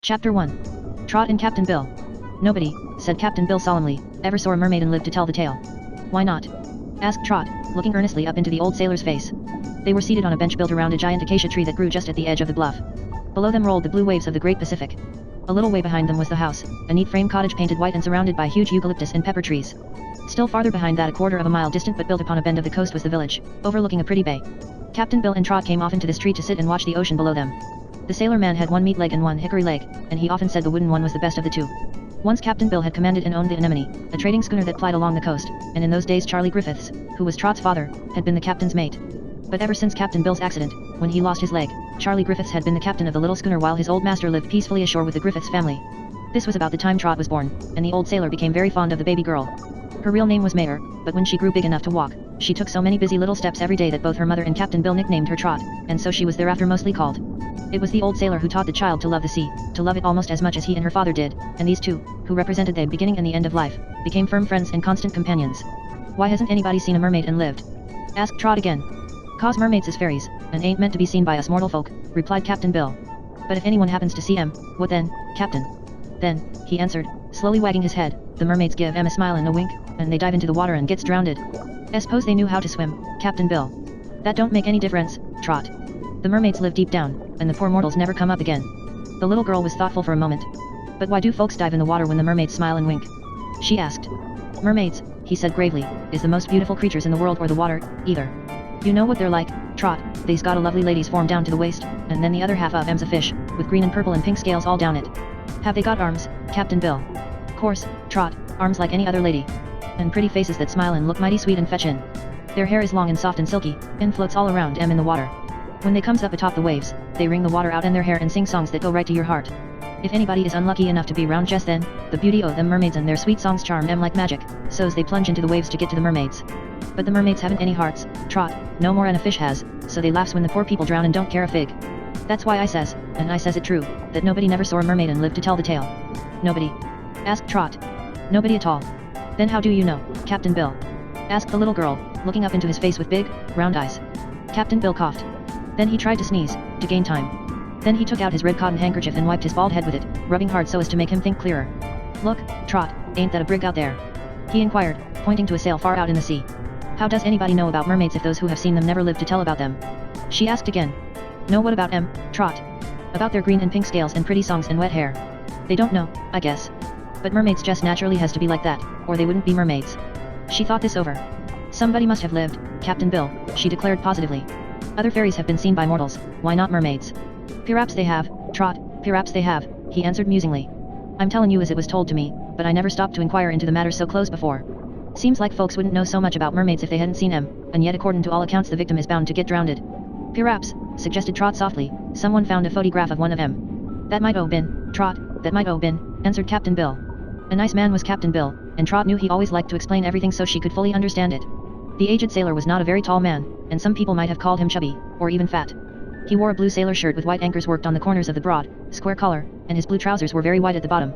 Chapter 1. Trot and Captain Bill. Nobody, said Captain Bill solemnly, ever saw a mermaid and lived to tell the tale. Why not? Asked Trot, looking earnestly up into the old sailor's face. They were seated on a bench built around a giant acacia tree that grew just at the edge of the bluff. Below them rolled the blue waves of the Great Pacific. A little way behind them was the house, a neat frame cottage painted white and surrounded by huge eucalyptus and pepper trees. Still farther behind that, a quarter of a mile distant but built upon a bend of the coast, was the village, overlooking a pretty bay. Captain Bill and Trot came off into this tree to sit and watch the ocean below them. The sailor man had one meat leg and one hickory leg, and he often said the wooden one was the best of the two. Once Captain Bill had commanded and owned the Anemone, a trading schooner that plied along the coast, and in those days Charlie Griffiths, who was Trot's father, had been the captain's mate. But ever since Captain Bill's accident, when he lost his leg, Charlie Griffiths had been the captain of the little schooner while his old master lived peacefully ashore with the Griffiths family. This was about the time Trot was born, and the old sailor became very fond of the baby girl. Her real name was Mayer, but when she grew big enough to walk, she took so many busy little steps every day that both her mother and Captain Bill nicknamed her Trot, and so she was thereafter mostly called. It was the old sailor who taught the child to love the sea, to love it almost as much as he and her father did, and these two, who represented the beginning and the end of life, became firm friends and constant companions. Why hasn't anybody seen a mermaid and lived? Asked Trot again. "'Cause mermaids is fairies, and ain't meant to be seen by us mortal folk," replied Captain Bill. "But if anyone happens to see 'em, what then, Captain?" "Then," he answered, slowly wagging his head, "the mermaids give 'em a smile and a wink, and they dive into the water and gets drowned. S'pose they knew how to swim, Captain Bill." "That don't make any difference, Trot. The mermaids live deep down, and the poor mortals never come up again." The little girl was thoughtful for a moment. "But why do folks dive in the water when the mermaids smile and wink?" she asked. "Mermaids," he said gravely, "is the most beautiful creatures in the world, or the water, either. You know what they're like, Trot, they's got a lovely lady's form down to the waist, and then the other half of 'em's a fish, with green and purple and pink scales all down it." "Have they got arms, Captain Bill?" "Course, Trot, arms like any other lady. And pretty faces that smile and look mighty sweet and fetchin'. Their hair is long and soft and silky, and floats all around 'em in the water. When they comes up atop the waves, they wring the water out in their hair and sing songs that go right to your heart. If anybody is unlucky enough to be round just then, the beauty o' them mermaids and their sweet songs charm 'em like magic, so's they plunge into the waves to get to the mermaids. But the mermaids haven't any hearts, Trot, no more 'n a fish has, so they laughs when the poor people drown and don't care a fig. That's why I says, and I says it true, that nobody never saw a mermaid and lived to tell the tale." "Nobody?" asked Trot. "Nobody at all." "Then how do you know, Captain Bill?" asked the little girl, looking up into his face with big, round eyes. Captain Bill coughed. Then he tried to sneeze, to gain time. Then he took out his red cotton handkerchief and wiped his bald head with it, rubbing hard so as to make him think clearer. "Look, Trot, ain't that a brig out there?" he inquired, pointing to a sail far out in the sea. "How does anybody know about mermaids if those who have seen them never live to tell about them?" she asked again. "Know what about 'em, Trot?" "About their green and pink scales and pretty songs and wet hair. They don't know, I guess. But mermaids just naturally has to be like that, or they wouldn't be mermaids." She thought this over. "Somebody must have lived, Captain Bill," she declared positively. "Other fairies have been seen by mortals, why not mermaids?" "Perhaps they have, Trot, perhaps they have," he answered musingly. "I'm telling you as it was told to me, but I never stopped to inquire into the matter so close before. Seems like folks wouldn't know so much about mermaids if they hadn't seen 'em, and yet according to all accounts the victim is bound to get drowned." "Perhaps," suggested Trot softly, "someone found a photograph of one of 'em." "That might o' been, Trot, that might o' been," answered Captain Bill. A nice man was Captain Bill, and Trot knew he always liked to explain everything so she could fully understand it. The aged sailor was not a very tall man, and some people might have called him chubby, or even fat. He wore a blue sailor shirt with white anchors worked on the corners of the broad, square collar, and his blue trousers were very white at the bottom.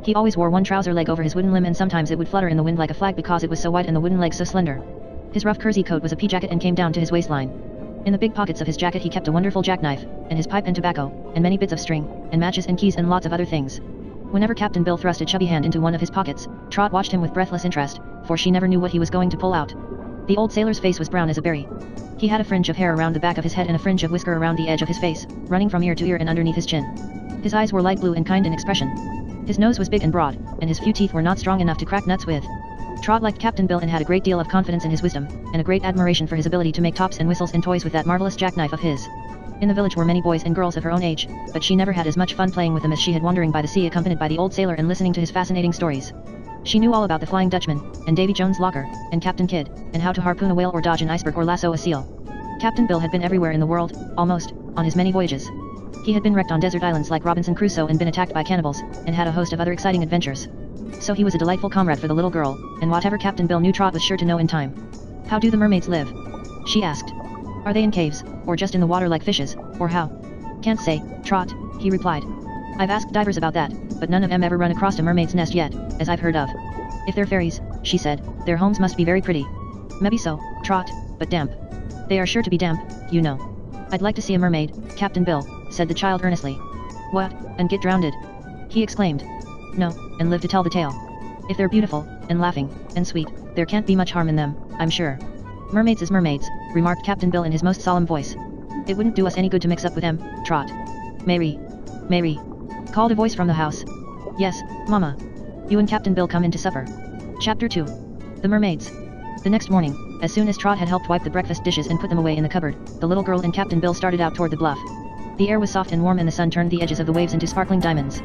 He always wore one trouser leg over his wooden limb, and sometimes it would flutter in the wind like a flag because it was so white and the wooden leg so slender. His rough kersey coat was a pea jacket and came down to his waistline. In the big pockets of his jacket he kept a wonderful jackknife, and his pipe and tobacco, and many bits of string, and matches and keys and lots of other things. Whenever Captain Bill thrust a chubby hand into one of his pockets, Trot watched him with breathless interest, for she never knew what he was going to pull out. The old sailor's face was brown as a berry. He had a fringe of hair around the back of his head and a fringe of whisker around the edge of his face, running from ear to ear and underneath his chin. His eyes were light blue and kind in expression. His nose was big and broad, and his few teeth were not strong enough to crack nuts with. Trot liked Captain Bill and had a great deal of confidence in his wisdom, and a great admiration for his ability to make tops and whistles and toys with that marvelous jackknife of his. In the village were many boys and girls of her own age, but she never had as much fun playing with them as she had wandering by the sea accompanied by the old sailor and listening to his fascinating stories. She knew all about the Flying Dutchman, and Davy Jones' Locker, and Captain Kidd, and how to harpoon a whale or dodge an iceberg or lasso a seal. Captain Bill had been everywhere in the world, almost, on his many voyages. He had been wrecked on desert islands like Robinson Crusoe and been attacked by cannibals, and had a host of other exciting adventures. So he was a delightful comrade for the little girl, and whatever Captain Bill knew Trot was sure to know in time. "How do the mermaids live?" she asked. "Are they in caves, or just in the water like fishes, or how?" "Can't say, Trot," he replied. "I've asked divers about that, but none of 'em ever run across a mermaid's nest yet, as I've heard of. If they're fairies," she said, "their homes must be very pretty." "Maybe so, Trot, but damp. They are sure to be damp, you know." "I'd like to see a mermaid, Captain Bill," said the child earnestly. What, and get drowned? He exclaimed. No, and live to tell the tale. If they're beautiful, and laughing, and sweet, there can't be much harm in them, I'm sure. Mermaids is mermaids, remarked Captain Bill in his most solemn voice. It wouldn't do us any good to mix up with them, Trot. Mary. Mary. Called a voice from the house. Yes, Mama. You and Captain Bill come in to supper. Chapter 2. The Mermaids. The next morning, as soon as Trot had helped wipe the breakfast dishes and put them away in the cupboard, the little girl and Captain Bill started out toward the bluff. The air was soft and warm and the sun turned the edges of the waves into sparkling diamonds.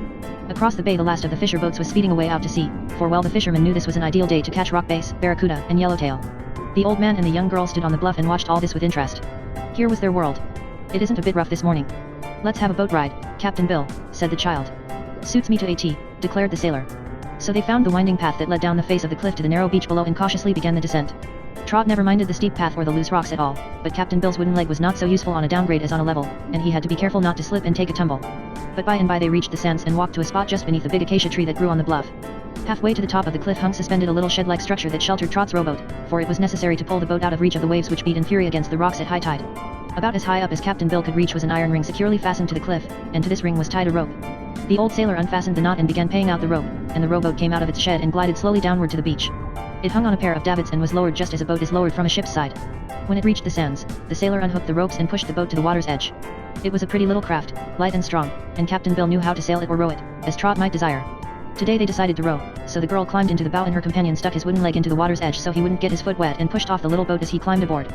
Across the bay the last of the fisher boats was speeding away out to sea, for well the fishermen knew this was an ideal day to catch rockbass, barracuda, and yellowtail. The old man and the young girl stood on the bluff and watched all this with interest. Here was their world. It isn't a bit rough this morning. Let's have a boat ride, Captain Bill, said the child. Suits me to a T, declared the sailor. So they found the winding path that led down the face of the cliff to the narrow beach below and cautiously began the descent. Trot never minded the steep path or the loose rocks at all, but Captain Bill's wooden leg was not so useful on a downgrade as on a level, and he had to be careful not to slip and take a tumble. But by and by they reached the sands and walked to a spot just beneath the big acacia tree that grew on the bluff. Halfway to the top of the cliff hung suspended a little shed-like structure that sheltered Trot's rowboat, for it was necessary to pull the boat out of reach of the waves which beat in fury against the rocks at high tide. About as high up as Captain Bill could reach was an iron ring securely fastened to the cliff, and to this ring was tied a rope. The old sailor unfastened the knot and began paying out the rope, and the rowboat came out of its shed and glided slowly downward to the beach. It hung on a pair of davits and was lowered just as a boat is lowered from a ship's side. When it reached the sands, the sailor unhooked the ropes and pushed the boat to the water's edge. It was a pretty little craft, light and strong, and Captain Bill knew how to sail it or row it, as Trot might desire. Today they decided to row, so the girl climbed into the bow and her companion stuck his wooden leg into the water's edge so he wouldn't get his foot wet and pushed off the little boat as he climbed aboard.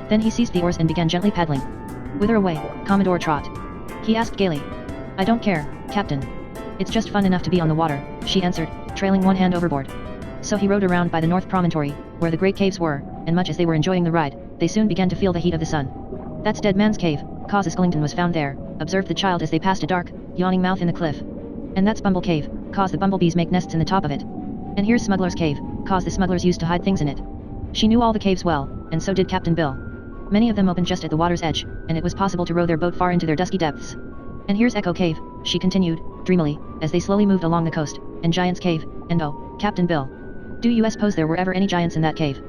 Then he seized the oars and began gently paddling. Whither away, Commodore Trot? He asked gaily. I don't care, Captain. It's just fun enough to be on the water, she answered, trailing one hand overboard. So he rowed around by the north promontory, where the great caves were, and much as they were enjoying the ride, they soon began to feel the heat of the sun. That's Dead Man's Cave, cause Skellington was found there, observed the child as they passed a dark, yawning mouth in the cliff. And that's Bumble Cave, cause the bumblebees make nests in the top of it. And here's Smuggler's Cave, cause the smugglers used to hide things in it. She knew all the caves well, and so did Captain Bill. Many of them opened just at the water's edge, and it was possible to row their boat far into their dusky depths. And here's Echo Cave, she continued, dreamily, as they slowly moved along the coast, and Giant's Cave, and oh, Captain Bill. Do you suppose there were ever any giants in that cave?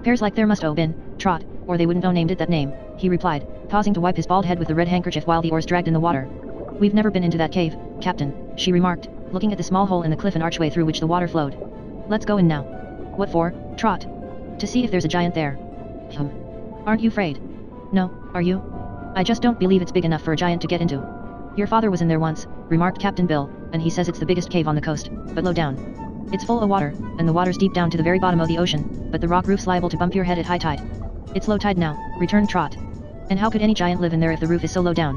Pears like there must o' been, Trot, or they wouldn't o' named it that name, he replied, pausing to wipe his bald head with the red handkerchief while the oars dragged in the water. We've never been into that cave, Captain, she remarked, looking at the small hole in the cliff and archway through which the water flowed. Let's go in now. What for, Trot? To see if there's a giant there. Aren't you afraid? No, are you? I just don't believe it's big enough for a giant to get into. Your father was in there once, remarked Captain Bill, and he says it's the biggest cave on the coast, but low down. It's full of water, and the water's deep down to the very bottom of the ocean, but the rock roof's liable to bump your head at high tide. It's low tide now, returned Trot. And how could any giant live in there if the roof is so low down?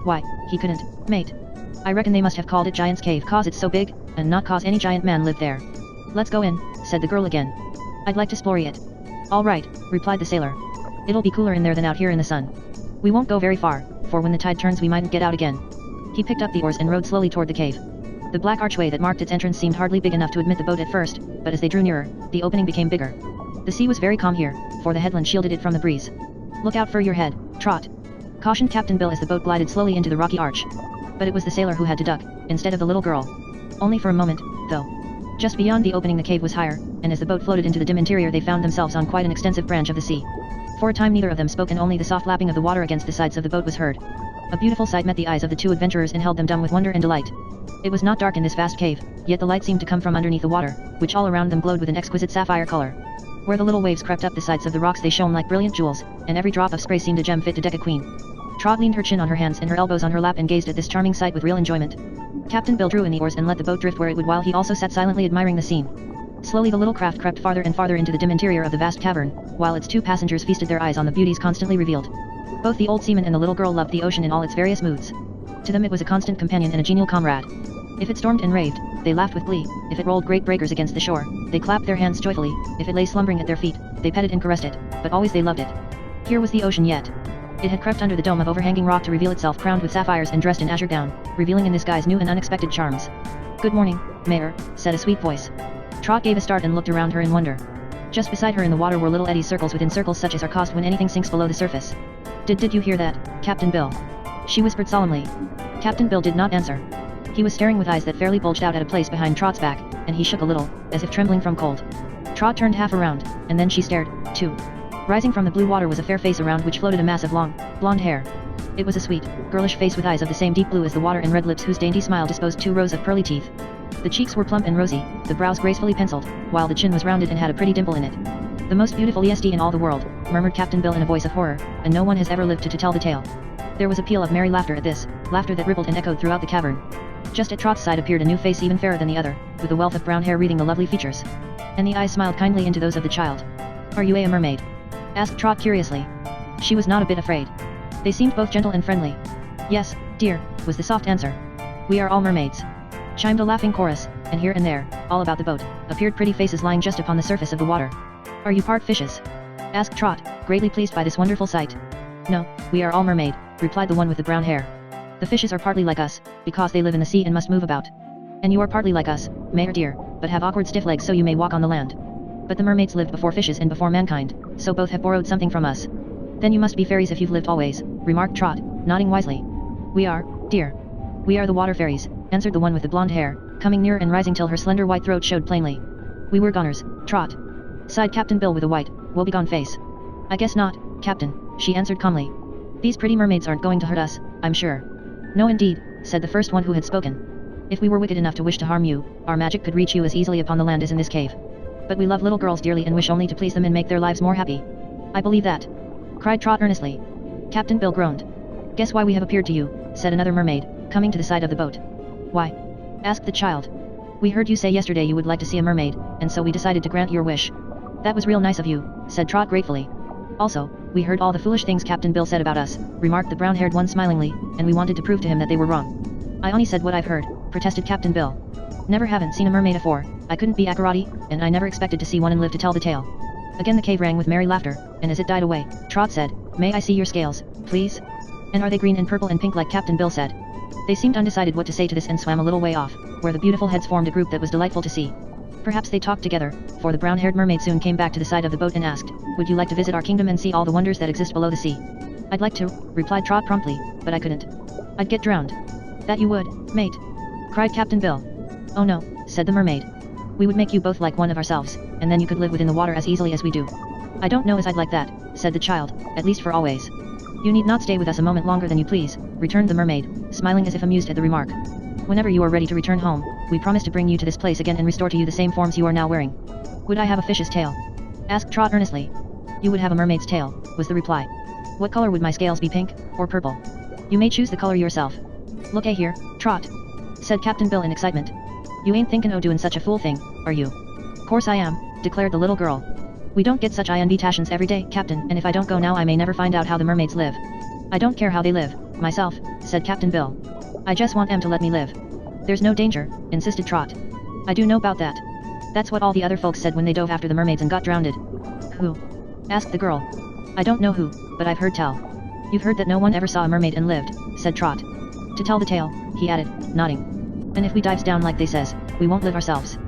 Why, he couldn't, mate. I reckon they must have called it Giant's Cave cause it's so big, and not cause any giant man lived there. Let's go in, said the girl again. I'd like to explore it. All right, replied the sailor. It'll be cooler in there than out here in the sun. We won't go very far, for when the tide turns we mightn't get out again. He picked up the oars and rowed slowly toward the cave. The black archway that marked its entrance seemed hardly big enough to admit the boat at first, but as they drew nearer, the opening became bigger. The sea was very calm here, for the headland shielded it from the breeze. Look out for your head, Trot, cautioned Captain Bill as the boat glided slowly into the rocky arch. But it was the sailor who had to duck, instead of the little girl. Only for a moment, though. Just beyond the opening the cave was higher, and as the boat floated into the dim interior they found themselves on quite an extensive branch of the sea. For a time neither of them spoke and only the soft lapping of the water against the sides of the boat was heard. A beautiful sight met the eyes of the two adventurers and held them dumb with wonder and delight. It was not dark in this vast cave, yet the light seemed to come from underneath the water, which all around them glowed with an exquisite sapphire color. Where the little waves crept up the sides of the rocks they shone like brilliant jewels, and every drop of spray seemed a gem fit to deck a queen. Trot leaned her chin on her hands and her elbows on her lap and gazed at this charming sight with real enjoyment. Captain Bill drew in the oars and let the boat drift where it would while he also sat silently admiring the scene. Slowly the little craft crept farther and farther into the dim interior of the vast cavern, while its two passengers feasted their eyes on the beauties constantly revealed. Both the old seaman and the little girl loved the ocean in all its various moods. To them it was a constant companion and a genial comrade. If it stormed and raved, they laughed with glee. If it rolled great breakers against the shore, they clapped their hands joyfully. If it lay slumbering at their feet, they petted and caressed it, but always they loved it. Here was the ocean yet. It had crept under the dome of overhanging rock to reveal itself crowned with sapphires and dressed in azure down, revealing in this guise new and unexpected charms. Good morning, Mayor, said a sweet voice. Trot gave a start and looked around her in wonder. Just beside her in the water were little eddy circles within circles such as are caused when anything sinks below the surface. Did you hear that, Captain Bill? She whispered solemnly. Captain Bill did not answer. He was staring with eyes that fairly bulged out at a place behind Trot's back, and he shook a little, as if trembling from cold. Trot turned half around, and then she stared, too. Rising from the blue water was a fair face around which floated a mass of long, blonde hair. It was a sweet, girlish face with eyes of the same deep blue as the water and red lips whose dainty smile disposed 2 rows of pearly teeth. The cheeks were plump and rosy, the brows gracefully penciled, while the chin was rounded and had a pretty dimple in it. The most beautiful ESD in all the world, murmured Captain Bill in a voice of horror, and no one has ever lived to tell the tale. There was a peal of merry laughter at this, laughter that rippled and echoed throughout the cavern. Just at Trot's side appeared a new face even fairer than the other, with a wealth of brown hair wreathing the lovely features. And the eyes smiled kindly into those of the child. Are you a mermaid? Asked Trot curiously. She was not a bit afraid. They seemed both gentle and friendly. Yes, dear, was the soft answer. We are all mermaids. Chimed a laughing chorus, and here and there, all about the boat, appeared pretty faces lying just upon the surface of the water. Are you part fishes? Asked Trot, greatly pleased by this wonderful sight. No, we are all mermaid, replied the one with the brown hair. The fishes are partly like us, because they live in the sea and must move about. And you are partly like us, Mayor dear, but have awkward stiff legs so you may walk on the land. But the mermaids lived before fishes and before mankind, so both have borrowed something from us. Then you must be fairies if you've lived always, remarked Trot, nodding wisely. We are, dear. We are the water fairies, answered the one with the blonde hair, coming nearer and rising till her slender white throat showed plainly. We were goners, Trot. Sighed Captain Bill with a white, woebegone face. I guess not, Captain, she answered calmly. These pretty mermaids aren't going to hurt us, I'm sure. No indeed, said the first one who had spoken. If we were wicked enough to wish to harm you, our magic could reach you as easily upon the land as in this cave. But we love little girls dearly and wish only to please them and make their lives more happy. I believe that, cried Trot earnestly. Captain Bill groaned. Guess why we have appeared to you, said another mermaid, coming to the side of the boat. Why? Asked the child. We heard you say yesterday you would like to see a mermaid, and so we decided to grant your wish. That was real nice of you, said Trot gratefully. Also, we heard all the foolish things Captain Bill said about us, remarked the brown-haired one smilingly, and we wanted to prove to him that they were wrong. I only said what I've heard, protested Captain Bill. Never haven't seen a mermaid afore, I couldn't be a karate, and I never expected to see one and live to tell the tale. Again the cave rang with merry laughter, and as it died away, Trot said, May I see your scales, please? And are they green and purple and pink like Captain Bill said? They seemed undecided what to say to this and swam a little way off, where the beautiful heads formed a group that was delightful to see. Perhaps they talked together, for the brown-haired mermaid soon came back to the side of the boat and asked, Would you like to visit our kingdom and see all the wonders that exist below the sea? I'd like to, replied Trot promptly, but I couldn't. I'd get drowned. That you would, mate, cried Captain Bill. Oh no, said the mermaid. We would make you both like one of ourselves, and then you could live within the water as easily as we do. I don't know as I'd like that, said the child, at least for always. You need not stay with us a moment longer than you please, returned the mermaid, smiling as if amused at the remark. Whenever you are ready to return home, we promise to bring you to this place again and restore to you the same forms you are now wearing. Would I have a fish's tail? Asked Trot earnestly. You would have a mermaid's tail, was the reply. What color would my scales be, pink, or purple? You may choose the color yourself. Look here, Trot, said Captain Bill in excitement. You ain't thinkin' o' doing such a fool thing, are you? Course I am, declared the little girl. We don't get such invitations every day, Captain, and if I don't go now I may never find out how the mermaids live. I don't care how they live, myself, said Captain Bill. I just want 'em to let me live. There's no danger, insisted Trot. I do know about that. That's what all the other folks said when they dove after the mermaids and got drowned. Who? Asked the girl. I don't know who, but I've heard tell. You've heard that no one ever saw a mermaid and lived, said Trot. To tell the tale, he added, nodding. And if we dives down like they says, we won't live ourselves.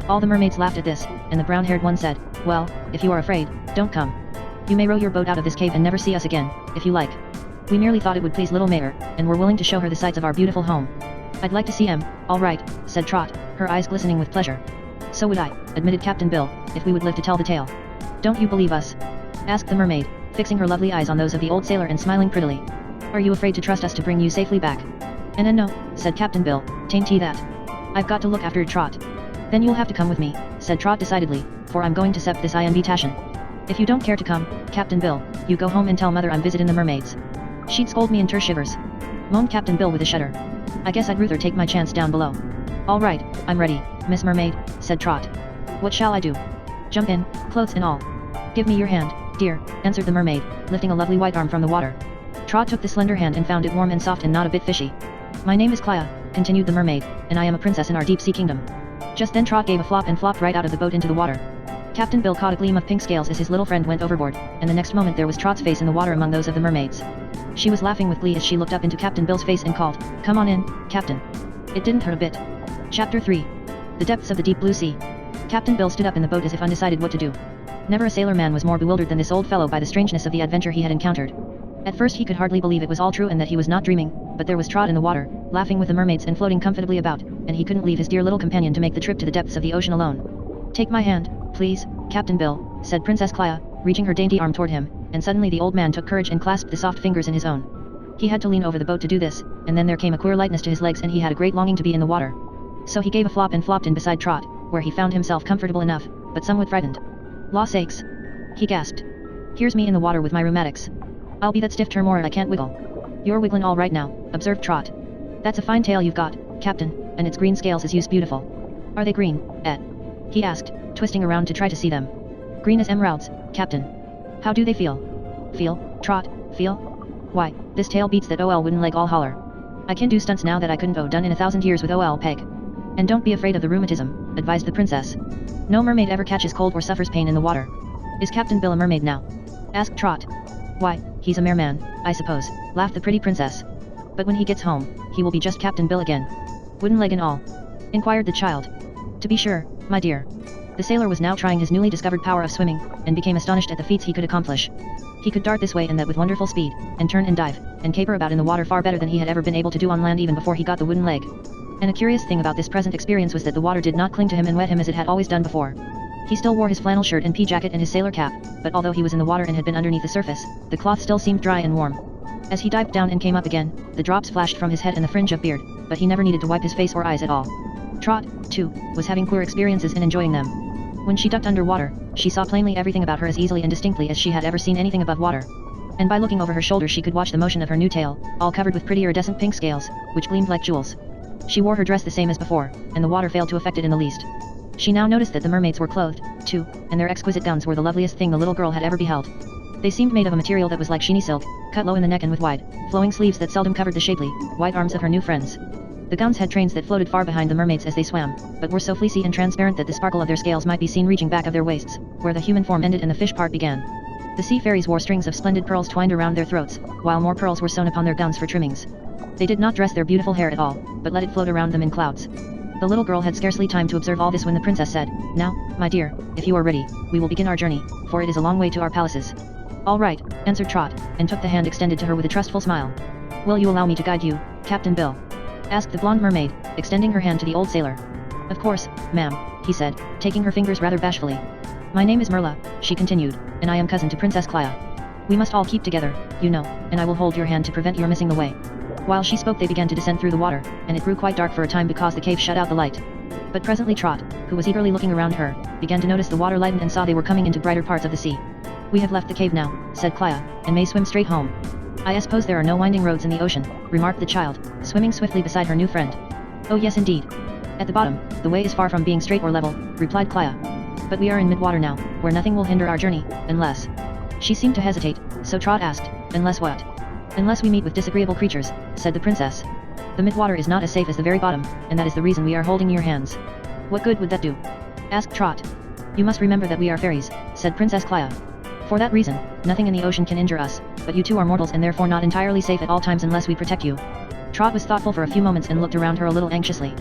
All the mermaids laughed at this, and the brown-haired one said, Well, if you are afraid, don't come. You may row your boat out of this cave and never see us again, if you like. We merely thought it would please little Mayor, and we're willing to show her the sights of our beautiful home. I'd like to see 'em, all right, said Trot, her eyes glistening with pleasure. So would I, admitted Captain Bill, if we would live to tell the tale. Don't you believe us? Asked the mermaid, fixing her lovely eyes on those of the old sailor and smiling prettily. Are you afraid to trust us to bring you safely back? And no, said Captain Bill, tain't he that. I've got to look after Trot. Then you'll have to come with me, said Trot decidedly, for I'm going to accept this invitation. If you don't care to come, Captain Bill, you go home and tell mother I'm visitin' the mermaids. She'd scold me in ter shivers. Moaned Captain Bill with a shudder. I guess I'd ruther take my chance down below. All right, I'm ready, Miss Mermaid, said Trot. What shall I do? Jump in, clothes and all. Give me your hand, dear, answered the mermaid, lifting a lovely white arm from the water. Trot took the slender hand and found it warm and soft and not a bit fishy. My name is Clea, continued the mermaid, and I am a princess in our deep sea kingdom. Just then Trot gave a flop and flopped right out of the boat into the water. Captain Bill caught a gleam of pink scales as his little friend went overboard, and the next moment there was Trot's face in the water among those of the mermaids. She was laughing with glee as she looked up into Captain Bill's face and called, Come on in, Captain. It didn't hurt a bit. Chapter 3. The Depths of the Deep Blue Sea. Captain Bill stood up in the boat as if undecided what to do. Never a sailor man was more bewildered than this old fellow by the strangeness of the adventure he had encountered. At first he could hardly believe it was all true and that he was not dreaming, but there was Trot in the water, laughing with the mermaids and floating comfortably about, and he couldn't leave his dear little companion to make the trip to the depths of the ocean alone. Take my hand, please, Captain Bill, said Princess Clea, reaching her dainty arm toward him, and suddenly the old man took courage and clasped the soft fingers in his own. He had to lean over the boat to do this, and then there came a queer lightness to his legs and he had a great longing to be in the water. So he gave a flop and flopped in beside Trot, where he found himself comfortable enough, but somewhat frightened. "Law sakes!" he gasped. "Here's me in the water with my rheumatics. I'll be that stiff tomorrow I can't wiggle." "You're wiggling all right now," observed Trot. "That's a fine tail you've got, Captain, and its green scales is used beautiful." "Are they green, he asked, twisting around to try to see them. "Green as emeralds, Captain." "How do they feel?" "Feel, Trot, feel? Why, this tail beats that ol wooden leg all holler. I can do stunts now that I couldn't done in 1,000 years with ol Peg." "And don't be afraid of the rheumatism," advised the princess. "No mermaid ever catches cold or suffers pain in the water." "Is Captain Bill a mermaid now?" asked Trot. "Why, he's a merman, I suppose," laughed the pretty princess. "But when he gets home, he will be just Captain Bill again." "Wooden leg and all?" inquired the child. "To be sure, my dear." The sailor was now trying his newly discovered power of swimming, and became astonished at the feats he could accomplish. He could dart this way and that with wonderful speed, and turn and dive, and caper about in the water far better than he had ever been able to do on land even before he got the wooden leg. And a curious thing about this present experience was that the water did not cling to him and wet him as it had always done before. He still wore his flannel shirt and pea jacket and his sailor cap, but although he was in the water and had been underneath the surface, the cloth still seemed dry and warm. As he dived down and came up again, the drops flashed from his head and the fringe of beard, but he never needed to wipe his face or eyes at all. Trot, too, was having queer experiences and enjoying them. When she ducked underwater, she saw plainly everything about her as easily and distinctly as she had ever seen anything above water. And by looking over her shoulder she could watch the motion of her new tail, all covered with pretty iridescent pink scales, which gleamed like jewels. She wore her dress the same as before, and the water failed to affect it in the least. She now noticed that the mermaids were clothed, too, and their exquisite gowns were the loveliest thing the little girl had ever beheld. They seemed made of a material that was like sheeny silk, cut low in the neck and with wide, flowing sleeves that seldom covered the shapely, white arms of her new friends. The gowns had trains that floated far behind the mermaids as they swam, but were so fleecy and transparent that the sparkle of their scales might be seen reaching back of their waists, where the human form ended and the fish part began. The sea fairies wore strings of splendid pearls twined around their throats, while more pearls were sewn upon their gowns for trimmings. They did not dress their beautiful hair at all, but let it float around them in clouds. The little girl had scarcely time to observe all this when the princess said, "Now, my dear, if you are ready, we will begin our journey, for it is a long way to our palaces." "All right," answered Trot, and took the hand extended to her with a trustful smile. "Will you allow me to guide you, Captain Bill?" asked the blonde mermaid, extending her hand to the old sailor. "Of course, ma'am," he said, taking her fingers rather bashfully. "My name is Merla," she continued, "and I am cousin to Princess Clia. We must all keep together, you know, and I will hold your hand to prevent your missing the way." While she spoke they began to descend through the water, and it grew quite dark for a time because the cave shut out the light. But presently Trot, who was eagerly looking around her, began to notice the water lighten and saw they were coming into brighter parts of the sea. "We have left the cave now," said Clia, "and may swim straight home." "I suppose there are no winding roads in the ocean," remarked the child, swimming swiftly beside her new friend. "Oh yes indeed. At the bottom, the way is far from being straight or level," replied Clia. "But we are in mid-water now, where nothing will hinder our journey, unless—" She seemed to hesitate, so Trot asked, "Unless what?" "Unless we meet with disagreeable creatures," said the princess. "The mid-water is not as safe as the very bottom, and that is the reason we are holding your hands." "What good would that do?" asked Trot. "You must remember that we are fairies," said Princess Clia. "For that reason, nothing in the ocean can injure us, but you two are mortals and therefore not entirely safe at all times unless we protect you." Trot was thoughtful for a few moments and looked around her a little anxiously.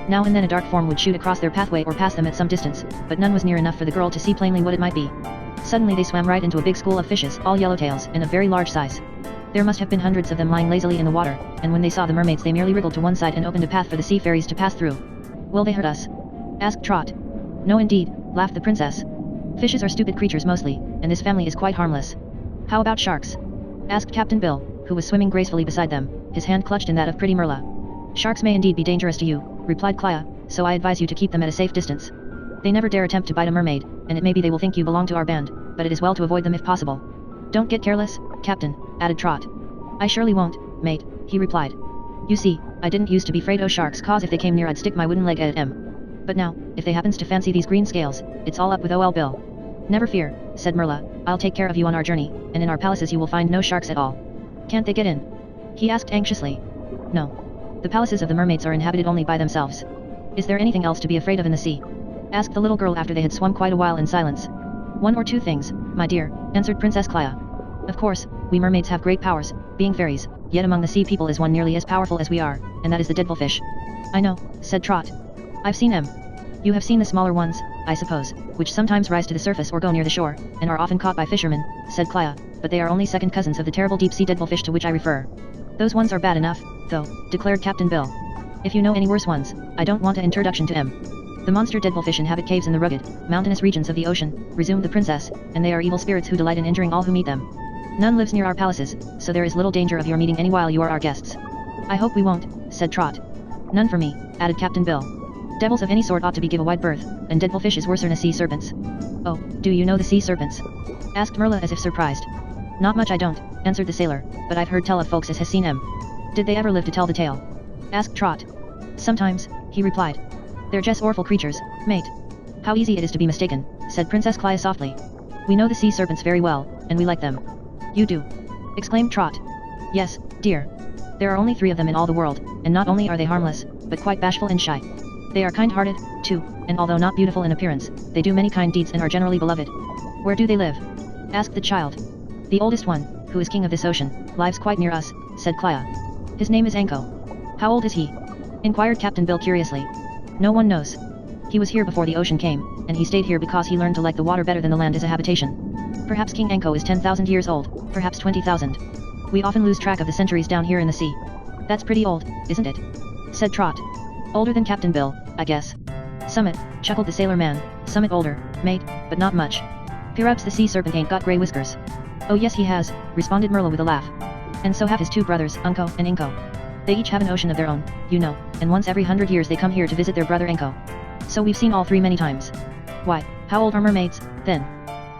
Now and then a dark form would shoot across their pathway or pass them at some distance, but none was near enough for the girl to see plainly what it might be. Suddenly they swam right into a big school of fishes, all yellowtails and of very large size. There must have been hundreds of them lying lazily in the water, and when they saw the mermaids they merely wriggled to one side and opened a path for the sea fairies to pass through. "Will they hurt us?" asked Trot. "No indeed," laughed the princess. "Fishes are stupid creatures mostly, and this family is quite harmless." "How about sharks?" asked Captain Bill, who was swimming gracefully beside them, his hand clutched in that of pretty Merla. "Sharks may indeed be dangerous to you," replied Clia, "so I advise you to keep them at a safe distance. They never dare attempt to bite a mermaid, and it may be they will think you belong to our band, but it is well to avoid them if possible." "Don't get careless, Captain," added Trot. "I surely won't, mate," he replied. "You see, I didn't used to be afraid o' sharks cause if they came near I'd stick my wooden leg at 'em. But now, if they happens to fancy these green scales, it's all up with ol Bill." "Never fear," said Merla, "I'll take care of you on our journey, and in our palaces you will find no sharks at all." "Can't they get in?" he asked anxiously. "No. The palaces of the mermaids are inhabited only by themselves." "Is there anything else to be afraid of in the sea?" asked the little girl after they had swum quite a while in silence. "One or two things, my dear," answered Princess Clia. "Of course, we mermaids have great powers, being fairies, yet among the sea people is one nearly as powerful as we are, and that is the devilfish." "I know," said Trot. "I've seen them." "You have seen the smaller ones, I suppose, which sometimes rise to the surface or go near the shore, and are often caught by fishermen," said Clia, "but they are only second cousins of the terrible deep-sea devilfish to which I refer." "Those ones are bad enough, though," declared Captain Bill. "If you know any worse ones, I don't want an introduction to them." "The monster devilfish inhabit caves in the rugged, mountainous regions of the ocean," resumed the princess, "and they are evil spirits who delight in injuring all who meet them. None lives near our palaces, so there is little danger of your meeting any while you are our guests. I hope we won't, said Trot. None for me, added Captain Bill. Devils of any sort ought to be give a wide berth, and deadful fish is worser than sea serpents. Oh, do you know the sea serpents? Asked Merla as if surprised. Not much I don't, answered the sailor, but I've heard tell of folks as has seen 'em. Did they ever live to tell the tale? Asked Trot. Sometimes, he replied. They're just orful creatures, mate. How easy it is to be mistaken, said Princess Clia softly. We know the sea serpents very well, and we like them. You do? Exclaimed Trot. Yes, dear. There are only 3 of them in all the world, and not only are they harmless, but quite bashful and shy. They are kind-hearted, too, and although not beautiful in appearance, they do many kind deeds and are generally beloved. Where do they live? Asked the child. The oldest one, who is king of this ocean, lives quite near us, said Clia. His name is Anko. How old is he? Inquired Captain Bill curiously. No one knows. He was here before the ocean came, and he stayed here because he learned to like the water better than the land as a habitation. Perhaps King Anko is 10,000 years old, perhaps 20,000. We often lose track of the centuries down here in the sea. That's pretty old, isn't it? Said Trot. Older than Captain Bill, I guess. Summit, chuckled the sailor man, Summit older, mate, but not much. Perhaps the sea serpent ain't got grey whiskers. Oh yes he has, responded Merla with a laugh. And so have his 2 brothers, Unko and Inko. They each have an ocean of their own, you know, and once every 100 years they come here to visit their brother Anko. So we've seen all 3 many times. Why, how old are mermaids, then?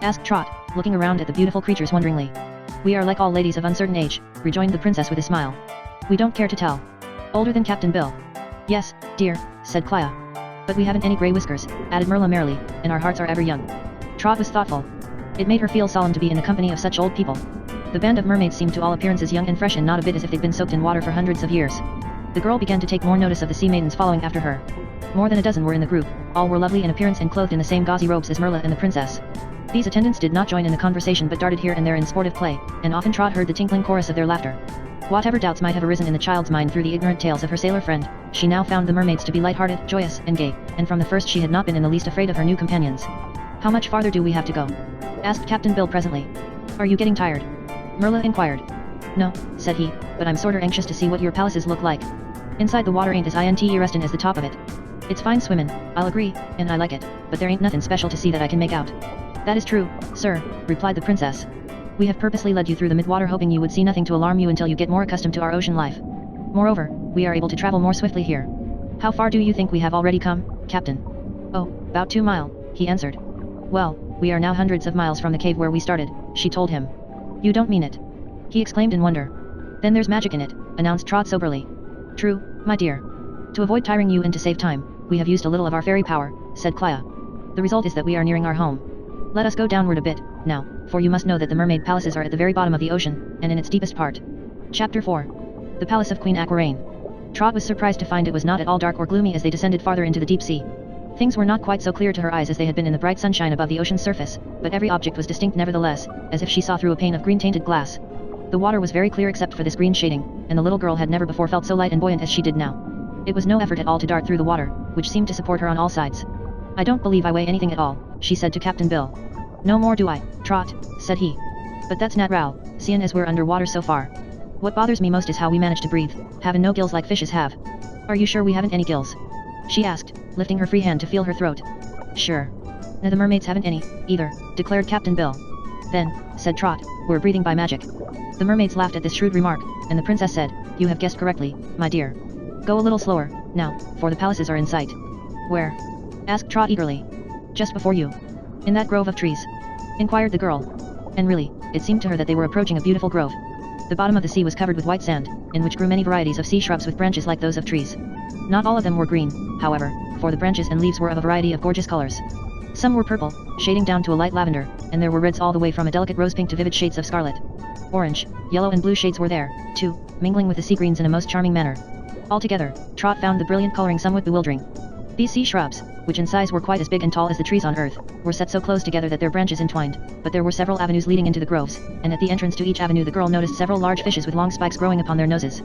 Asked Trot, looking around at the beautiful creatures wonderingly. We are like all ladies of uncertain age, rejoined the princess with a smile. We don't care to tell. Older than Captain Bill. Yes, dear, said Clia. But we haven't any grey whiskers, added Merla merrily, and our hearts are ever young. Trot was thoughtful. It made her feel solemn to be in the company of such old people. The band of mermaids seemed to all appearances young and fresh and not a bit as if they'd been soaked in water for hundreds of years. The girl began to take more notice of the sea maidens following after her. More than a dozen were in the group, all were lovely in appearance and clothed in the same gauzy robes as Merla and the princess. These attendants did not join in the conversation but darted here and there in sportive play, and often Trot heard the tinkling chorus of their laughter. Whatever doubts might have arisen in the child's mind through the ignorant tales of her sailor friend, she now found the mermaids to be light-hearted, joyous, and gay, and from the first she had not been in the least afraid of her new companions. How much farther do we have to go? Asked Captain Bill presently. Are you getting tired? Merla inquired. No, said he, but I'm sorter anxious to see what your palaces look like. Inside the water ain't as interesting as the top of it. It's fine swimmin', I'll agree, and I like it, but there ain't nothing special to see that I can make out. That is true, sir, replied the princess. We have purposely led you through the midwater hoping you would see nothing to alarm you until you get more accustomed to our ocean life. Moreover, we are able to travel more swiftly here. How far do you think we have already come, Captain? Oh, about 2 miles, he answered. Well, we are now hundreds of miles from the cave where we started, she told him. You don't mean it? He exclaimed in wonder. Then there's magic in it, announced Trot soberly. True, my dear. To avoid tiring you and to save time, we have used a little of our fairy power, said Clia. The result is that we are nearing our home. Let us go downward a bit, now, for you must know that the mermaid palaces are at the very bottom of the ocean, and in its deepest part. Chapter 4. The Palace of Queen Aquaraine. Trot was surprised to find it was not at all dark or gloomy as they descended farther into the deep sea. Things were not quite so clear to her eyes as they had been in the bright sunshine above the ocean's surface, but every object was distinct nevertheless, as if she saw through a pane of green-tainted glass. The water was very clear except for this green shading, and the little girl had never before felt so light and buoyant as she did now. It was no effort at all to dart through the water, which seemed to support her on all sides. I don't believe I weigh anything at all, she said to Captain Bill. No more do I, Trot, said he. But that's natural, seeing as we're underwater so far. What bothers me most is how we manage to breathe, having no gills like fishes have. Are you sure we haven't any gills? She asked, lifting her free hand to feel her throat. Sure. No, the mermaids haven't any, either, declared Captain Bill. Then, said Trot, we're breathing by magic. The mermaids laughed at this shrewd remark, and the princess said, you have guessed correctly, my dear. Go a little slower, now, for the palaces are in sight. Where? Asked Trot eagerly. Just before you. In that grove of trees? Inquired the girl. And really, it seemed to her that they were approaching a beautiful grove. The bottom of the sea was covered with white sand, in which grew many varieties of sea shrubs with branches like those of trees. Not all of them were green, however, for the branches and leaves were of a variety of gorgeous colors. Some were purple, shading down to a light lavender, and there were reds all the way from a delicate rose pink to vivid shades of scarlet. Orange, yellow and blue shades were there, too, mingling with the sea greens in a most charming manner. Altogether, Trot found the brilliant coloring somewhat bewildering. These sea shrubs, which in size were quite as big and tall as the trees on earth, were set so close together that their branches entwined, but there were several avenues leading into the groves, and at the entrance to each avenue the girl noticed several large fishes with long spikes growing upon their noses.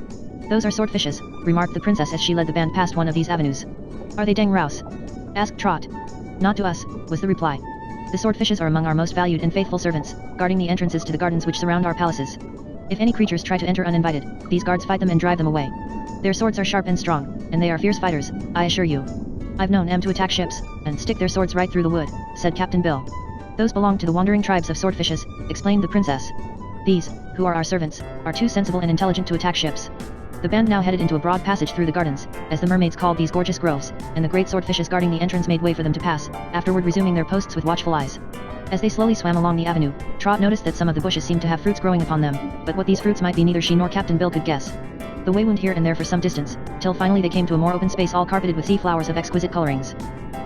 Those are swordfishes, remarked the princess as she led the band past one of these avenues. Are they dang rouse? Asked Trot. Not to us, was the reply. The swordfishes are among our most valued and faithful servants, guarding the entrances to the gardens which surround our palaces. If any creatures try to enter uninvited, these guards fight them and drive them away. Their swords are sharp and strong, and they are fierce fighters, I assure you. I've known them to attack ships, and stick their swords right through the wood, said Captain Bill. Those belong to the wandering tribes of swordfishes, explained the princess. These, who are our servants, are too sensible and intelligent to attack ships. The band now headed into a broad passage through the gardens, as the mermaids called these gorgeous groves, and the great swordfishes guarding the entrance made way for them to pass, afterward resuming their posts with watchful eyes. As they slowly swam along the avenue, Trot noticed that some of the bushes seemed to have fruits growing upon them, but what these fruits might be neither she nor Captain Bill could guess. The way wound here and there for some distance, till finally they came to a more open space all carpeted with sea flowers of exquisite colorings.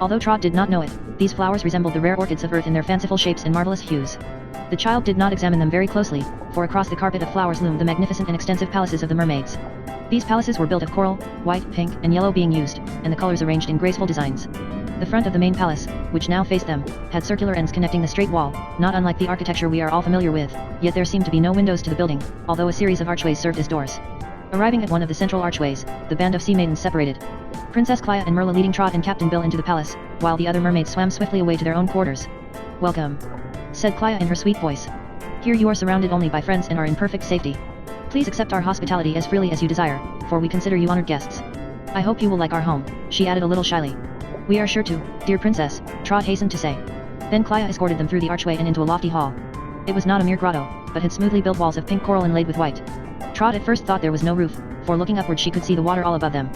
Although Trot did not know it, these flowers resembled the rare orchids of earth in their fanciful shapes and marvelous hues. The child did not examine them very closely, for across the carpet of flowers loomed the magnificent and extensive palaces of the mermaids. These palaces were built of coral, white, pink, and yellow being used, and the colors arranged in graceful designs. The front of the main palace, which now faced them, had circular ends connecting the straight wall, not unlike the architecture we are all familiar with, yet there seemed to be no windows to the building, although a series of archways served as doors. Arriving at one of the central archways, the band of sea maidens separated. Princess Clia and Merla leading Trot and Captain Bill into the palace, while the other mermaids swam swiftly away to their own quarters. "Welcome," said Clia in her sweet voice. "Here you are surrounded only by friends and are in perfect safety. Please accept our hospitality as freely as you desire, for we consider you honored guests. I hope you will like our home," she added a little shyly. "We are sure to, dear princess," Trot hastened to say. Then Clia escorted them through the archway and into a lofty hall. It was not a mere grotto, but had smoothly built walls of pink coral inlaid with white. Trot at first thought there was no roof, for looking upward she could see the water all above them.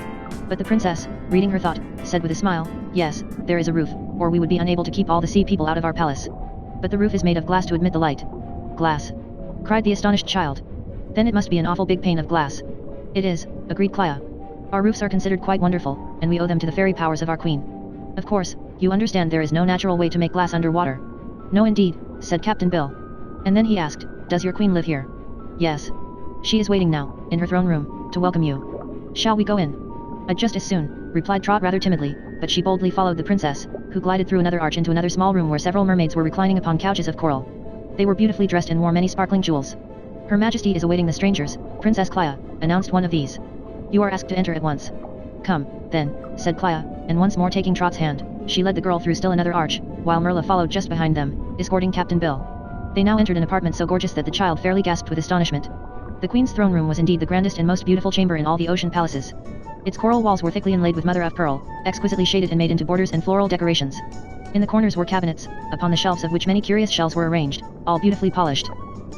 But the princess, reading her thought, said with a smile, "Yes, there is a roof, or we would be unable to keep all the sea people out of our palace. But the roof is made of glass to admit the light." "Glass?" cried the astonished child. "Then it must be an awful big pane of glass." "It is," agreed Clia. "Our roofs are considered quite wonderful, and we owe them to the fairy powers of our queen. Of course, you understand there is no natural way to make glass underwater." "No indeed," said Captain Bill. And then he asked, "Does your queen live here?" "Yes. She is waiting now, in her throne room, to welcome you. Shall we go in?" "Just as soon," replied Trot rather timidly, but she boldly followed the princess, who glided through another arch into another small room where several mermaids were reclining upon couches of coral. They were beautifully dressed and wore many sparkling jewels. "Her Majesty is awaiting the strangers, Princess Clia," announced one of these. "You are asked to enter at once." "Come, then," said Clia, and once more taking Trot's hand, she led the girl through still another arch, while Merla followed just behind them, escorting Captain Bill. They now entered an apartment so gorgeous that the child fairly gasped with astonishment. The queen's throne room was indeed the grandest and most beautiful chamber in all the ocean palaces. Its coral walls were thickly inlaid with mother of pearl, exquisitely shaded and made into borders and floral decorations. In the corners were cabinets, upon the shelves of which many curious shells were arranged, all beautifully polished.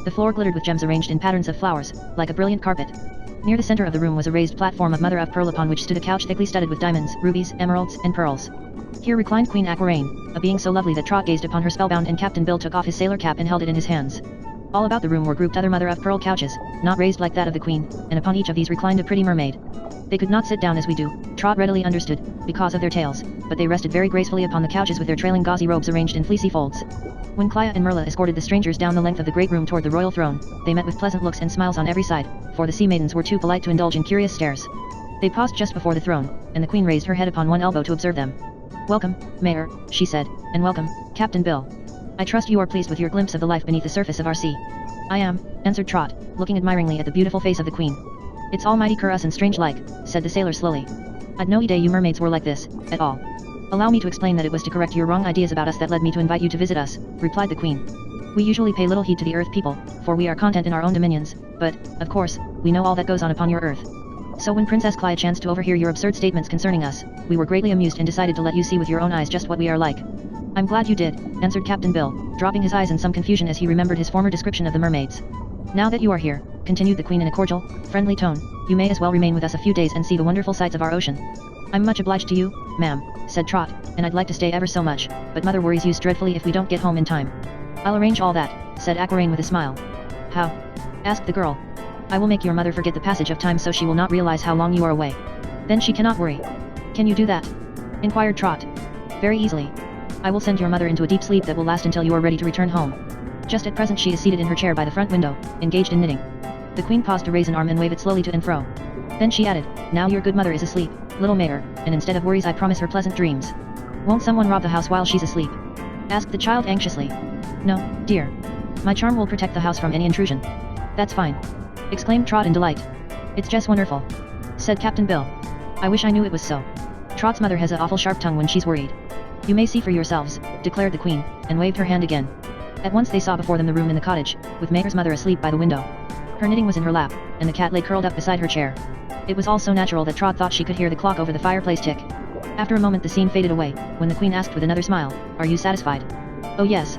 The floor glittered with gems arranged in patterns of flowers, like a brilliant carpet. Near the center of the room was a raised platform of mother of pearl upon which stood a couch thickly studded with diamonds, rubies, emeralds, and pearls. Here reclined Queen Aquarine, a being so lovely that Trot gazed upon her spellbound, and Captain Bill took off his sailor cap and held it in his hands. All about the room were grouped other mother of pearl couches, not raised like that of the queen, and upon each of these reclined a pretty mermaid. They could not sit down as we do, Trot readily understood, because of their tails, but they rested very gracefully upon the couches with their trailing gauzy robes arranged in fleecy folds. When Clia and Merla escorted the strangers down the length of the great room toward the royal throne, they met with pleasant looks and smiles on every side, for the sea maidens were too polite to indulge in curious stares. They paused just before the throne, and the queen raised her head upon one elbow to observe them. "Welcome, Mayor," she said, "and welcome, Captain Bill. I trust you are pleased with your glimpse of the life beneath the surface of our sea." "I am," answered Trot, looking admiringly at the beautiful face of the queen. "It's all mighty curious and strange like," said the sailor slowly. "I'd no idea you mermaids were like this, at all." "Allow me to explain that it was to correct your wrong ideas about us that led me to invite you to visit us," replied the queen. "We usually pay little heed to the earth people, for we are content in our own dominions, but, of course, we know all that goes on upon your earth. So when Princess Clia chanced to overhear your absurd statements concerning us, we were greatly amused and decided to let you see with your own eyes just what we are like." "I'm glad you did," answered Captain Bill, dropping his eyes in some confusion as he remembered his former description of the mermaids. "Now that you are here," continued the queen in a cordial, friendly tone, "you may as well remain with us a few days and see the wonderful sights of our ocean." "I'm much obliged to you, ma'am," said Trot, "and I'd like to stay ever so much, but mother worries you dreadfully if we don't get home in time." "I'll arrange all that," said Aquarine with a smile. "How?" asked the girl. "I will make your mother forget the passage of time so she will not realize how long you are away. Then she cannot worry." "Can you do that?" inquired Trot. "Very easily. I will send your mother into a deep sleep that will last until you are ready to return home. Just at present she is seated in her chair by the front window, engaged in knitting." The queen paused to raise an arm and wave it slowly to and fro. Then she added, "Now your good mother is asleep, little mayor, and instead of worries I promise her pleasant dreams." "Won't someone rob the house while she's asleep?" asked the child anxiously. "No, dear. My charm will protect the house from any intrusion." "That's fine," exclaimed Trot in delight. "It's just wonderful," said Captain Bill. "I wish I knew it was so. Trot's mother has an awful sharp tongue when she's worried." "You may see for yourselves," declared the queen, and waved her hand again. At once they saw before them the room in the cottage, with Mayor's mother asleep by the window. Her knitting was in her lap, and the cat lay curled up beside her chair. It was all so natural that Trot thought she could hear the clock over the fireplace tick. After a moment the scene faded away, when the queen asked with another smile, "Are you satisfied?" "Oh yes,"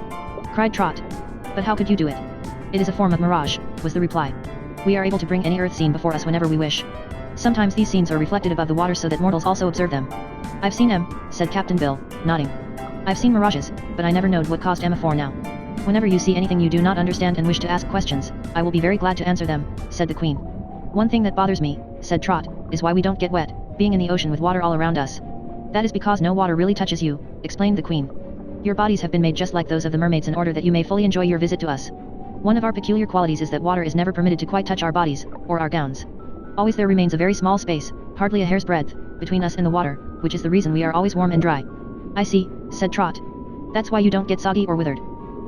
cried Trot. "But how could you do it?" It is a form of mirage, was the reply. We are able to bring any earth scene before us whenever we wish. Sometimes these scenes are reflected above the water so that mortals also observe them. I've seen them, said Captain Bill, nodding. I've seen mirages, but I never knowed what caused them for now. Whenever you see anything you do not understand and wish to ask questions, I will be very glad to answer them, said the Queen. One thing that bothers me, said Trot, is why we don't get wet, being in the ocean with water all around us. That is because no water really touches you, explained the Queen. Your bodies have been made just like those of the mermaids in order that you may fully enjoy your visit to us. One of our peculiar qualities is that water is never permitted to quite touch our bodies, or our gowns. Always there remains a very small space, hardly a hair's breadth, between us and the water, which is the reason we are always warm and dry. I see, said Trot. That's why you don't get soggy or withered.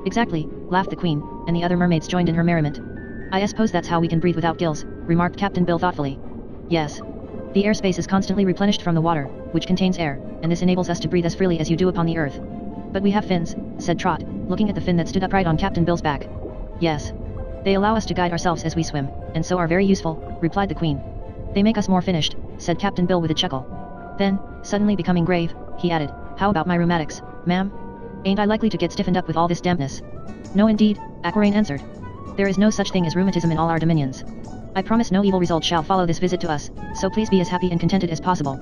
Exactly, laughed the Queen, and the other mermaids joined in her merriment. I suppose that's how we can breathe without gills, remarked Captain Bill thoughtfully. Yes. The airspace is constantly replenished from the water, which contains air, and this enables us to breathe as freely as you do upon the earth. But we have fins, said Trot, looking at the fin that stood upright on Captain Bill's back. Yes. They allow us to guide ourselves as we swim, and so are very useful, replied the Queen. They make us more finished, said Captain Bill with a chuckle. Then, suddenly becoming grave, he added, how about my rheumatics, ma'am? Ain't I likely to get stiffened up with all this dampness? No indeed, Aquarain answered. There is no such thing as rheumatism in all our dominions. I promise no evil result shall follow this visit to us, so please be as happy and contented as possible.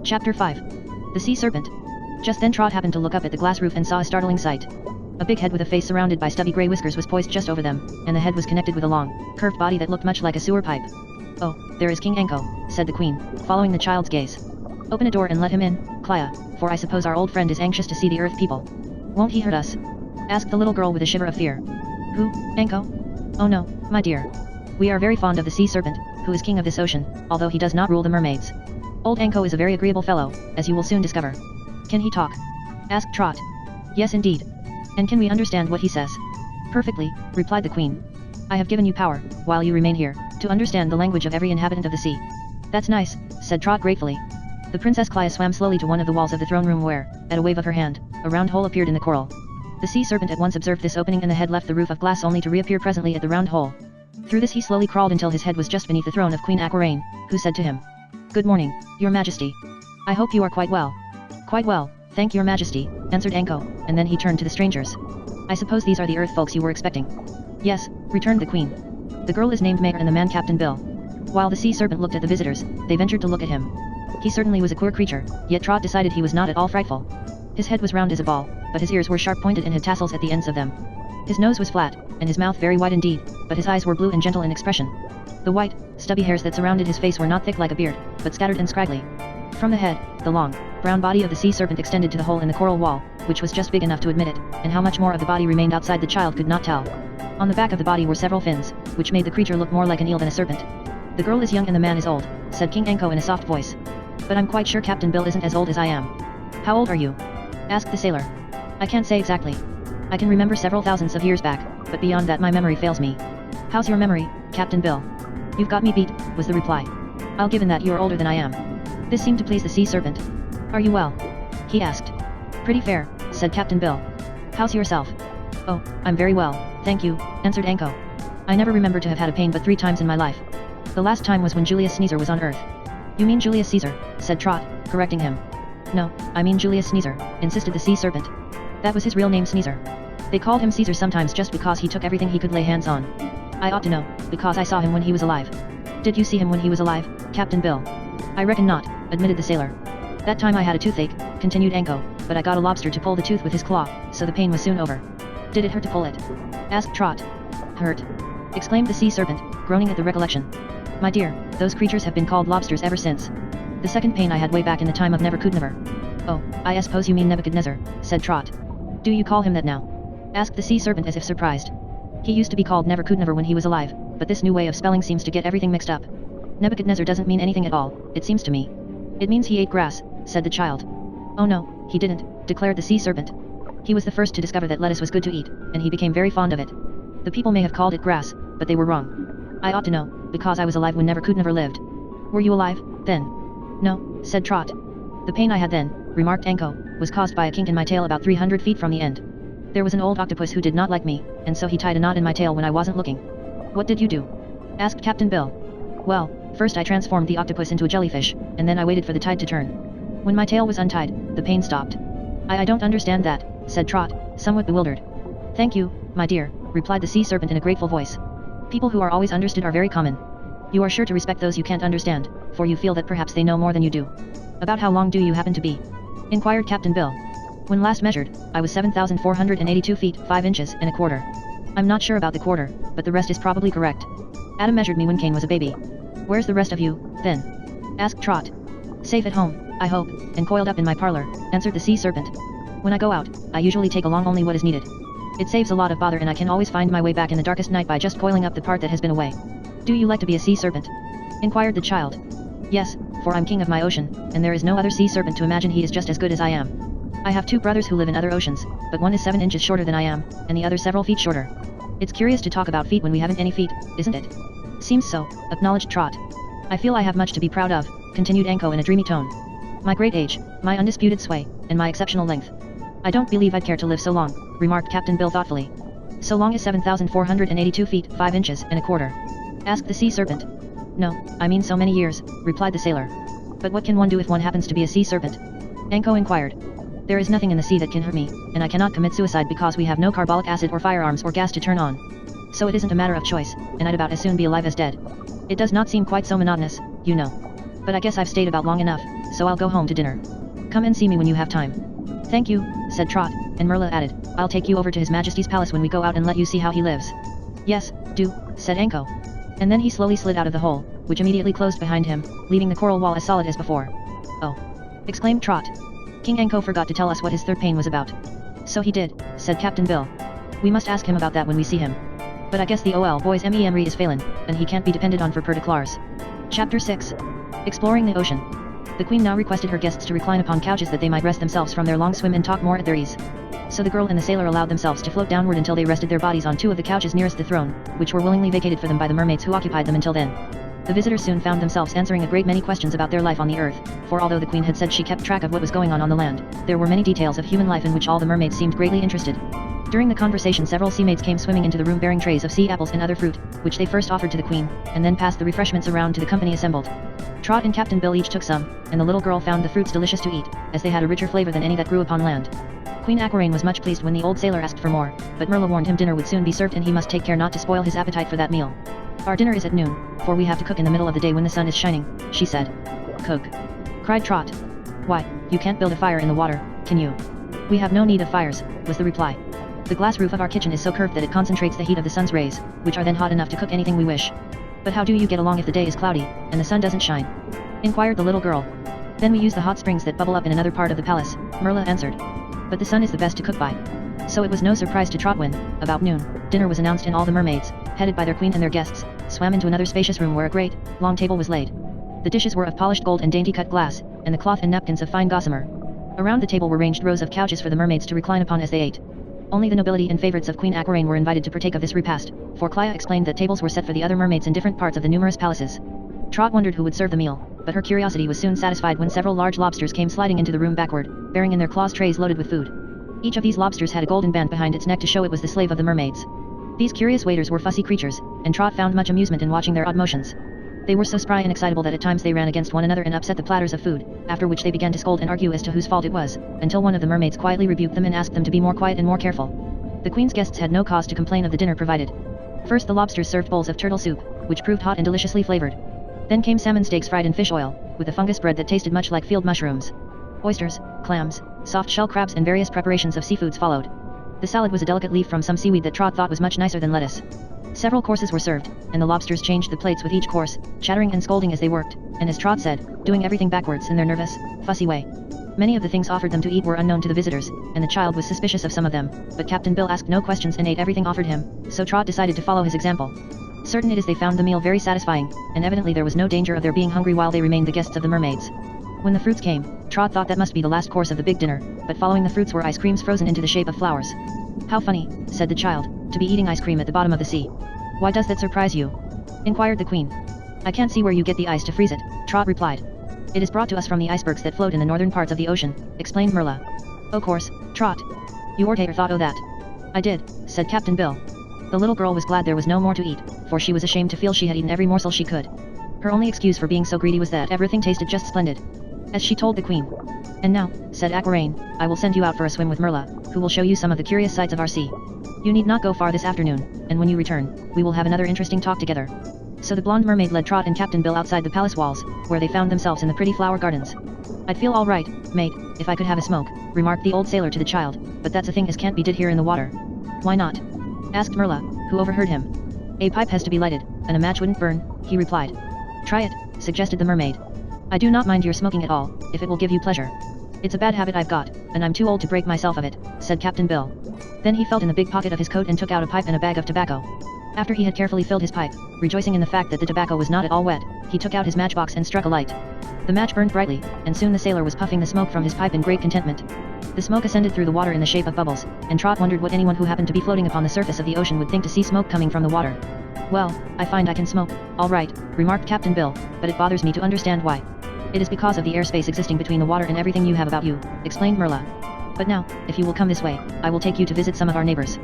Chapter 5. The Sea Serpent. Just then Trot happened to look up at the glass roof and saw a startling sight. A big head with a face surrounded by stubby grey whiskers was poised just over them, and the head was connected with a long, curved body that looked much like a sewer pipe. Oh, there is King Anko, said the Queen, following the child's gaze. Open a door and let him in, Clea, for I suppose our old friend is anxious to see the Earth people. Won't he hurt us? Asked the little girl with a shiver of fear. Who, Anko? Oh no, my dear. We are very fond of the Sea Serpent, who is king of this ocean, although he does not rule the mermaids. Old Anko is a very agreeable fellow, as you will soon discover. Can he talk? Asked Trot. Yes indeed. And can we understand what he says? Perfectly, replied the Queen. I have given you power, while you remain here, to understand the language of every inhabitant of the sea. That's nice, said Trot gratefully. The Princess Clea swam slowly to one of the walls of the throne room where, at a wave of her hand, a round hole appeared in the coral. The Sea Serpent at once observed this opening and the head left the roof of glass only to reappear presently at the round hole. Through this he slowly crawled until his head was just beneath the throne of Queen Aquarain, who said to him. Good morning, your majesty. I hope you are quite well. Quite well, thank your majesty, answered Anko, and then he turned to the strangers. I suppose these are the earth folks you were expecting. Yes, returned the Queen. The girl is named Mayor and the man Captain Bill. While the Sea Serpent looked at the visitors, they ventured to look at him. He certainly was a queer creature, yet Trot decided he was not at all frightful. His head was round as a ball, but his ears were sharp-pointed and had tassels at the ends of them. His nose was flat, and his mouth very wide indeed, but his eyes were blue and gentle in expression. The white, stubby hairs that surrounded his face were not thick like a beard, but scattered and scraggly. From the head, the long, brown body of the Sea Serpent extended to the hole in the coral wall, which was just big enough to admit it, and how much more of the body remained outside the child could not tell. On the back of the body were several fins, which made the creature look more like an eel than a serpent. The girl is young and the man is old, said King Anko in a soft voice. But I'm quite sure Captain Bill isn't as old as I am. How old are you? Asked the sailor. I can't say exactly. I can remember several thousands of years back, but beyond that my memory fails me. How's your memory, Captain Bill? You've got me beat, was the reply. I'll give in that you're older than I am. This seemed to please the Sea Serpent. Are you well? He asked. Pretty fair, said Captain Bill. How's yourself? Oh, I'm very well, thank you, answered Anko. I never remember to have had a pain but 3 times in my life. The last time was when Julius Caesar was on Earth. You mean Julius Caesar, said Trot, correcting him. No, I mean Julius Sneezer, insisted the Sea Serpent. That was his real name, Sneezer. They called him Caesar sometimes just because he took everything he could lay hands on. I ought to know, because I saw him when he was alive. Did you see him when he was alive, Captain Bill? I reckon not, admitted the sailor. That time I had a toothache, continued Anko, but I got a lobster to pull the tooth with his claw, so the pain was soon over. Did it hurt to pull it? Asked Trot. Hurt? Exclaimed the Sea Serpent, groaning at the recollection. My dear, those creatures have been called lobsters ever since. The second pain I had way back in the time of Nebuchadnezzar. Oh, I suppose you mean Nebuchadnezzar, said Trot. Do you call him that now? Asked the Sea Serpent as if surprised. He used to be called Nebuchadnezzar when he was alive, but this new way of spelling seems to get everything mixed up. Nebuchadnezzar doesn't mean anything at all, it seems to me. It means he ate grass, said the child. Oh no, he didn't, declared the Sea Serpent. He was the first to discover that lettuce was good to eat, and he became very fond of it. The people may have called it grass, but they were wrong. I ought to know, because I was alive when Nebuchadnezzar lived. Were you alive, then? No, said Trot. The pain I had then, remarked Anko, was caused by a kink in my tail about 300 feet from the end. There was an old octopus who did not like me, and so he tied a knot in my tail when I wasn't looking. What did you do? Asked Captain Bill. Well, first I transformed the octopus into a jellyfish, and then I waited for the tide to turn. When my tail was untied, the pain stopped. I don't understand that, said Trot, somewhat bewildered. Thank you, my dear, replied the sea serpent in a grateful voice. People who are always understood are very common. You are sure to respect those you can't understand, for you feel that perhaps they know more than you do. About how long do you happen to be? Inquired Captain Bill. When last measured, I was 7,482 feet, 5 inches and a quarter. I'm not sure about the quarter, but the rest is probably correct. Adam measured me when Kane was a baby. Where's the rest of you, then? Asked Trot. Safe at home, I hope, and coiled up in my parlor, answered the sea serpent. When I go out, I usually take along only what is needed. It saves a lot of bother and I can always find my way back in the darkest night by just coiling up the part that has been away. Do you like to be a sea serpent? Inquired the child. Yes, for I'm king of my ocean, and there is no other sea serpent to imagine he is just as good as I am. I have 2 brothers who live in other oceans, but one is 7 inches shorter than I am, and the other several feet shorter. It's curious to talk about feet when we haven't any feet, isn't it? Seems so, acknowledged Trot. I feel I have much to be proud of, continued Anko in a dreamy tone. My great age, my undisputed sway, and my exceptional length. I don't believe I'd care to live so long, remarked Captain Bill thoughtfully. So long as 7,482 feet, 5 inches and a quarter? Asked the sea serpent. No, I mean so many years, replied the sailor. But what can one do if one happens to be a sea serpent? Anko inquired. There is nothing in the sea that can hurt me, and I cannot commit suicide because we have no carbolic acid or firearms or gas to turn on. So it isn't a matter of choice, and I'd about as soon be alive as dead. It does not seem quite so monotonous, you know. But I guess I've stayed about long enough, so I'll go home to dinner. Come and see me when you have time. Thank you, said Trot, and Merla added, I'll take you over to His Majesty's palace when we go out and let you see how he lives. Yes, do, said Anko. And then he slowly slid out of the hole, which immediately closed behind him, leaving the coral wall as solid as before. Oh! Exclaimed Trot. King Anko forgot to tell us what his third pain was about. So he did, said Captain Bill. We must ask him about that when we see him. But I guess the OL boy's memory is failing, and he can't be depended on for particulars. Chapter 6. Exploring the ocean. The Queen now requested her guests to recline upon couches that they might rest themselves from their long swim and talk more at their ease. So the girl and the sailor allowed themselves to float downward until they rested their bodies on 2 of the couches nearest the throne, which were willingly vacated for them by the mermaids who occupied them until then. The visitors soon found themselves answering a great many questions about their life on the earth, for although the Queen had said she kept track of what was going on the land, there were many details of human life in which all the mermaids seemed greatly interested. During the conversation several sea maids came swimming into the room bearing trays of sea apples and other fruit, which they first offered to the Queen, and then passed the refreshments around to the company assembled. Trot and Captain Bill each took some, and the little girl found the fruits delicious to eat, as they had a richer flavor than any that grew upon land. Queen Aquaraine was much pleased when the old sailor asked for more, but Merla warned him dinner would soon be served and he must take care not to spoil his appetite for that meal. Our dinner is at noon, for we have to cook in the middle of the day when the sun is shining, she said. Cook! Cried Trot. Why, you can't build a fire in the water, can you? We have no need of fires, was the reply. The glass roof of our kitchen is so curved that it concentrates the heat of the sun's rays, which are then hot enough to cook anything we wish. But how do you get along if the day is cloudy, and the sun doesn't shine? Inquired the little girl. Then we use the hot springs that bubble up in another part of the palace, Merla answered. But the sun is the best to cook by. So it was no surprise to Trot when, about noon, dinner was announced and all the mermaids, headed by their queen and their guests, swam into another spacious room where a great, long table was laid. The dishes were of polished gold and dainty cut glass, and the cloth and napkins of fine gossamer. Around the table were ranged rows of couches for the mermaids to recline upon as they ate. Only the nobility and favorites of Queen Aquaraine were invited to partake of this repast, for Clia explained that tables were set for the other mermaids in different parts of the numerous palaces. Trot wondered who would serve the meal, but her curiosity was soon satisfied when several large lobsters came sliding into the room backward, bearing in their claws trays loaded with food. Each of these lobsters had a golden band behind its neck to show it was the slave of the mermaids. These curious waiters were fussy creatures, and Trot found much amusement in watching their odd motions. They were so spry and excitable that at times they ran against one another and upset the platters of food, after which they began to scold and argue as to whose fault it was, until one of the mermaids quietly rebuked them and asked them to be more quiet and more careful. The Queen's guests had no cause to complain of the dinner provided. First the lobsters served bowls of turtle soup, which proved hot and deliciously flavored. Then came salmon steaks fried in fish oil, with a fungus bread that tasted much like field mushrooms. Oysters, clams, soft shell crabs and various preparations of seafoods followed. The salad was a delicate leaf from some seaweed that Trot thought was much nicer than lettuce. Several courses were served, and the lobsters changed the plates with each course, chattering and scolding as they worked, and as Trot said, doing everything backwards in their nervous, fussy way. Many of the things offered them to eat were unknown to the visitors, and the child was suspicious of some of them, but Captain Bill asked no questions and ate everything offered him, so Trot decided to follow his example. Certain it is they found the meal very satisfying, and evidently there was no danger of their being hungry while they remained the guests of the mermaids. When the fruits came, Trot thought that must be the last course of the big dinner, but following the fruits were ice creams frozen into the shape of flowers. How funny, said the child, to be eating ice cream at the bottom of the sea. Why does that surprise you? Inquired the Queen. I can't see where you get the ice to freeze it, Trot replied. It is brought to us from the icebergs that float in the northern parts of the ocean, explained Merla. O' course, Trot. You ortator thought o' that. I did, said Captain Bill. The little girl was glad there was no more to eat, for she was ashamed to feel she had eaten every morsel she could. Her only excuse for being so greedy was that everything tasted just splendid. As she told the Queen. And now, said Aquarain, I will send you out for a swim with Merla, who will show you some of the curious sights of our sea. You need not go far this afternoon, and when you return, we will have another interesting talk together. So the blonde mermaid led Trot and Captain Bill outside the palace walls, where they found themselves in the pretty flower gardens. I'd feel alright, mate, if I could have a smoke, remarked the old sailor to the child, but that's a thing as can't be did here in the water. Why not? Asked Merla, who overheard him. A pipe has to be lighted, and a match wouldn't burn, he replied. Try it, suggested the mermaid. I do not mind your smoking at all, if it will give you pleasure. It's a bad habit I've got, and I'm too old to break myself of it, said Captain Bill. Then he felt in the big pocket of his coat and took out a pipe and a bag of tobacco. After he had carefully filled his pipe, rejoicing in the fact that the tobacco was not at all wet, he took out his matchbox and struck a light. The match burned brightly, and soon the sailor was puffing the smoke from his pipe in great contentment. The smoke ascended through the water in the shape of bubbles, and Trot wondered what anyone who happened to be floating upon the surface of the ocean would think to see smoke coming from the water. Well, I find I can smoke, all right, remarked Captain Bill, but it bothers me to understand why. It is because of the airspace existing between the water and everything you have about you, explained Merla. But now, if you will come this way, I will take you to visit some of our neighbors.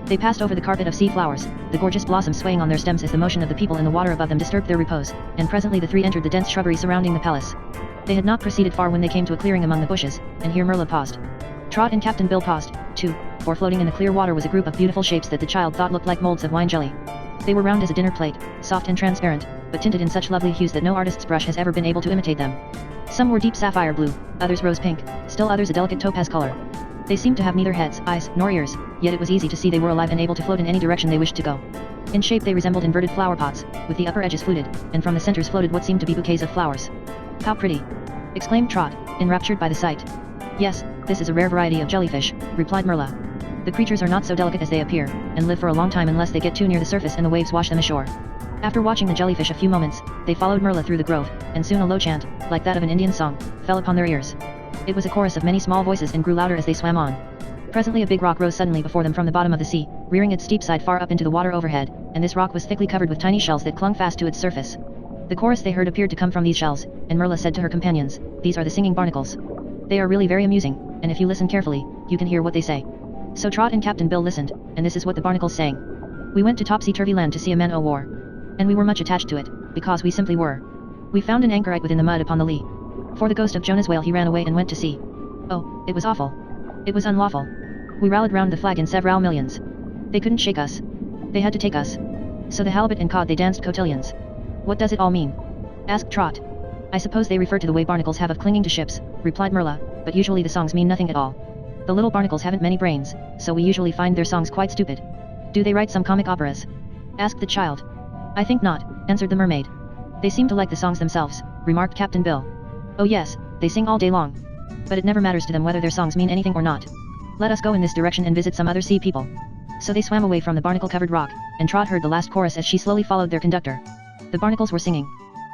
They passed over the carpet of sea flowers, the gorgeous blossoms swaying on their stems as the motion of the people in the water above them disturbed their repose, and presently the three entered the dense shrubbery surrounding the palace. They had not proceeded far when they came to a clearing among the bushes, and here Merla paused. Trot and Captain Bill paused, too, for floating in the clear water was a group of beautiful shapes that the child thought looked like molds of wine jelly. They were round as a dinner plate, soft and transparent, but tinted in such lovely hues that no artist's brush has ever been able to imitate them. Some were deep sapphire blue, others rose pink, still others a delicate topaz color. They seemed to have neither heads, eyes, nor ears, yet it was easy to see they were alive and able to float in any direction they wished to go. In shape they resembled inverted flower pots, with the upper edges fluted, and from the centers floated what seemed to be bouquets of flowers. How pretty! Exclaimed Trot, enraptured by the sight. Yes, this is a rare variety of jellyfish, replied Merla. The creatures are not so delicate as they appear, and live for a long time unless they get too near the surface and the waves wash them ashore. After watching the jellyfish a few moments, they followed Merla through the grove, and soon a low chant, like that of an Indian song, fell upon their ears. It was a chorus of many small voices and grew louder as they swam on. Presently a big rock rose suddenly before them from the bottom of the sea, rearing its steep side far up into the water overhead, and this rock was thickly covered with tiny shells that clung fast to its surface. The chorus they heard appeared to come from these shells, and Merla said to her companions, "These are the singing barnacles. They are really very amusing, and if you listen carefully, you can hear what they say." So Trot and Captain Bill listened, and this is what the barnacles sang. "We went to Topsy-Turvy Land to see a man-o'-war. And we were much attached to it, because we simply were. We found an anchorite within the mud upon the lee. For the ghost of Jonah's whale he ran away and went to sea. Oh, it was awful. It was unlawful. We rallied round the flag in several millions. They couldn't shake us. They had to take us. So the halibut and cod they danced cotillions." "What does it all mean?" asked Trot. "I suppose they refer to the way barnacles have of clinging to ships," replied Merla, "but usually the songs mean nothing at all. The little barnacles haven't many brains, so we usually find their songs quite stupid." "Do they write some comic operas?" asked the child. "I think not," answered the mermaid. "They seem to like the songs themselves," remarked Captain Bill. "Oh yes, they sing all day long. But it never matters to them whether their songs mean anything or not. Let us go in this direction and visit some other sea people." So they swam away from the barnacle-covered rock, and Trot heard the last chorus as she slowly followed their conductor. The barnacles were singing.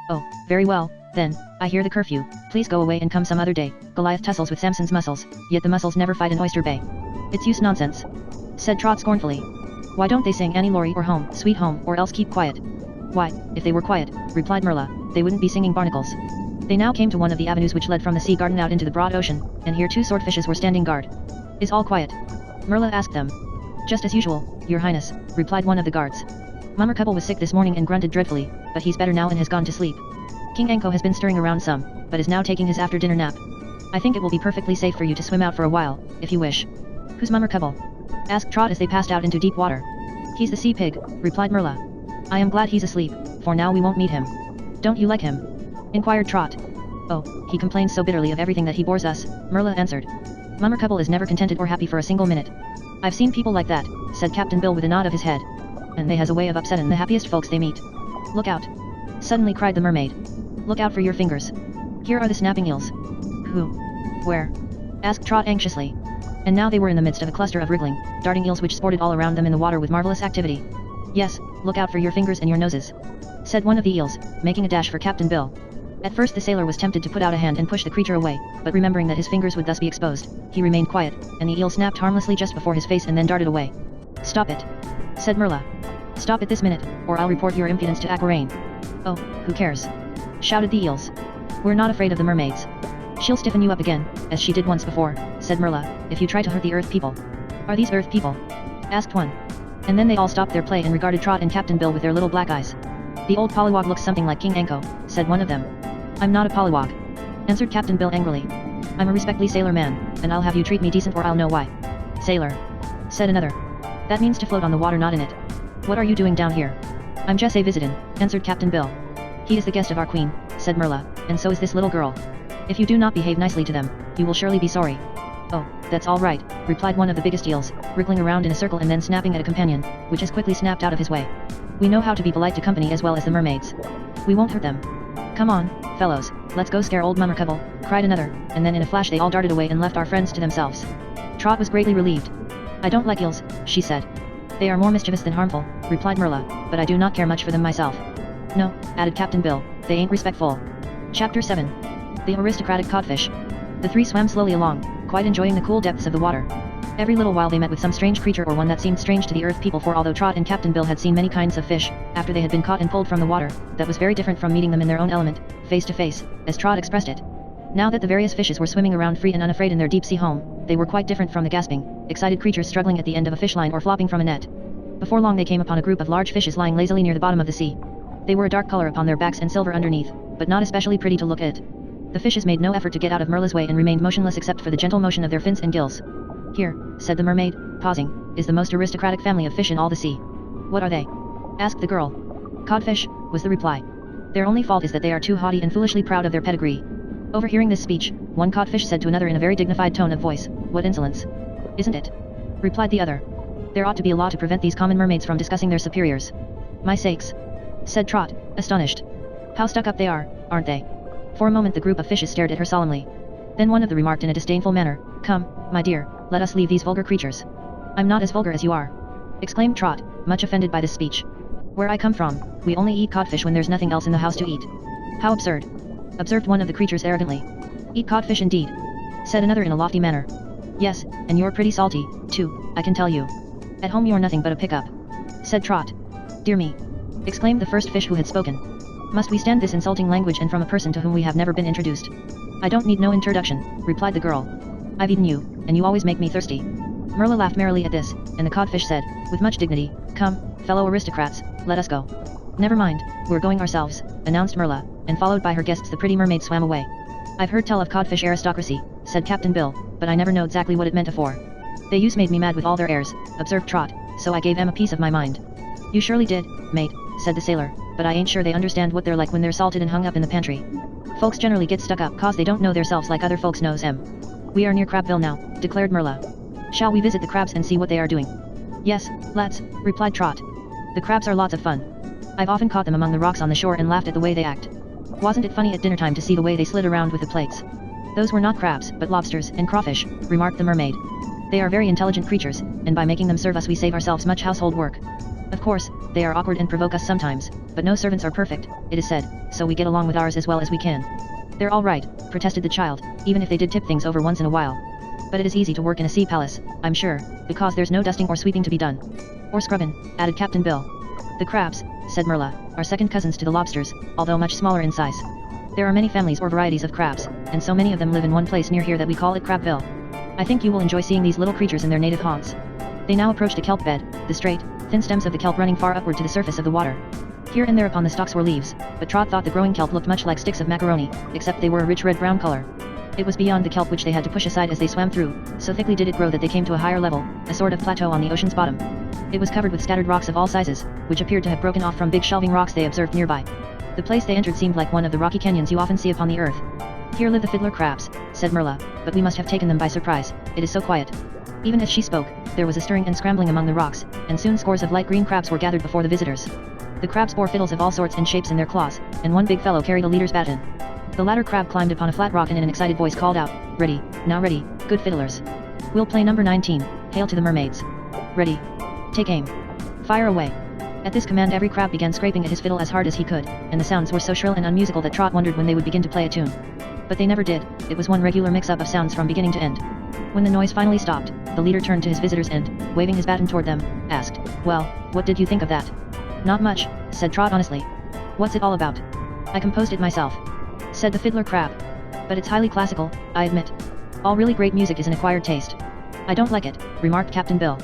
"Oh, very well, then, I hear the curfew, please go away and come some other day. Goliath tussles with Samson's muscles, yet the muscles never fight in Oyster Bay. It's use nonsense," said Trot scornfully. "Why don't they sing Annie Laurie or Home, Sweet Home, or else keep quiet?" "Why, if they were quiet," replied Merla, "they wouldn't be singing barnacles." They now came to one of the avenues which led from the sea garden out into the broad ocean, and here two swordfishes were standing guard. "Is all quiet?" Merla asked them. "Just as usual, your highness," replied one of the guards. "Mummercouple was sick this morning and grunted dreadfully, but he's better now and has gone to sleep. King Anko has been stirring around some, but is now taking his after-dinner nap. I think it will be perfectly safe for you to swim out for a while, if you wish." "Who's Mummercouple?" asked Trot as they passed out into deep water. "He's the sea pig," replied Merla. "I am glad he's asleep, for now we won't meet him." "Don't you like him?" inquired Trot. "Oh, he complains so bitterly of everything that he bores us," Merla answered. "Mummercouple is never contented or happy for a single minute." "I've seen people like that," said Captain Bill with a nod of his head. "And they has a way of upsetting the happiest folks they meet." "Look out!" suddenly cried the mermaid. "Look out for your fingers. Here are the snapping eels." "Who? Where?" asked Trot anxiously. And now they were in the midst of a cluster of wriggling, darting eels which sported all around them in the water with marvelous activity. "Yes, look out for your fingers and your noses," said one of the eels, making a dash for Captain Bill. At first the sailor was tempted to put out a hand and push the creature away, but remembering that his fingers would thus be exposed, he remained quiet, and the eel snapped harmlessly just before his face and then darted away. "Stop it," said Merla. "Stop it this minute, or I'll report your impudence to Aquarain." "Oh, who cares?" shouted the eels. "We're not afraid of the mermaids. She'll stiffen you up again, as she did once before," said Merla, "if you try to hurt the earth people." "Are these earth people?" asked one. And then they all stopped their play and regarded Trot and Captain Bill with their little black eyes. "The old pollywog looks something like King Anko," said one of them. "I'm not a pollywog," answered Captain Bill angrily. I'm a respectly sailor man, and I'll have you treat me decent or I'll know why. Sailor, said another. That means to float on the water, not in it. What are you doing down here? I'm just a visitin', answered Captain Bill. He is the guest of our queen, said Merla, and so is this little girl. If you do not behave nicely to them, you will surely be sorry. Oh, that's all right, replied one of the biggest eels, wriggling around in a circle and then snapping at a companion, which as quickly snapped out of his way. We know how to be polite to company as well as the mermaids. We won't hurt them. Come on, fellows, let's go scare old Mummercubble, cried another, and then in a flash they all darted away and left our friends to themselves. Trot was greatly relieved. I don't like eels, she said. They are more mischievous than harmful, replied Merla, but I do not care much for them myself. No, added Captain Bill, they ain't respectful. Chapter 7. The aristocratic codfish. The three swam slowly along, quite enjoying the cool depths of the water. Every little while they met with some strange creature or one that seemed strange to the earth people, for although Trot and Captain Bill had seen many kinds of fish, after they had been caught and pulled from the water, that was very different from meeting them in their own element, face to face, as Trot expressed it. Now that the various fishes were swimming around free and unafraid in their deep-sea home, they were quite different from the gasping, excited creatures struggling at the end of a fish line or flopping from a net. Before long they came upon a group of large fishes lying lazily near the bottom of the sea. They were a dark color upon their backs and silver underneath, but not especially pretty to look at. The fishes made no effort to get out of Merla's way and remained motionless except for the gentle motion of their fins and gills. Here, said the mermaid, pausing, is the most aristocratic family of fish in all the sea. What are they? Asked the girl. Codfish, was the reply. Their only fault is that they are too haughty and foolishly proud of their pedigree. Overhearing this speech, one codfish said to another in a very dignified tone of voice, What insolence! Isn't it? Replied the other. There ought to be a law to prevent these common mermaids from discussing their superiors. My sakes! Said Trot, astonished. How stuck up they are, aren't they? For a moment the group of fishes stared at her solemnly. Then one of them remarked in a disdainful manner, Come, my dear, let us leave these vulgar creatures. I'm not as vulgar as you are. Exclaimed Trot, much offended by this speech. Where I come from, we only eat codfish when there's nothing else in the house to eat. How absurd! Observed one of the creatures arrogantly. Eat codfish indeed, said another in a lofty manner. Yes, and you're pretty salty, too, I can tell you. At home you're nothing but a pickup, said Trot. Dear me! Exclaimed the first fish who had spoken. Must we stand this insulting language and from a person to whom we have never been introduced? I don't need no introduction, replied the girl. I've eaten you, and you always make me thirsty. Merla laughed merrily at this, and the codfish said, with much dignity, Come, fellow aristocrats, let us go. Never mind, we're going ourselves, announced Merla, and followed by her guests the pretty mermaid swam away. I've heard tell of codfish aristocracy, said Captain Bill, but I never know exactly what it meant afore. They use made me mad with all their airs, observed Trot, so I gave them a piece of my mind. You surely did, mate, said the sailor, but I ain't sure they understand what they're like when they're salted and hung up in the pantry. Folks generally get stuck up cause they don't know theirselves like other folks knows 'em. We are near Crabville now, declared Merla. Shall we visit the crabs and see what they are doing? Yes, let's, replied Trot. The crabs are lots of fun. I've often caught them among the rocks on the shore and laughed at the way they act. Wasn't it funny at dinner time to see the way they slid around with the plates? Those were not crabs, but lobsters and crawfish, remarked the mermaid. They are very intelligent creatures, and by making them serve us we save ourselves much household work. Of course, they are awkward and provoke us sometimes, but no servants are perfect, it is said, so we get along with ours as well as we can. They're all right, protested the child, even if they did tip things over once in a while. But it is easy to work in a sea palace, I'm sure, because there's no dusting or sweeping to be done. Or scrubbing, added Captain Bill. The crabs, said Merla, are second cousins to the lobsters, although much smaller in size. There are many families or varieties of crabs, and so many of them live in one place near here that we call it Crabville. I think you will enjoy seeing these little creatures in their native haunts. They now approached a kelp bed, the straight, thin stems of the kelp running far upward to the surface of the water. Here and there upon the stalks were leaves, but Trot thought the growing kelp looked much like sticks of macaroni, except they were a rich red-brown color. It was beyond the kelp which they had to push aside as they swam through, so thickly did it grow that they came to a higher level, a sort of plateau on the ocean's bottom. It was covered with scattered rocks of all sizes, which appeared to have broken off from big shelving rocks they observed nearby. The place they entered seemed like one of the rocky canyons you often see upon the earth. Here live the fiddler crabs, said Merla, but we must have taken them by surprise, it is so quiet. Even as she spoke, there was a stirring and scrambling among the rocks, and soon scores of light green crabs were gathered before the visitors. The crabs bore fiddles of all sorts and shapes in their claws, and one big fellow carried a leader's baton. The latter crab climbed upon a flat rock and in an excited voice called out, Ready, now ready, good fiddlers. We'll play number 19, Hail to the Mermaids. Ready. Take aim. Fire away. At this command every crab began scraping at his fiddle as hard as he could, and the sounds were so shrill and unmusical that Trot wondered when they would begin to play a tune. But they never did, it was one regular mix-up of sounds from beginning to end. When the noise finally stopped, the leader turned to his visitors and, waving his baton toward them, asked, Well, what did you think of that? Not much, said Trot honestly. What's it all about? I composed it myself, said the fiddler crab. But it's highly classical, I admit. All really great music is an acquired taste. I don't like it, remarked Captain Bill.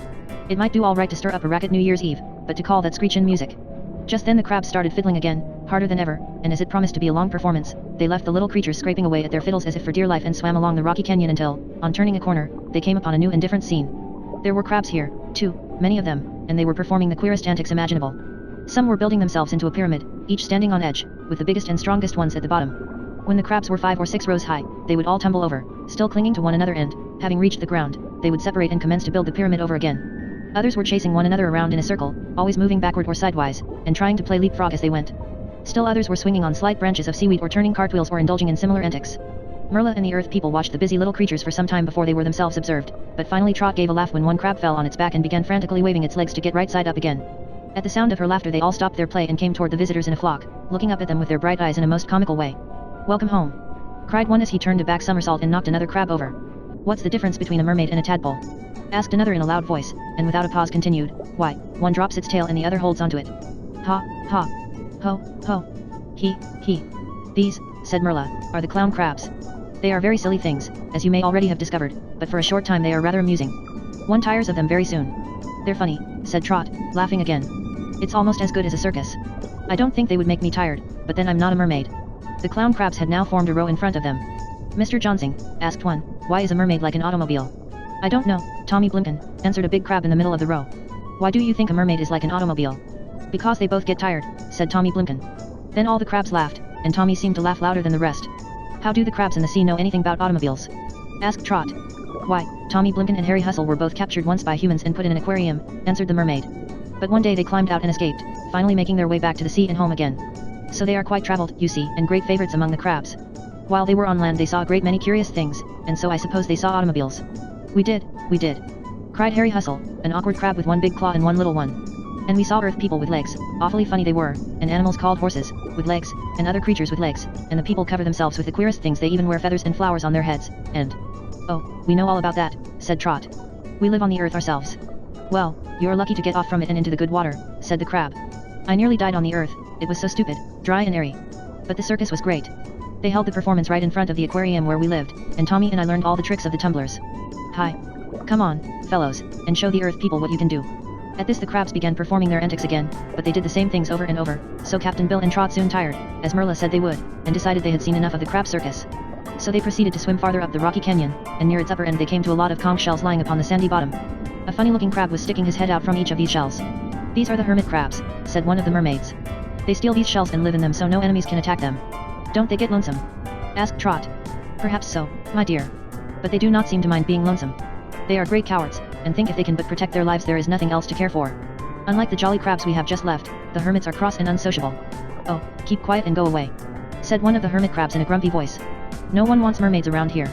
It might do all right to stir up a racket New Year's Eve, but to call that screechin' music. Just then the crabs started fiddling again, harder than ever, and as it promised to be a long performance, they left the little creatures scraping away at their fiddles as if for dear life and swam along the rocky canyon until, on turning a corner, they came upon a new and different scene. There were crabs here, too, many of them, and they were performing the queerest antics imaginable. Some were building themselves into a pyramid, each standing on edge, with the biggest and strongest ones at the bottom. When the crabs were 5 or 6 rows high, they would all tumble over, still clinging to one another and, having reached the ground, they would separate and commence to build the pyramid over again. Others were chasing one another around in a circle, always moving backward or sidewise, and trying to play leapfrog as they went. Still others were swinging on slight branches of seaweed or turning cartwheels or indulging in similar antics. Merla and the earth people watched the busy little creatures for some time before they were themselves observed, but finally Trot gave a laugh when one crab fell on its back and began frantically waving its legs to get right side up again. At the sound of her laughter they all stopped their play and came toward the visitors in a flock, looking up at them with their bright eyes in a most comical way. "Welcome home," cried one as he turned a back somersault and knocked another crab over. "What's the difference between a mermaid and a tadpole?" asked another in a loud voice, and without a pause continued, "Why, one drops its tail and the other holds onto it." "Ha, ha. Ho, ho. He. These," said Merla, "are the clown crabs. They are very silly things, as you may already have discovered, but for a short time they are rather amusing. One tires of them very soon." "They're funny," said Trot, laughing again. "It's almost as good as a circus. I don't think they would make me tired, but then I'm not a mermaid." The clown crabs had now formed a row in front of them. "Mr. Johnsing," asked one, "why is a mermaid like an automobile?" "I don't know, Tommy Blimkin," answered a big crab in the middle of the row. "Why do you think a mermaid is like an automobile?" "Because they both get tired," said Tommy Blimkin. Then all the crabs laughed, and Tommy seemed to laugh louder than the rest. "How do the crabs in the sea know anything about automobiles?" asked Trot. "Why, Tommy Blimkin and Harry Hustle were both captured once by humans and put in an aquarium," answered the mermaid. "But one day they climbed out and escaped, finally making their way back to the sea and home again. So they are quite traveled, you see, and great favorites among the crabs. While they were on land they saw a great many curious things, and so I suppose they saw automobiles." We did," cried Harry Hustle, an awkward crab with one big claw and one little one. "And we saw earth people with legs, awfully funny they were, and animals called horses, with legs, and other creatures with legs, and the people cover themselves with the queerest things, they even wear feathers and flowers on their heads, and—" "Oh, we know all about that," said Trot. "We live on the earth ourselves." "Well, you're lucky to get off from it and into the good water," said the crab. "I nearly died on the earth, it was so stupid, dry and airy. But the circus was great. They held the performance right in front of the aquarium where we lived, and Tommy and I learned all the tricks of the tumblers. Hi. Come on, fellows, and show the earth people what you can do." At this the crabs began performing their antics again, but they did the same things over and over, so Captain Bill and Trot soon tired, as Merla said they would, and decided they had seen enough of the crab circus. So they proceeded to swim farther up the rocky canyon, and near its upper end they came to a lot of conch shells lying upon the sandy bottom. A funny-looking crab was sticking his head out from each of these shells. "These are the hermit crabs," said one of the mermaids. "They steal these shells and live in them so no enemies can attack them." "Don't they get lonesome?" asked Trot. "Perhaps so, my dear. But they do not seem to mind being lonesome. They are great cowards, and think if they can but protect their lives there is nothing else to care for. Unlike the jolly crabs we have just left, the hermits are cross and unsociable." "Oh, keep quiet and go away," said one of the hermit crabs in a grumpy voice. "No one wants mermaids around here."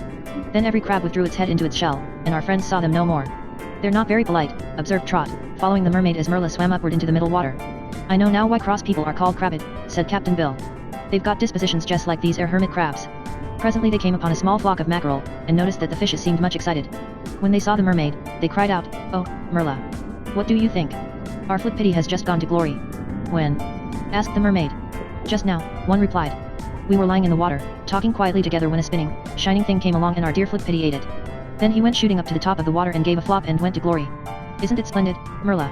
Then every crab withdrew its head into its shell, and our friends saw them no more. "They're not very polite," observed Trot, following the mermaid as Merla swam upward into the middle water. "I know now why cross people are called crabbed," said Captain Bill. "They've got dispositions just like these hermit crabs." Presently they came upon a small flock of mackerel, and noticed that the fishes seemed much excited. When they saw the mermaid, they cried out, "Oh, Merla! What do you think? Our Flip-Pity has just gone to glory." "When?" asked the mermaid. "Just now," one replied. "We were lying in the water, talking quietly together when a spinning, shining thing came along and our dear Flip-Pity ate it. Then he went shooting up to the top of the water and gave a flop and went to glory. Isn't it splendid, Merla?"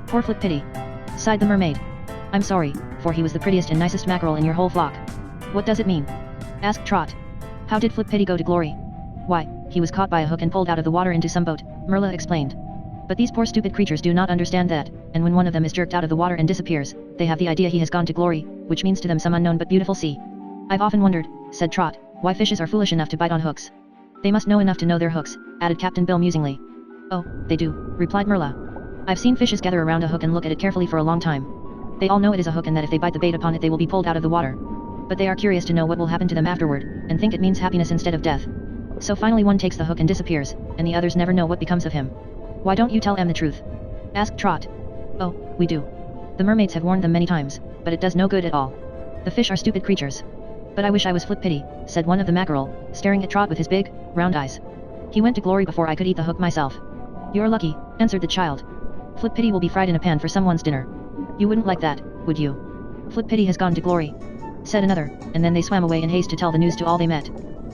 "Poor Flip-Pity," sighed the mermaid. "I'm sorry, for he was the prettiest and nicest mackerel in your whole flock." "What does it mean?" asked Trot. "How did Flip-Pity go to glory?" "Why, he was caught by a hook and pulled out of the water into some boat," Merla explained. "But these poor stupid creatures do not understand that, and when one of them is jerked out of the water and disappears, they have the idea he has gone to glory, which means to them some unknown but beautiful sea. I've often wondered," said Trot, "why fishes are foolish enough to bite on hooks. They must know enough to know their hooks," added Captain Bill musingly. "Oh, they do," replied Merla. "I've seen fishes gather around a hook and look at it carefully for a long time. They all know it is a hook and that if they bite the bait upon it they will be pulled out of the water. But they are curious to know what will happen to them afterward, and think it means happiness instead of death. So finally one takes the hook and disappears, and the others never know what becomes of him." "Why don't you tell them the truth?" asked Trot. "Oh, we do. The mermaids have warned them many times, but it does no good at all. The fish are stupid creatures." "But I wish I was Flip-Pity," said one of the mackerel, staring at Trot with his big, round eyes. "He went to glory before I could eat the hook myself." "You're lucky," answered the child. "Flip-Pity will be fried in a pan for someone's dinner. You wouldn't like that, would you?" "Flip-Pity has gone to glory," said another, and then they swam away in haste to tell the news to all they met.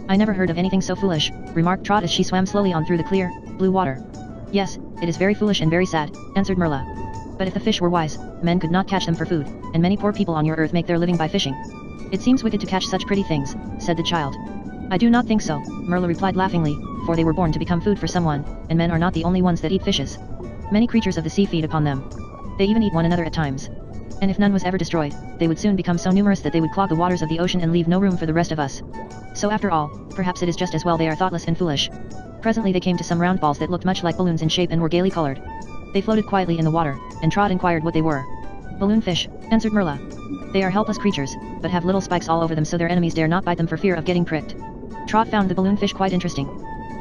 "I never heard of anything so foolish," remarked Trot as she swam slowly on through the clear, blue water. "Yes, it is very foolish and very sad," answered Merla. But if the fish were wise, men could not catch them for food, and many poor people on your earth make their living by fishing. It seems wicked to catch such pretty things, said the child. I do not think so, Merla replied laughingly, for they were born to become food for someone, and men are not the only ones that eat fishes. Many creatures of the sea feed upon them. They even eat one another at times. And if none was ever destroyed, they would soon become so numerous that they would clog the waters of the ocean and leave no room for the rest of us. So after all, perhaps it is just as well they are thoughtless and foolish. Presently they came to some round balls that looked much like balloons in shape and were gaily colored. They floated quietly in the water, and Trot inquired what they were. Balloon fish, answered Merla. They are helpless creatures, but have little spikes all over them so their enemies dare not bite them for fear of getting pricked. Trot found the balloon fish quite interesting.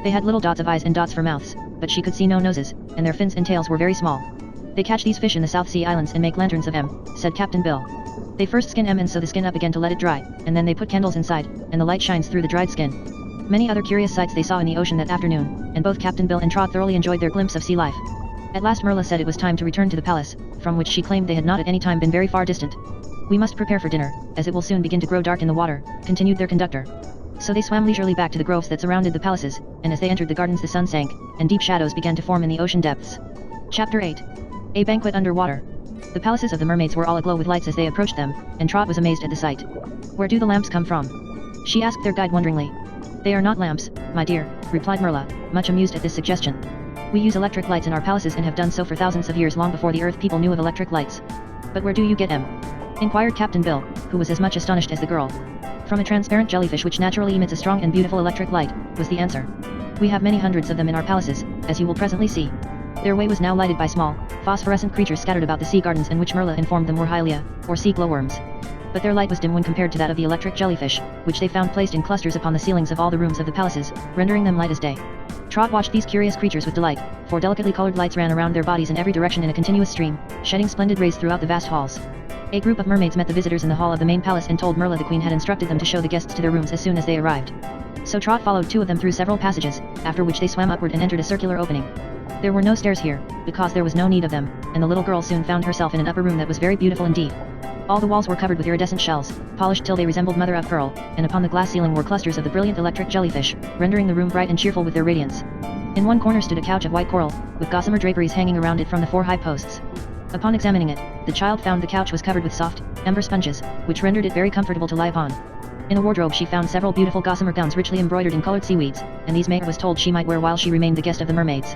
They had little dots of eyes and dots for mouths, but she could see no noses, and their fins and tails were very small. They catch these fish in the South Sea Islands and make lanterns of them, said Captain Bill. They first skin them and sew the skin up again to let it dry, and then they put candles inside, and the light shines through the dried skin. Many other curious sights they saw in the ocean that afternoon, and both Captain Bill and Trot thoroughly enjoyed their glimpse of sea life. At last Merla said it was time to return to the palace, from which she claimed they had not at any time been very far distant. We must prepare for dinner, as it will soon begin to grow dark in the water, continued their conductor. So they swam leisurely back to the groves that surrounded the palaces, and as they entered the gardens the sun sank, and deep shadows began to form in the ocean depths. Chapter 8. A banquet underwater. The palaces of the mermaids were all aglow with lights as they approached them, and Trot was amazed at the sight. Where do the lamps come from? She asked their guide wonderingly. They are not lamps, my dear, replied Merla, much amused at this suggestion. We use electric lights in our palaces and have done so for thousands of years long before the earth people knew of electric lights. But where do you get them? Inquired Captain Bill, who was as much astonished as the girl. From a transparent jellyfish which naturally emits a strong and beautiful electric light, was the answer. We have many hundreds of them in our palaces, as you will presently see. Their way was now lighted by small, phosphorescent creatures scattered about the sea gardens and which Merla informed them were hylia, or sea glowworms. But their light was dim when compared to that of the electric jellyfish, which they found placed in clusters upon the ceilings of all the rooms of the palaces, rendering them light as day. Trot watched these curious creatures with delight, for delicately colored lights ran around their bodies in every direction in a continuous stream, shedding splendid rays throughout the vast halls. A group of mermaids met the visitors in the hall of the main palace and told Merla the queen had instructed them to show the guests to their rooms as soon as they arrived. So Trot followed two of them through several passages, after which they swam upward and entered a circular opening. There were no stairs here, because there was no need of them, and the little girl soon found herself in an upper room that was very beautiful indeed. All the walls were covered with iridescent shells, polished till they resembled mother of pearl, and upon the glass ceiling were clusters of the brilliant electric jellyfish, rendering the room bright and cheerful with their radiance. In one corner stood a couch of white coral, with gossamer draperies hanging around it from the four high posts. Upon examining it, the child found the couch was covered with soft, amber sponges, which rendered it very comfortable to lie upon. In a wardrobe she found several beautiful gossamer gowns richly embroidered in colored seaweeds, and these Mayor was told she might wear while she remained the guest of the mermaids.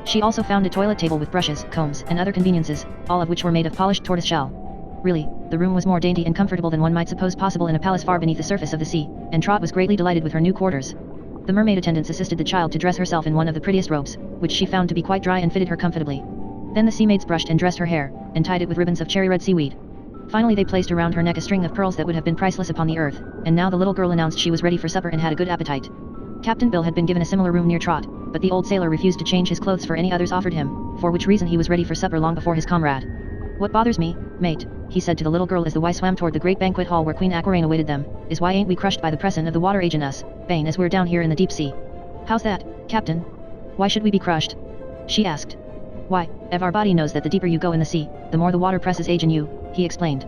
She also found a toilet table with brushes, combs, and other conveniences, all of which were made of polished tortoise shell. Really, the room was more dainty and comfortable than one might suppose possible in a palace far beneath the surface of the sea, and Trot was greatly delighted with her new quarters. The mermaid attendants assisted the child to dress herself in one of the prettiest robes, which she found to be quite dry and fitted her comfortably. Then the sea maids brushed and dressed her hair, and tied it with ribbons of cherry red seaweed. Finally they placed around her neck a string of pearls that would have been priceless upon the earth, and now the little girl announced she was ready for supper and had a good appetite. Captain Bill had been given a similar room near Trot, but the old sailor refused to change his clothes for any others offered him, for which reason he was ready for supper long before his comrade. What bothers me, mate, he said to the little girl as the Y swam toward the great banquet hall where Queen Aquarine awaited them, is why ain't we crushed by the pression of the water age in us, Bane, as we're down here in the deep sea. How's that, Captain? Why should we be crushed? She asked. Why, ev our body knows that the deeper you go in the sea, the more the water presses age in you, he explained.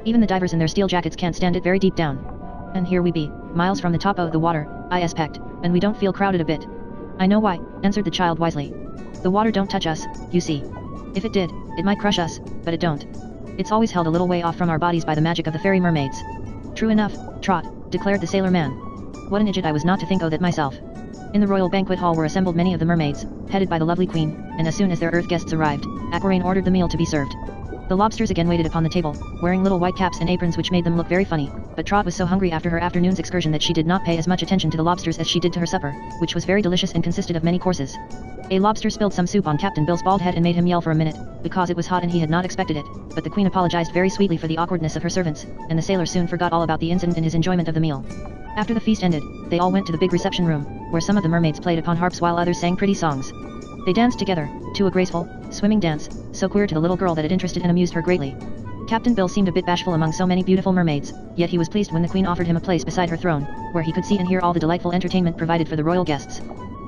Even the divers in their steel jackets can't stand it very deep down. And here we be, miles from the top of the water, I expect, and we don't feel crowded a bit. I know why, answered the child wisely. The water don't touch us, you see. If it did, it might crush us, but it don't. It's always held a little way off from our bodies by the magic of the fairy mermaids. True enough, Trot, declared the sailor man. What an idiot I was not to think o' that myself. In the royal banquet hall were assembled many of the mermaids, headed by the lovely queen, and as soon as their earth guests arrived, Aquarine ordered the meal to be served. The lobsters again waited upon the table, wearing little white caps and aprons which made them look very funny, but Trot was so hungry after her afternoon's excursion that she did not pay as much attention to the lobsters as she did to her supper, which was very delicious and consisted of many courses. A lobster spilled some soup on Captain Bill's bald head and made him yell for a minute, because it was hot and he had not expected it, but the queen apologized very sweetly for the awkwardness of her servants, and the sailor soon forgot all about the incident in his enjoyment of the meal. After the feast ended, they all went to the big reception room, where some of the mermaids played upon harps while others sang pretty songs. They danced together, to a graceful, swimming dance, so queer to the little girl that it interested and amused her greatly. Captain Bill seemed a bit bashful among so many beautiful mermaids, yet he was pleased when the queen offered him a place beside her throne, where he could see and hear all the delightful entertainment provided for the royal guests.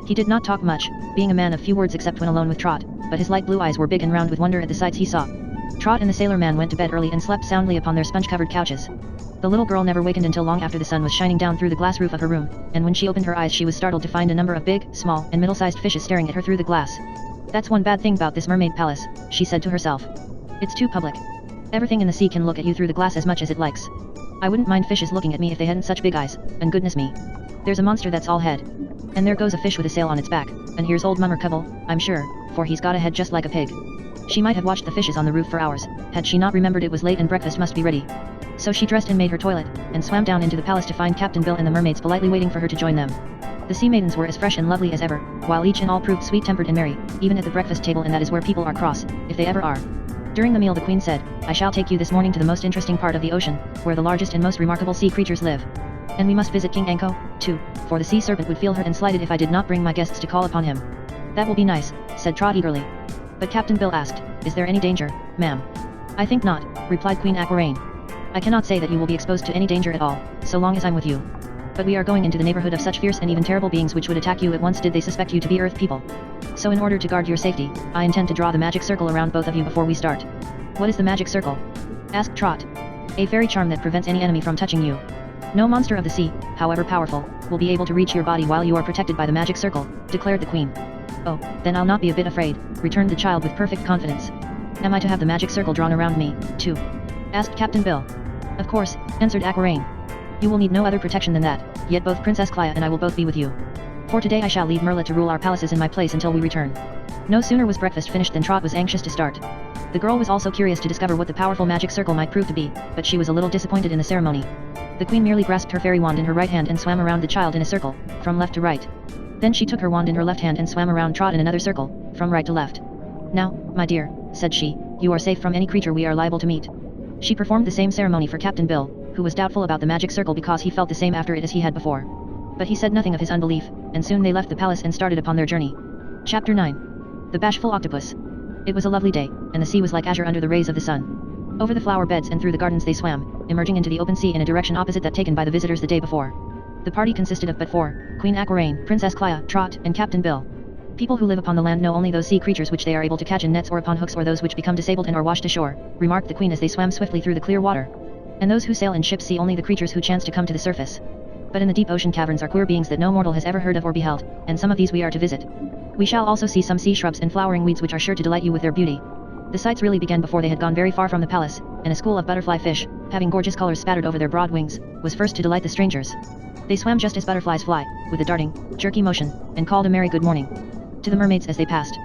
He did not talk much, being a man of few words except when alone with Trot, but his light blue eyes were big and round with wonder at the sights he saw. Trot and the sailor man went to bed early and slept soundly upon their sponge-covered couches. The little girl never wakened until long after the sun was shining down through the glass roof of her room, and when she opened her eyes she was startled to find a number of big, small, and middle-sized fishes staring at her through the glass. That's one bad thing about this mermaid palace, she said to herself. It's too public. Everything in the sea can look at you through the glass as much as it likes. I wouldn't mind fishes looking at me if they hadn't such big eyes, and goodness me. There's a monster that's all head. And there goes a fish with a sail on its back, and here's old Mummer Cubble, I'm sure, for he's got a head just like a pig. She might have watched the fishes on the roof for hours, had she not remembered it was late and breakfast must be ready. So she dressed and made her toilet, and swam down into the palace to find Captain Bill and the mermaids politely waiting for her to join them. The sea maidens were as fresh and lovely as ever, while each and all proved sweet-tempered and merry, even at the breakfast table, and that is where people are cross, if they ever are. During the meal the queen said, I shall take you this morning to the most interesting part of the ocean, where the largest and most remarkable sea creatures live. And we must visit King Anko, too, for the sea serpent would feel hurt and slighted if I did not bring my guests to call upon him. That will be nice, said Trot eagerly. But Captain Bill asked, is there any danger, ma'am? I think not, replied Queen Aquaraine. I cannot say that you will be exposed to any danger at all, so long as I'm with you. But we are going into the neighborhood of such fierce and even terrible beings which would attack you at once did they suspect you to be Earth people. So in order to guard your safety, I intend to draw the magic circle around both of you before we start. What is the magic circle? Asked Trot. A fairy charm that prevents any enemy from touching you. No monster of the sea, however powerful, will be able to reach your body while you are protected by the magic circle, declared the queen. Oh, then I'll not be a bit afraid, returned the child with perfect confidence. Am I to have the magic circle drawn around me, too? Asked Captain Bill. Of course, answered Aquaraine. You will need no other protection than that, yet both Princess Clia and I will both be with you. For today I shall leave Merla to rule our palaces in my place until we return. No sooner was breakfast finished than Trot was anxious to start. The girl was also curious to discover what the powerful magic circle might prove to be, but she was a little disappointed in the ceremony. The queen merely grasped her fairy wand in her right hand and swam around the child in a circle, from left to right. Then she took her wand in her left hand and swam around Trot in another circle, from right to left. Now, my dear, said she, you are safe from any creature we are liable to meet. She performed the same ceremony for Captain Bill, who was doubtful about the magic circle because he felt the same after it as he had before. But he said nothing of his unbelief, and soon they left the palace and started upon their journey. Chapter 9. The Bashful Octopus. It was a lovely day, and the sea was like azure under the rays of the sun. Over the flower beds and through the gardens they swam, emerging into the open sea in a direction opposite that taken by the visitors the day before. The party consisted of but four: Queen Aquaraine, Princess Clia, Trot, and Captain Bill. People who live upon the land know only those sea creatures which they are able to catch in nets or upon hooks, or those which become disabled and are washed ashore, remarked the queen as they swam swiftly through the clear water. And those who sail in ships see only the creatures who chance to come to the surface. But in the deep ocean caverns are queer beings that no mortal has ever heard of or beheld, and some of these we are to visit. We shall also see some sea shrubs and flowering weeds which are sure to delight you with their beauty. The sights really began before they had gone very far from the palace, and a school of butterfly fish, having gorgeous colors spattered over their broad wings, was first to delight the strangers. They swam just as butterflies fly, with a darting, jerky motion, and called a merry good morning to the mermaids as they passed.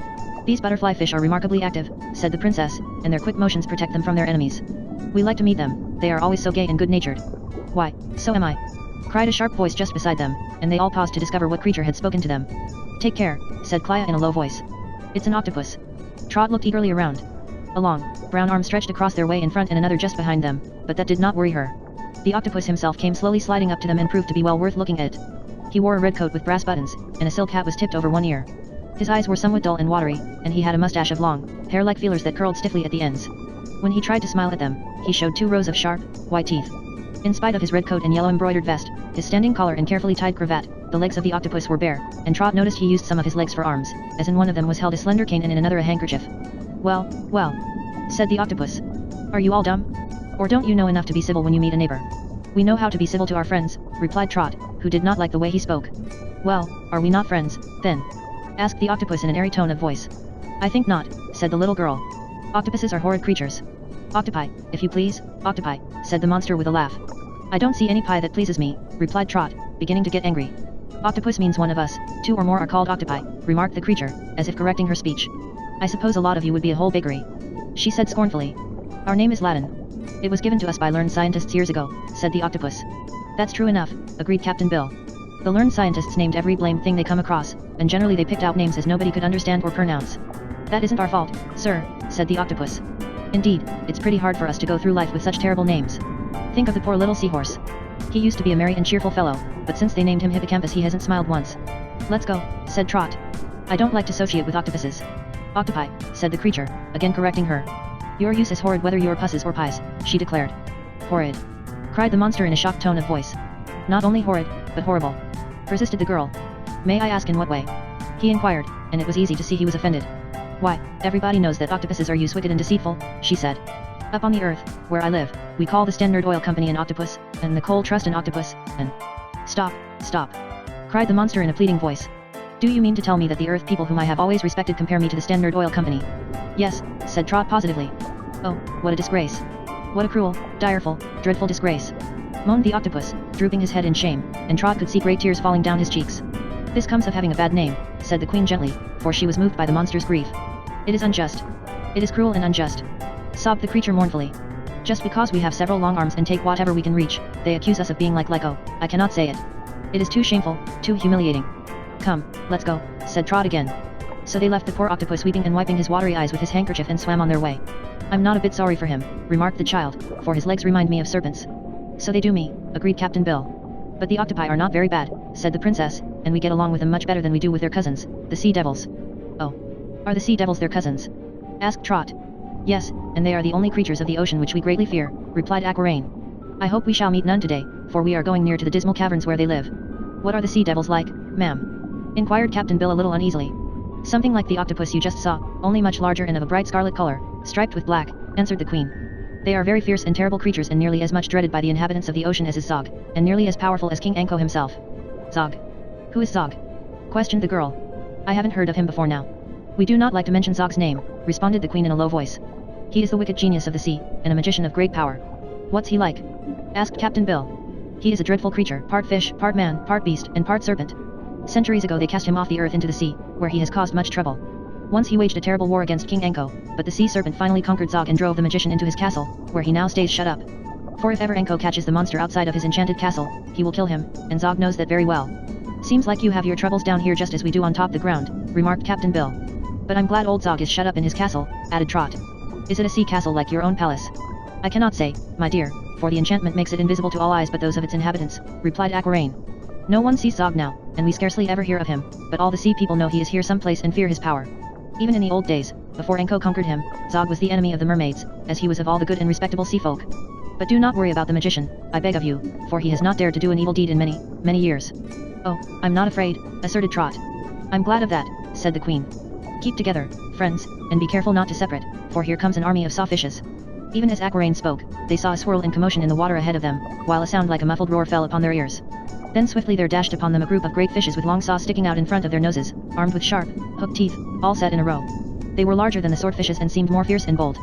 These butterfly fish are remarkably active, said the princess, and their quick motions protect them from their enemies. We like to meet them, they are always so gay and good-natured. Why, so am I, cried a sharp voice just beside them, and they all paused to discover what creature had spoken to them. Take care, said Clia in a low voice. It's an octopus. Trot looked eagerly around. A long, brown arm stretched across their way in front and another just behind them, but that did not worry her. The octopus himself came slowly sliding up to them and proved to be well worth looking at. He wore a red coat with brass buttons, and a silk hat was tipped over one ear. His eyes were somewhat dull and watery, and he had a mustache of long, hair-like feelers that curled stiffly at the ends. When he tried to smile at them, he showed 2 rows of sharp, white teeth. In spite of his red coat and yellow embroidered vest, his standing collar and carefully tied cravat, the legs of the octopus were bare, and Trot noticed he used some of his legs for arms, as in one of them was held a slender cane and in another a handkerchief. Well, well, said the octopus. Are you all dumb? Or don't you know enough to be civil when you meet a neighbor? We know how to be civil to our friends, replied Trot, who did not like the way he spoke. Well, are we not friends, then? Asked the octopus in an airy tone of voice. I think not, said the little girl. Octopuses are horrid creatures. Octopi, if you please, octopi, said the monster with a laugh. I don't see any pie that pleases me, replied Trot, beginning to get angry. Octopus means one of us, 2 or more are called octopi, remarked the creature, as if correcting her speech. I suppose a lot of you would be a whole bakery. She said scornfully. Our name is Latin. It was given to us by learned scientists years ago, said the octopus. That's true enough, agreed Captain Bill. The learned scientists named every blamed thing they come across, and generally they picked out names as nobody could understand or pronounce. That isn't our fault, sir, said the octopus. Indeed, it's pretty hard for us to go through life with such terrible names. Think of the poor little seahorse. He used to be a merry and cheerful fellow, but since they named him Hippocampus he hasn't smiled once. Let's go, said Trot. I don't like to associate with octopuses. Octopi, said the creature, again correcting her. Your use is horrid whether you're pusses or pies, she declared. Horrid, cried the monster in a shocked tone of voice. Not only horrid, but horrible, persisted the girl. May I ask in what way? He inquired, and it was easy to see he was offended. Why, everybody knows that octopuses are wicked and deceitful, she said. Up on the earth, where I live, we call the Standard Oil Company an octopus, and the Coal Trust an octopus, and... Stop, stop, cried the monster in a pleading voice. Do you mean to tell me that the earth people whom I have always respected compare me to the Standard Oil Company? Yes, said Trot positively. Oh, what a disgrace. What a cruel, direful, dreadful disgrace. Moaned the octopus, drooping his head in shame, and Trot could see great tears falling down his cheeks. This comes of having a bad name, said the queen gently, for she was moved by the monster's grief. It is unjust. It is cruel and unjust. Sobbed the creature mournfully. Just because we have several long arms and take whatever we can reach, they accuse us of being like Lyco. I cannot say it. It is too shameful, too humiliating. Come, let's go, said Trot again. So they left the poor octopus weeping and wiping his watery eyes with his handkerchief and swam on their way. I'm not a bit sorry for him, remarked the child, for his legs remind me of serpents. So they do me, agreed Captain Bill. But the octopi are not very bad, said the princess, and we get along with them much better than we do with their cousins, the sea devils. Oh. Are the sea devils their cousins? Asked Trot. Yes, and they are the only creatures of the ocean which we greatly fear, replied Aquarain. I hope we shall meet none today, for we are going near to the dismal caverns where they live. What are the sea devils like, ma'am? Inquired Captain Bill a little uneasily. Something like the octopus you just saw, only much larger and of a bright scarlet color, striped with black, answered the queen. They are very fierce and terrible creatures and nearly as much dreaded by the inhabitants of the ocean as is Zog, and nearly as powerful as King Anko himself. Zog. Who is Zog? Questioned the girl. I haven't heard of him before now. We do not like to mention Zog's name, responded the queen in a low voice. He is the wicked genius of the sea, and a magician of great power. What's he like? Asked Captain Bill. He is a dreadful creature, part fish, part man, part beast, and part serpent. Centuries ago they cast him off the earth into the sea, where he has caused much trouble. Once he waged a terrible war against King Anko, but the sea serpent finally conquered Zog and drove the magician into his castle, where he now stays shut up. For if ever Anko catches the monster outside of his enchanted castle, he will kill him, and Zog knows that very well. Seems like you have your troubles down here just as we do on top the ground, remarked Captain Bill. But I'm glad old Zog is shut up in his castle, added Trot. Is it a sea castle like your own palace? I cannot say, my dear, for the enchantment makes it invisible to all eyes but those of its inhabitants, replied Aquarain. No one sees Zog now, and we scarcely ever hear of him, but all the sea people know he is here someplace and fear his power. Even in the old days, before Anko conquered him, Zog was the enemy of the mermaids, as he was of all the good and respectable sea folk. But do not worry about the magician, I beg of you, for he has not dared to do an evil deed in many, many years. Oh, I'm not afraid, asserted Trot. I'm glad of that, said the queen. Keep together, friends, and be careful not to separate, for here comes an army of sawfishes. Even as Aquarain spoke, they saw a swirl and commotion in the water ahead of them, while a sound like a muffled roar fell upon their ears. Then swiftly there dashed upon them a group of great fishes with long saws sticking out in front of their noses, armed with sharp, hooked teeth, all set in a row. They were larger than the swordfishes and seemed more fierce and bold.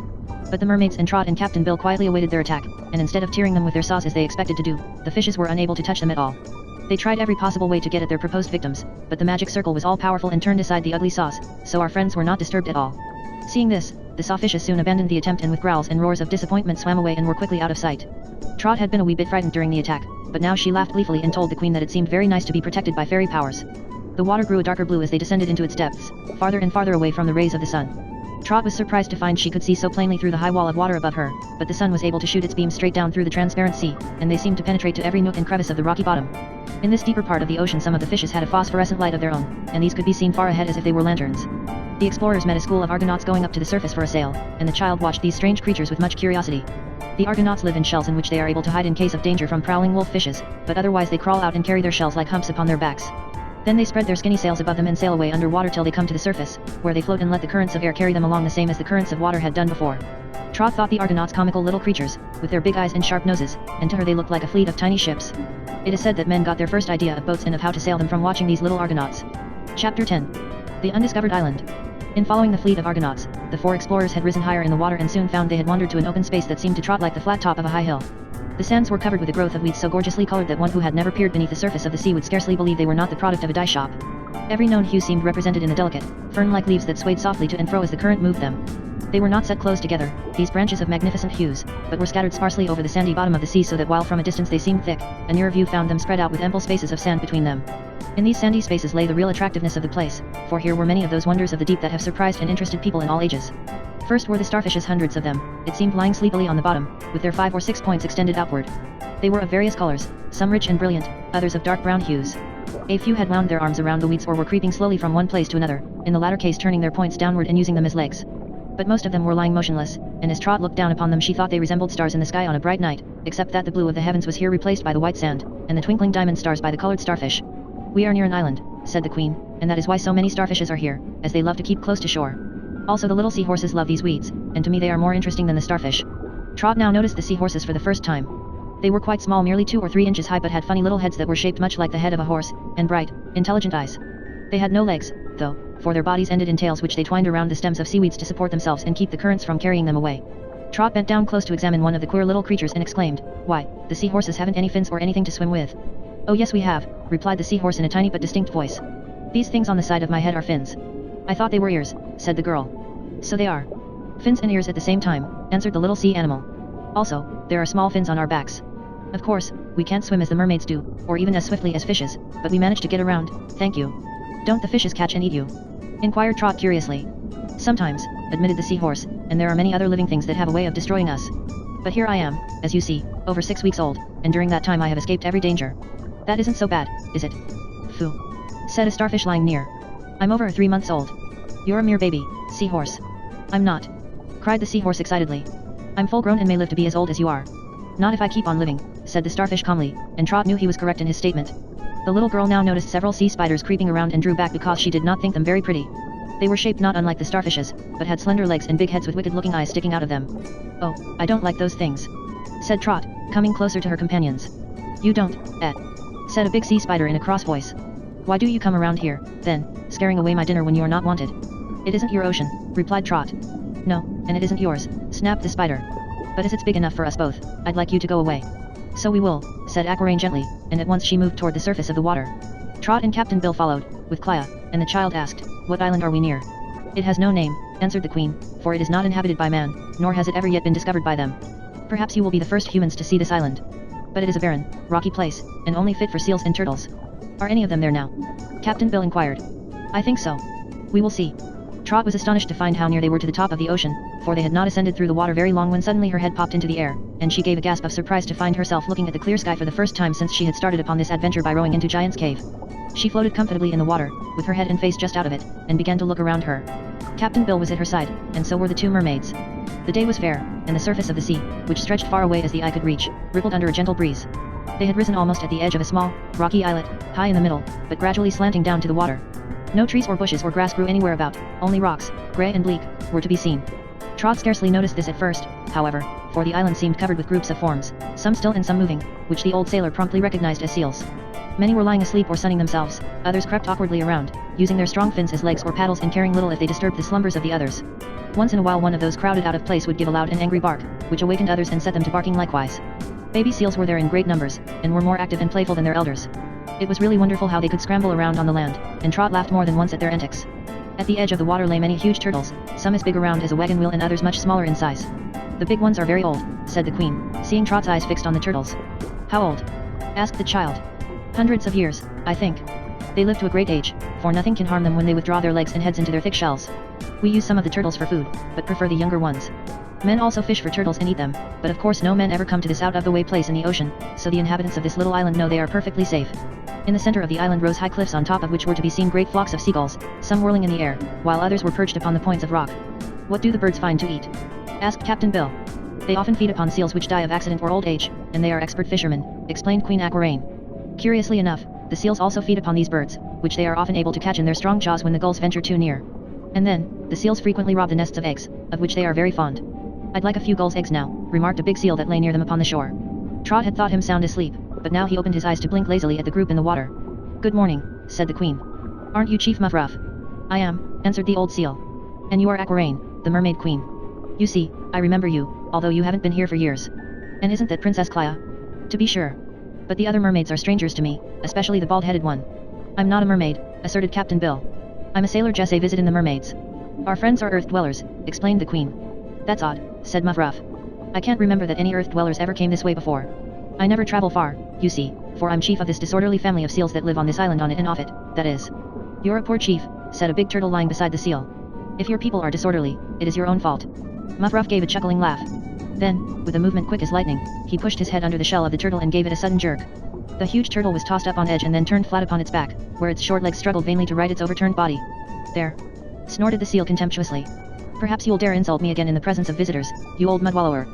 But the mermaids and Trot and Captain Bill quietly awaited their attack, and instead of tearing them with their saws as they expected to do, the fishes were unable to touch them at all. They tried every possible way to get at their proposed victims, but the magic circle was all powerful and turned aside the ugly saws, so our friends were not disturbed at all. Seeing this, the sawfishes soon abandoned the attempt and with growls and roars of disappointment swam away and were quickly out of sight. Trot had been a wee bit frightened during the attack, but now she laughed gleefully and told the queen that it seemed very nice to be protected by fairy powers. The water grew a darker blue as they descended into its depths, farther and farther away from the rays of the sun. Trot was surprised to find she could see so plainly through the high wall of water above her, but the sun was able to shoot its beams straight down through the transparent sea, and they seemed to penetrate to every nook and crevice of the rocky bottom. In this deeper part of the ocean some of the fishes had a phosphorescent light of their own, and these could be seen far ahead as if they were lanterns. The explorers met a school of Argonauts going up to the surface for a sail, and the child watched these strange creatures with much curiosity. The Argonauts live in shells in which they are able to hide in case of danger from prowling wolf fishes, but otherwise they crawl out and carry their shells like humps upon their backs. Then they spread their skinny sails above them and sail away underwater till they come to the surface, where they float and let the currents of air carry them along the same as the currents of water had done before. Trot thought the Argonauts comical little creatures, with their big eyes and sharp noses, and to her they looked like a fleet of tiny ships. It is said that men got their first idea of boats and of how to sail them from watching these little Argonauts. Chapter 10. The Undiscovered Island. In following the fleet of Argonauts, the four explorers had risen higher in the water and soon found they had wandered to an open space that seemed to Trot like the flat top of a high hill. The sands were covered with a growth of weeds so gorgeously colored that one who had never peered beneath the surface of the sea would scarcely believe they were not the product of a dye shop. Every known hue seemed represented in the delicate, fern-like leaves that swayed softly to and fro as the current moved them. They were not set close together, these branches of magnificent hues, but were scattered sparsely over the sandy bottom of the sea so that while from a distance they seemed thick, a nearer view found them spread out with ample spaces of sand between them. In these sandy spaces lay the real attractiveness of the place, for here were many of those wonders of the deep that have surprised and interested people in all ages. First were the starfishes, hundreds of them, it seemed lying sleepily on the bottom, with their 5 or 6 points extended outward. They were of various colors, some rich and brilliant, others of dark brown hues. A few had wound their arms around the weeds or were creeping slowly from one place to another, in the latter case turning their points downward and using them as legs. But most of them were lying motionless, and as Trot looked down upon them she thought they resembled stars in the sky on a bright night, except that the blue of the heavens was here replaced by the white sand, and the twinkling diamond stars by the colored starfish. We are near an island, said the queen, and that is why so many starfishes are here, as they love to keep close to shore. Also the little seahorses love these weeds, and to me they are more interesting than the starfish. Trot now noticed the seahorses for the first time. They were quite small, merely 2 or 3 inches high, but had funny little heads that were shaped much like the head of a horse, and bright, intelligent eyes. They had no legs, though, for their bodies ended in tails which they twined around the stems of seaweeds to support themselves and keep the currents from carrying them away. Trot bent down close to examine one of the queer little creatures and exclaimed, "Why, the seahorses haven't any fins or anything to swim with." "Oh yes we have," replied the seahorse in a tiny but distinct voice. "These things on the side of my head are fins." "I thought they were ears," said the girl. "So they are. Fins and ears at the same time," answered the little sea animal. "Also, there are small fins on our backs. Of course, we can't swim as the mermaids do, or even as swiftly as fishes, but we manage to get around, thank you." "Don't the fishes catch and eat you?" inquired Trot curiously. "Sometimes," admitted the seahorse, "and there are many other living things that have a way of destroying us. But here I am, as you see, over 6 weeks old, and during that time I have escaped every danger." "That isn't so bad, is it?" "Phoo," said a starfish lying near. "I'm over 3 months old." "You're a mere baby, seahorse." "I'm not," cried the seahorse excitedly. "I'm full grown and may live to be as old as you are." "Not if I keep on living," said the starfish calmly, and Trot knew he was correct in his statement. The little girl now noticed several sea spiders creeping around and drew back because she did not think them very pretty. They were shaped not unlike the starfishes, but had slender legs and big heads with wicked-looking eyes sticking out of them. "Oh, I don't like those things," said Trot, coming closer to her companions. "You don't, said a big sea spider in a cross voice. "Why do you come around here, then, scaring away my dinner when you are not wanted?" "It isn't your ocean," replied Trot. "No, and it isn't yours," snapped the spider. "But as it's big enough for us both, I'd like you to go away." "So we will," said Aquarain gently, and at once she moved toward the surface of the water. Trot and Captain Bill followed, with Clea, and the child asked, "What island are we near?" "It has no name," answered the queen, "for it is not inhabited by man, nor has it ever yet been discovered by them. Perhaps you will be the first humans to see this island. But it is a barren, rocky place, and only fit for seals and turtles." "Are any of them there now?" Captain Bill inquired. "I think so. We will see." Trot was astonished to find how near they were to the top of the ocean, for they had not ascended through the water very long when suddenly her head popped into the air, and she gave a gasp of surprise to find herself looking at the clear sky for the first time since she had started upon this adventure by rowing into Giant's Cave. She floated comfortably in the water, with her head and face just out of it, and began to look around her. Captain Bill was at her side, and so were the 2 mermaids. The day was fair, and the surface of the sea, which stretched far away as the eye could reach, rippled under a gentle breeze. They had risen almost at the edge of a small, rocky islet, high in the middle, but gradually slanting down to the water. No trees or bushes or grass grew anywhere about, only rocks, grey and bleak, were to be seen. Trot scarcely noticed this at first, however, for the island seemed covered with groups of forms, some still and some moving, which the old sailor promptly recognized as seals. Many were lying asleep or sunning themselves, others crept awkwardly around, using their strong fins as legs or paddles and caring little if they disturbed the slumbers of the others. Once in a while one of those crowded out of place would give a loud and angry bark, which awakened others and set them to barking likewise. Baby seals were there in great numbers, and were more active and playful than their elders. It was really wonderful how they could scramble around on the land, and Trot laughed more than once at their antics. At the edge of the water lay many huge turtles, some as big around as a wagon wheel and others much smaller in size. "The big ones are very old," said the queen, seeing Trot's eyes fixed on the turtles. "How old?" asked the child. "Hundreds of years, I think. They live to a great age, for nothing can harm them when they withdraw their legs and heads into their thick shells. We use some of the turtles for food, but prefer the younger ones. Men also fish for turtles and eat them, but of course no men ever come to this out-of-the-way place in the ocean, so the inhabitants of this little island know they are perfectly safe." In the center of the island rose high cliffs on top of which were to be seen great flocks of seagulls, some whirling in the air, while others were perched upon the points of rock. "What do the birds find to eat?" asked Captain Bill. "They often feed upon seals which die of accident or old age, and they are expert fishermen," explained Queen Aquarain. "Curiously enough, the seals also feed upon these birds, which they are often able to catch in their strong jaws when the gulls venture too near. And then, the seals frequently rob the nests of eggs, of which they are very fond." "I'd like a few gulls' eggs now," remarked a big seal that lay near them upon the shore. Trot had thought him sound asleep, but now he opened his eyes to blink lazily at the group in the water. "Good morning," said the queen. "Aren't you Chief Muffruff?" "I am," answered the old seal. "And you are Aquarain, the mermaid queen. You see, I remember you, although you haven't been here for years. And isn't that Princess Clea?" "To be sure. But the other mermaids are strangers to me, especially the bald-headed one." "I'm not a mermaid," asserted Captain Bill. "I'm a sailor just a visit in the mermaids. Our friends are earth dwellers," explained the queen. "That's odd," said Muffruff. "I can't remember that any earth dwellers ever came this way before. I never travel far, you see, for I'm chief of this disorderly family of seals that live on this island on it and off it, that is." "You're a poor chief," said a big turtle lying beside the seal. "If your people are disorderly, it is your own fault." Muffruff gave a chuckling laugh. Then, with a movement quick as lightning, he pushed his head under the shell of the turtle and gave it a sudden jerk. The huge turtle was tossed up on edge and then turned flat upon its back, where its short legs struggled vainly to right its overturned body. "There!" snorted the seal contemptuously. "Perhaps you'll dare insult me again in the presence of visitors, you old mud-wallower."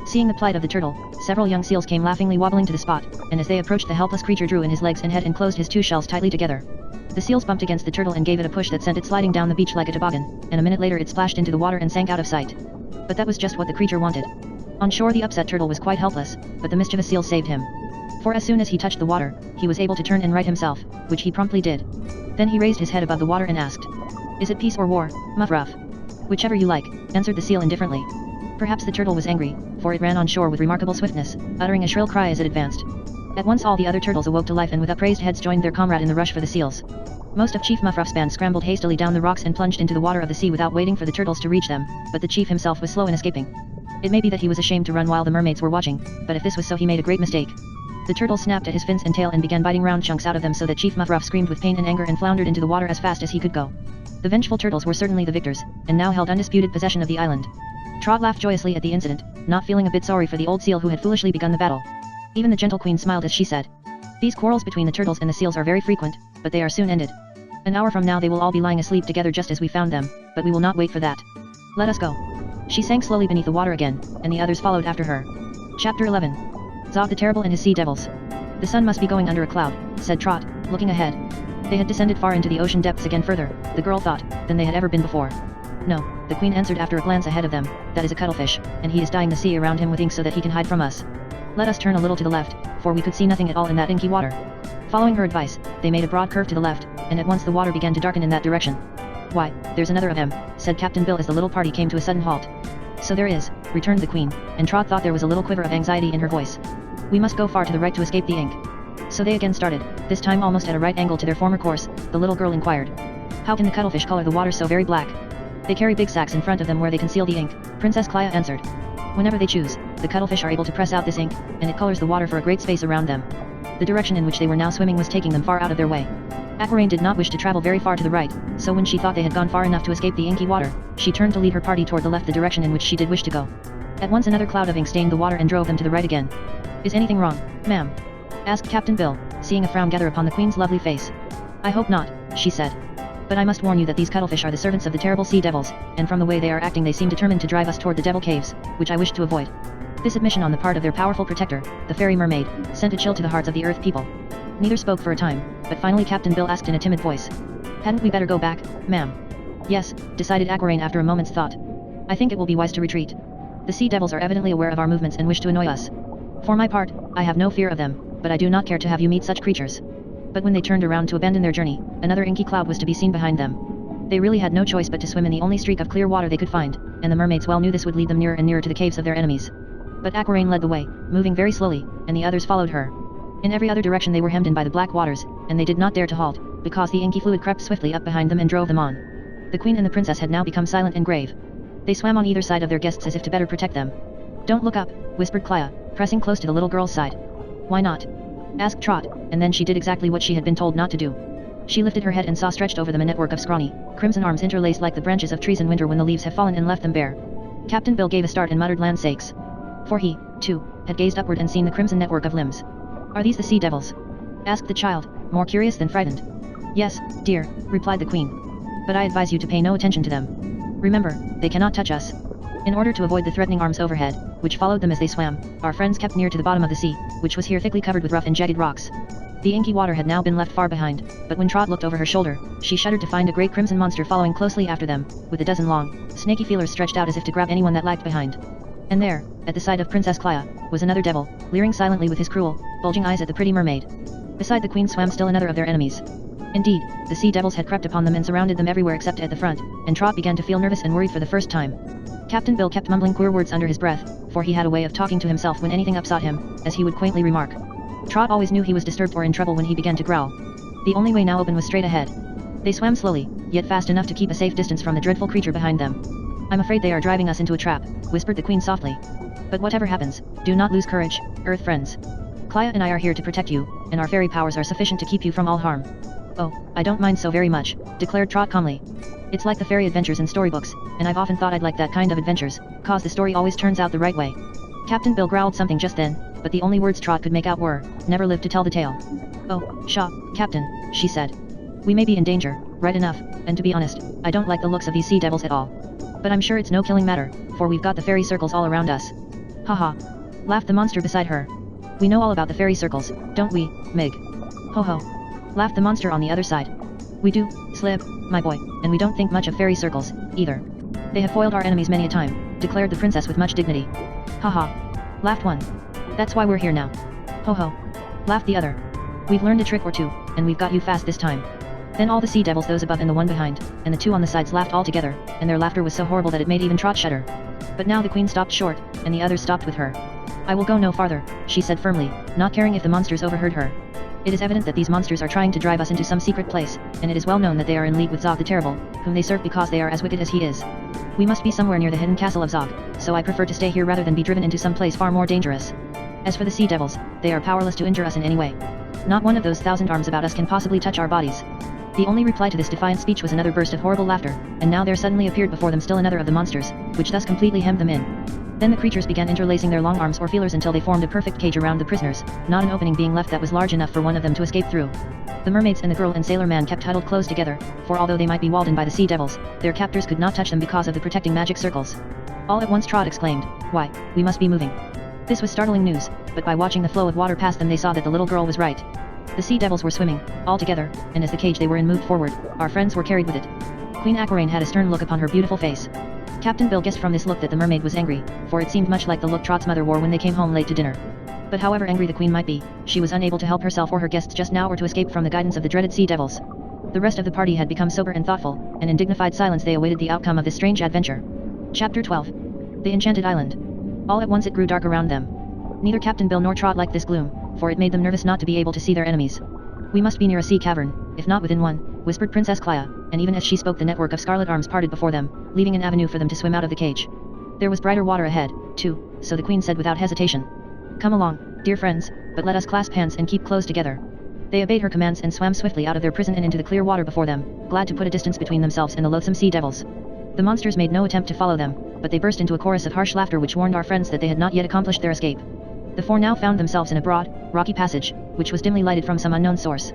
Seeing the plight of the turtle, several young seals came laughingly wobbling to the spot, and as they approached the helpless creature drew in his legs and head and closed his 2 shells tightly together. The seals bumped against the turtle and gave it a push that sent it sliding down the beach like a toboggan, and a minute later it splashed into the water and sank out of sight. But that was just what the creature wanted. On shore the upset turtle was quite helpless, but the mischievous seal saved him. For as soon as he touched the water, he was able to turn and right himself, which he promptly did. Then he raised his head above the water and asked, "Is it peace or war, Muffruff?" "Whichever you like," answered the seal indifferently. Perhaps the turtle was angry, for it ran on shore with remarkable swiftness, uttering a shrill cry as it advanced. At once all the other turtles awoke to life and with upraised heads joined their comrade in the rush for the seals. Most of Chief Muffruff's band scrambled hastily down the rocks and plunged into the water of the sea without waiting for the turtles to reach them, but the chief himself was slow in escaping. It may be that he was ashamed to run while the mermaids were watching, but if this was so he made a great mistake. The turtle snapped at his fins and tail and began biting round chunks out of them so that Chief Muffruff screamed with pain and anger and floundered into the water as fast as he could go. The vengeful turtles were certainly the victors, and now held undisputed possession of the island. Trot laughed joyously at the incident, not feeling a bit sorry for the old seal who had foolishly begun the battle. Even the gentle queen smiled as she said, "These quarrels between the turtles and the seals are very frequent, but they are soon ended. An hour from now they will all be lying asleep together just as we found them, but we will not wait for that. Let us go." She sank slowly beneath the water again, and the others followed after her. Chapter 11. Zog the Terrible and his Sea Devils. "The sun must be going under a cloud," said Trot, looking ahead. They had descended far into the ocean depths again further, the girl thought, than they had ever been before. "No," the queen answered after a glance ahead of them, "that is a cuttlefish, and he is dyeing the sea around him with ink so that he can hide from us. Let us turn a little to the left, for we could see nothing at all in that inky water." Following her advice, they made a broad curve to the left, and at once the water began to darken in that direction. "Why, there's another of them," said Captain Bill as the little party came to a sudden halt. "So there is," returned the queen, and Trot thought there was a little quiver of anxiety in her voice. "We must go far to the right to escape the ink." So they again started, this time almost at a right angle to their former course. The little girl inquired, "How can the cuttlefish color the water so very black?" "They carry big sacks in front of them where they conceal the ink," Princess Clia answered. "Whenever they choose, the cuttlefish are able to press out this ink, and it colors the water for a great space around them." The direction in which they were now swimming was taking them far out of their way. Aquaraine did not wish to travel very far to the right, so when she thought they had gone far enough to escape the inky water, she turned to lead her party toward the left, the direction in which she did wish to go. At once another cloud of ink stained the water and drove them to the right again. "Is anything wrong, ma'am?" asked Captain Bill, seeing a frown gather upon the queen's lovely face. "I hope not," she said. "But I must warn you that these cuttlefish are the servants of the terrible sea devils, and from the way they are acting they seem determined to drive us toward the devil caves, which I wish to avoid." This admission on the part of their powerful protector, the fairy mermaid, sent a chill to the hearts of the earth people. Neither spoke for a time, but finally Captain Bill asked in a timid voice, "Hadn't we better go back, ma'am?" "Yes," decided Aquaraine after a moment's thought. "I think it will be wise to retreat. The sea devils are evidently aware of our movements and wish to annoy us. For my part, I have no fear of them, but I do not care to have you meet such creatures." But when they turned around to abandon their journey, another inky cloud was to be seen behind them. They really had no choice but to swim in the only streak of clear water they could find, and the mermaids well knew this would lead them nearer and nearer to the caves of their enemies. But Aquaraine led the way, moving very slowly, and the others followed her. In every other direction they were hemmed in by the black waters, and they did not dare to halt, because the inky fluid crept swiftly up behind them and drove them on. The queen and the princess had now become silent and grave. They swam on either side of their guests as if to better protect them. "Don't look up," whispered Clia, pressing close to the little girl's side. "Why not?" asked Trot, and then she did exactly what she had been told not to do. She lifted her head and saw stretched over them a network of scrawny, crimson arms interlaced like the branches of trees in winter when the leaves have fallen and left them bare. Captain Bill gave a start and muttered, "Land sakes." For he, too, had gazed upward and seen the crimson network of limbs. "Are these the sea devils?" asked the child, more curious than frightened. "Yes, dear," replied the queen. "But I advise you to pay no attention to them. Remember, they cannot touch us." In order to avoid the threatening arms overhead, which followed them as they swam, our friends kept near to the bottom of the sea, which was here thickly covered with rough and jagged rocks. The inky water had now been left far behind, but when Trot looked over her shoulder, she shuddered to find a great crimson monster following closely after them, with a dozen long, snaky feelers stretched out as if to grab anyone that lagged behind. And there, at the side of Princess Clia, was another devil, leering silently with his cruel, bulging eyes at the pretty mermaid. Beside the queen swam still another of their enemies. Indeed, the sea devils had crept upon them and surrounded them everywhere except at the front, and Trot began to feel nervous and worried for the first time. Captain Bill kept mumbling queer words under his breath, for he had a way of talking to himself when anything upset him, as he would quaintly remark. Trot always knew he was disturbed or in trouble when he began to growl. The only way now open was straight ahead. They swam slowly, yet fast enough to keep a safe distance from the dreadful creature behind them. "I'm afraid they are driving us into a trap," whispered the queen softly. "But whatever happens, do not lose courage, Earth friends. Clia and I are here to protect you, and our fairy powers are sufficient to keep you from all harm." "Oh, I don't mind so very much," declared Trot calmly. "It's like the fairy adventures in storybooks, and I've often thought I'd like that kind of adventures, cause the story always turns out the right way." Captain Bill growled something just then, but the only words Trot could make out were, "Never live to tell the tale." "Oh, pshaw, Captain," she said. "We may be in danger, right enough, and to be honest, I don't like the looks of these sea devils at all. But I'm sure it's no killing matter, for we've got the fairy circles all around us." "Ha," laughed the monster beside her. "We know all about the fairy circles, don't we, Mig?" "Ho," laughed the monster on the other side. "We do, Slib, my boy, and we don't think much of fairy circles, either. They have foiled our enemies many a time," declared the princess with much dignity. "Ha," laughed one. "That's why we're here now." "Ho," laughed the other. "We've learned a trick or two, and we've got you fast this time." Then all the sea devils, those above and the one behind, and the two on the sides laughed all together, and their laughter was so horrible that it made even Trot shudder. But now the queen stopped short, and the others stopped with her. I will go no farther, she said firmly, not caring if the monsters overheard her. It is evident that these monsters are trying to drive us into some secret place, and it is well known that they are in league with Zog the Terrible, whom they serve because they are as wicked as he is. We must be somewhere near the hidden castle of Zog, so I prefer to stay here rather than be driven into some place far more dangerous. As for the sea devils, they are powerless to injure us in any way. Not one of those 1,000 arms about us can possibly touch our bodies. The only reply to this defiant speech was another burst of horrible laughter, and now there suddenly appeared before them still another of the monsters, which thus completely hemmed them in. Then the creatures began interlacing their long arms or feelers until they formed a perfect cage around the prisoners, not an opening being left that was large enough for one of them to escape through. The mermaids and the girl and sailor man kept huddled close together, for although they might be walled in by the sea devils, their captors could not touch them because of the protecting magic circles. All at once Trot exclaimed, "Why, we must be moving." This was startling news, but by watching the flow of water past them they saw that the little girl was right. The sea devils were swimming, all together, and as the cage they were in moved forward, our friends were carried with it. Queen Aquaraine had a stern look upon her beautiful face. Captain Bill guessed from this look that the mermaid was angry, for it seemed much like the look Trot's mother wore when they came home late to dinner. But however angry the queen might be, she was unable to help herself or her guests just now or to escape from the guidance of the dreaded sea devils. The rest of the party had become sober and thoughtful, and in dignified silence they awaited the outcome of this strange adventure. Chapter 12. The Enchanted Island. All at once it grew dark around them. Neither Captain Bill nor Trot liked this gloom, for it made them nervous not to be able to see their enemies. "We must be near a sea cavern, if not within one," whispered Princess Clia, and even as she spoke the network of scarlet arms parted before them, leaving an avenue for them to swim out of the cage. There was brighter water ahead, too, so the queen said without hesitation. "Come along, dear friends, but let us clasp hands and keep close together." They obeyed her commands and swam swiftly out of their prison and into the clear water before them, glad to put a distance between themselves and the loathsome sea devils. The monsters made no attempt to follow them, but they burst into a chorus of harsh laughter which warned our friends that they had not yet accomplished their escape. The four now found themselves in a broad, rocky passage, which was dimly lighted from some unknown source.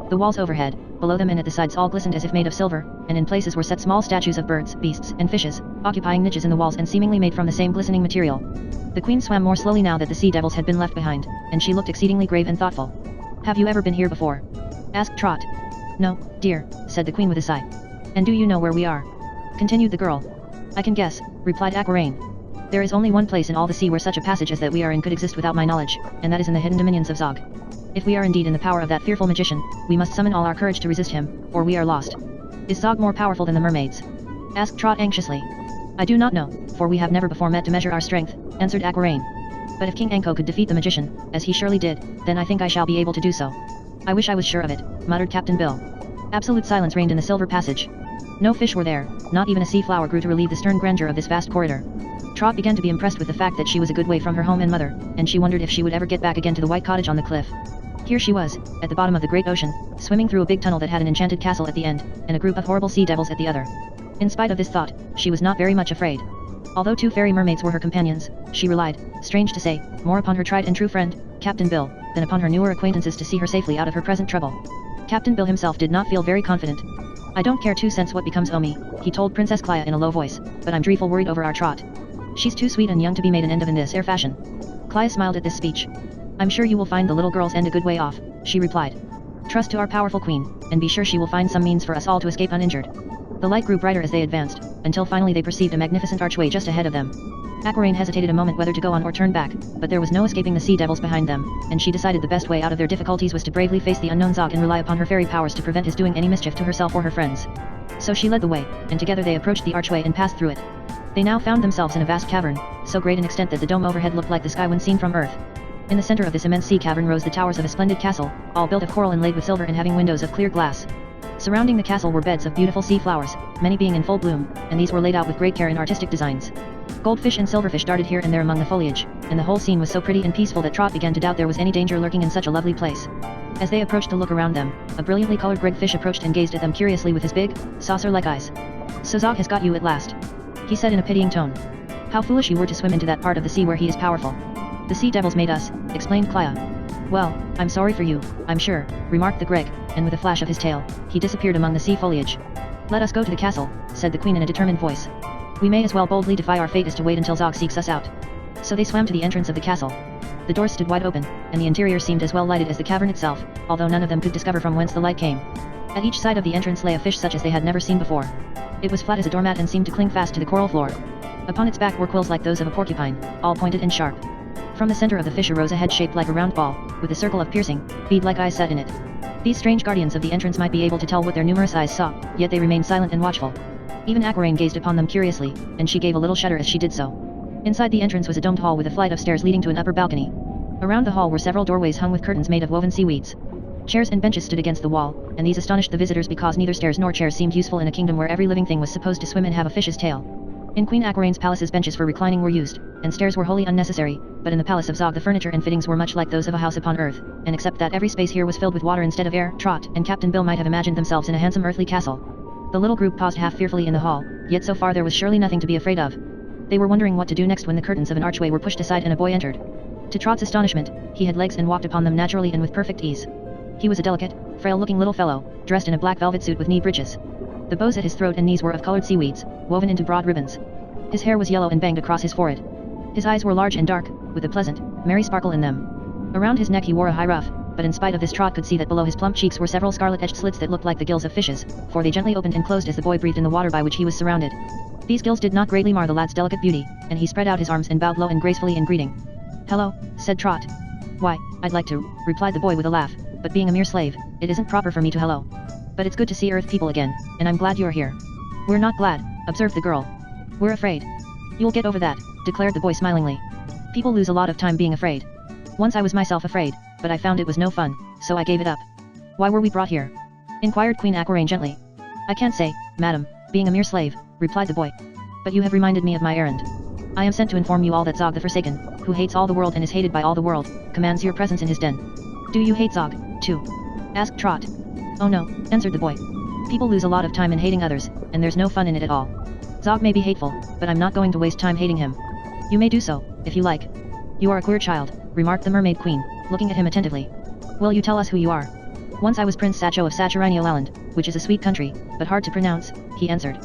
The walls overhead, below them and at the sides all glistened as if made of silver, and in places were set small statues of birds, beasts, and fishes, occupying niches in the walls and seemingly made from the same glistening material. The queen swam more slowly now that the sea devils had been left behind, and she looked exceedingly grave and thoughtful. "Have you ever been here before?" asked Trot. "No, dear," said the queen with a sigh. "And do you know where we are?" continued the girl. "I can guess," replied Aquaraine. "There is only one place in all the sea where such a passage as that we are in could exist without my knowledge, and that is in the hidden dominions of Zog. If we are indeed in the power of that fearful magician, we must summon all our courage to resist him, or we are lost." "Is Zog more powerful than the mermaids?" asked Trot anxiously. "I do not know, for we have never before met to measure our strength," answered Aquaraine. "But if King Anko could defeat the magician, as he surely did, then I think I shall be able to do so." "I wish I was sure of it," muttered Captain Bill. Absolute silence reigned in the silver passage. No fish were there, not even a sea flower grew to relieve the stern grandeur of this vast corridor. Trot began to be impressed with the fact that she was a good way from her home and mother, and she wondered if she would ever get back again to the white cottage on the cliff. Here she was, at the bottom of the great ocean, swimming through a big tunnel that had an enchanted castle at the end, and a group of horrible sea devils at the other. In spite of this thought, she was not very much afraid. Although two fairy mermaids were her companions, she relied, strange to say, more upon her tried and true friend, Captain Bill, than upon her newer acquaintances to see her safely out of her present trouble. Captain Bill himself did not feel very confident. "I don't care 2 cents what becomes o' me," he told Princess Clia in a low voice, "but I'm dreadful worried over our Trot. She's too sweet and young to be made an end of in this air fashion." Clia smiled at this speech. "I'm sure you will find the little girl's end a good way off," she replied. "Trust to our powerful queen, and be sure she will find some means for us all to escape uninjured." The light grew brighter as they advanced, until finally they perceived a magnificent archway just ahead of them. Aquaraine hesitated a moment whether to go on or turn back, but there was no escaping the sea devils behind them, and she decided the best way out of their difficulties was to bravely face the unknown Zog and rely upon her fairy powers to prevent his doing any mischief to herself or her friends. So she led the way, and together they approached the archway and passed through it. They now found themselves in a vast cavern, so great in extent that the dome overhead looked like the sky when seen from Earth. In the center of this immense sea cavern rose the towers of a splendid castle, all built of coral inlaid with silver and having windows of clear glass. Surrounding the castle were beds of beautiful sea flowers, many being in full bloom, and these were laid out with great care in artistic designs. Goldfish and silverfish darted here and there among the foliage, and the whole scene was so pretty and peaceful that Trot began to doubt there was any danger lurking in such a lovely place. As they approached to look around them, a brilliantly colored Greg fish approached and gazed at them curiously with his big, saucer-like eyes. "So Zog has got you at last," he said in a pitying tone. "How foolish you were to swim into that part of the sea where he is powerful." "The sea devils made us," explained Clia. "Well, I'm sorry for you, I'm sure," remarked the Greg, and with a flash of his tail, he disappeared among the sea foliage. "Let us go to the castle," said the queen in a determined voice. "We may as well boldly defy our fate as to wait until Zog seeks us out." So they swam to the entrance of the castle. The doors stood wide open, and the interior seemed as well lighted as the cavern itself, although none of them could discover from whence the light came. At each side of the entrance lay a fish such as they had never seen before. It was flat as a doormat and seemed to cling fast to the coral floor. Upon its back were quills like those of a porcupine, all pointed and sharp. From the center of the fish arose a head shaped like a round ball, with a circle of piercing, bead-like eyes set in it. These strange guardians of the entrance might be able to tell what their numerous eyes saw, yet they remained silent and watchful. Even Aquaraine gazed upon them curiously, and she gave a little shudder as she did so. Inside the entrance was a domed hall with a flight of stairs leading to an upper balcony. Around the hall were several doorways hung with curtains made of woven seaweeds. Chairs and benches stood against the wall, and these astonished the visitors because neither stairs nor chairs seemed useful in a kingdom where every living thing was supposed to swim and have a fish's tail. In Queen Aquaraine's palaces benches for reclining were used, and stairs were wholly unnecessary, but in the palace of Zog the furniture and fittings were much like those of a house upon earth, and except that every space here was filled with water instead of air, Trot and Captain Bill might have imagined themselves in a handsome earthly castle. The little group paused half fearfully in the hall, yet so far there was surely nothing to be afraid of. They were wondering what to do next when the curtains of an archway were pushed aside and a boy entered. To Trot's astonishment, he had legs and walked upon them naturally and with perfect ease. He was a delicate, frail-looking little fellow, dressed in a black velvet suit with knee breeches. The bows at his throat and knees were of colored seaweeds, woven into broad ribbons. His hair was yellow and banged across his forehead. His eyes were large and dark, with a pleasant, merry sparkle in them. Around his neck he wore a high ruff, but in spite of this Trot could see that below his plump cheeks were several scarlet-edged slits that looked like the gills of fishes, for they gently opened and closed as the boy breathed in the water by which he was surrounded. These gills did not greatly mar the lad's delicate beauty, and he spread out his arms and bowed low and gracefully in greeting. "Hello," said Trot. "Why, I'd like to," replied the boy with a laugh, "but being a mere slave, it isn't proper for me to hello. But it's good to see Earth people again, and I'm glad you're here." "We're not glad," observed the girl. "We're afraid." "You'll get over that," declared the boy smilingly. "People lose a lot of time being afraid. Once I was myself afraid, but I found it was no fun, so I gave it up." "Why were we brought here?" inquired Queen Aquaraine gently. "I can't say, madam, being a mere slave," replied the boy. "But you have reminded me of my errand. I am sent to inform you all that Zog the Forsaken, who hates all the world and is hated by all the world, commands your presence in his den." "Do you hate Zog, too?" asked Trot. "Oh no," answered the boy. "People lose a lot of time in hating others, and there's no fun in it at all. Zog may be hateful, but I'm not going to waste time hating him." "You may do so, if you like." "You are a queer child," remarked the Mermaid Queen, looking at him attentively. "Will you tell us who you are?" "Once I was Prince Satcho of Saturnine Land, which is a sweet country, but hard to pronounce," he answered.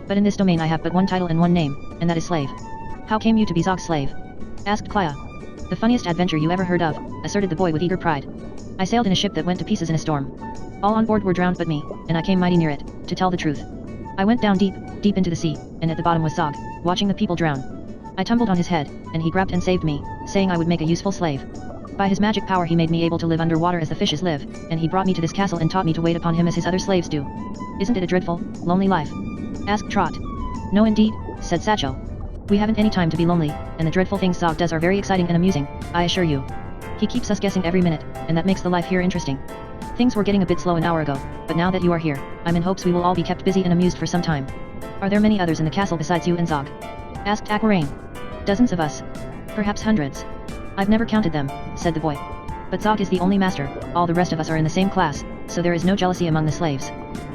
"But in this domain I have but one title and one name, and that is slave." "How came you to be Zog's slave?" asked Clea. "The funniest adventure you ever heard of," asserted the boy with eager pride. "I sailed in a ship that went to pieces in a storm. All on board were drowned but me, and I came mighty near it, to tell the truth. I went down deep, deep into the sea, and at the bottom was Zog, watching the people drown. I tumbled on his head, and he grabbed and saved me, saying I would make a useful slave. By his magic power he made me able to live underwater as the fishes live, and he brought me to this castle and taught me to wait upon him as his other slaves do." "Isn't it a dreadful, lonely life?" asked Trot. "No indeed," said Satcho. "We haven't any time to be lonely, and the dreadful things Zog does are very exciting and amusing, I assure you. He keeps us guessing every minute, and that makes the life here interesting. Things were getting a bit slow an hour ago, but now that you are here, I'm in hopes we will all be kept busy and amused for some time." "Are there many others in the castle besides you and Zog?" asked Aquaraine. "Dozens of us. Perhaps hundreds. I've never counted them," said the boy. "But Zog is the only master, all the rest of us are in the same class, so there is no jealousy among the slaves."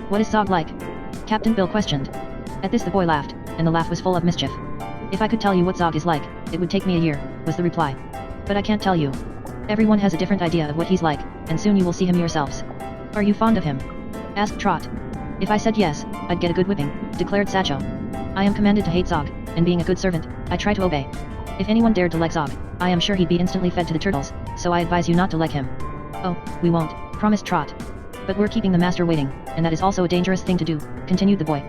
"What is Zog like?" Captain Bill questioned. At this the boy laughed, and the laugh was full of mischief. "If I could tell you what Zog is like, it would take me a year," was the reply. "But I can't tell you. Everyone has a different idea of what he's like, and soon you will see him yourselves." "Are you fond of him?" asked Trot. "If I said yes, I'd get a good whipping," declared Satcho. "I am commanded to hate Zog, and being a good servant, I try to obey. If anyone dared to like Zog, I am sure he'd be instantly fed to the turtles, so I advise you not to like him." "Oh, we won't," promised Trot. "But we're keeping the master waiting, and that is also a dangerous thing to do," continued the boy.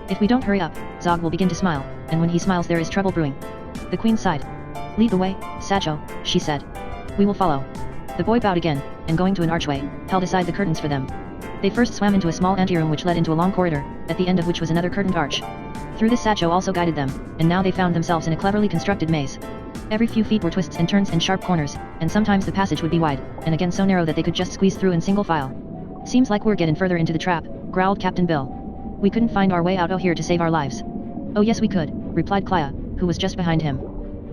"If we don't hurry up, Zog will begin to smile, and when he smiles there is trouble brewing." The queen sighed. "Lead the way, Satcho," she said. "We will follow." The boy bowed again, and going to an archway, held aside the curtains for them. They first swam into a small anteroom which led into a long corridor, at the end of which was another curtained arch. Through this Satcho also guided them, and now they found themselves in a cleverly constructed maze. Every few feet were twists and turns and sharp corners, and sometimes the passage would be wide, and again so narrow that they could just squeeze through in single file. "Seems like we're getting further into the trap," growled Captain Bill. "We couldn't find our way out of here to save our lives." "Oh yes we could," replied Clea, who was just behind him.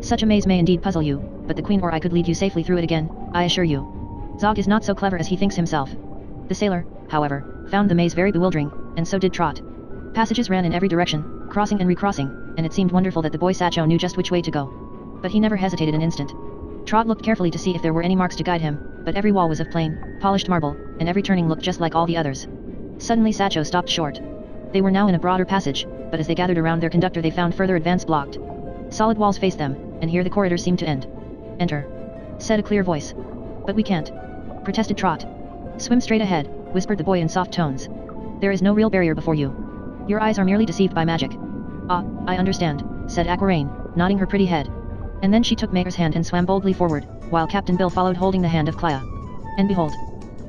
"Such a maze may indeed puzzle you, but the queen or I could lead you safely through it again, I assure you. Zog is not so clever as he thinks himself." The sailor, however, found the maze very bewildering, and so did Trot. Passages ran in every direction, crossing and recrossing, and it seemed wonderful that the boy Satcho knew just which way to go. But he never hesitated an instant. Trot looked carefully to see if there were any marks to guide him, but every wall was of plain, polished marble, and every turning looked just like all the others. Suddenly Satcho stopped short. They were now in a broader passage, but as they gathered around their conductor they found further advance blocked. Solid walls faced them, and here the corridor seemed to end. "Enter," said a clear voice. "But we can't," protested Trot. "Swim straight ahead," whispered the boy in soft tones. "There is no real barrier before you. Your eyes are merely deceived by magic." "Ah, I understand," said Aquaraine, nodding her pretty head. And then she took Mayor's hand and swam boldly forward, while Captain Bill followed holding the hand of Clea. And behold,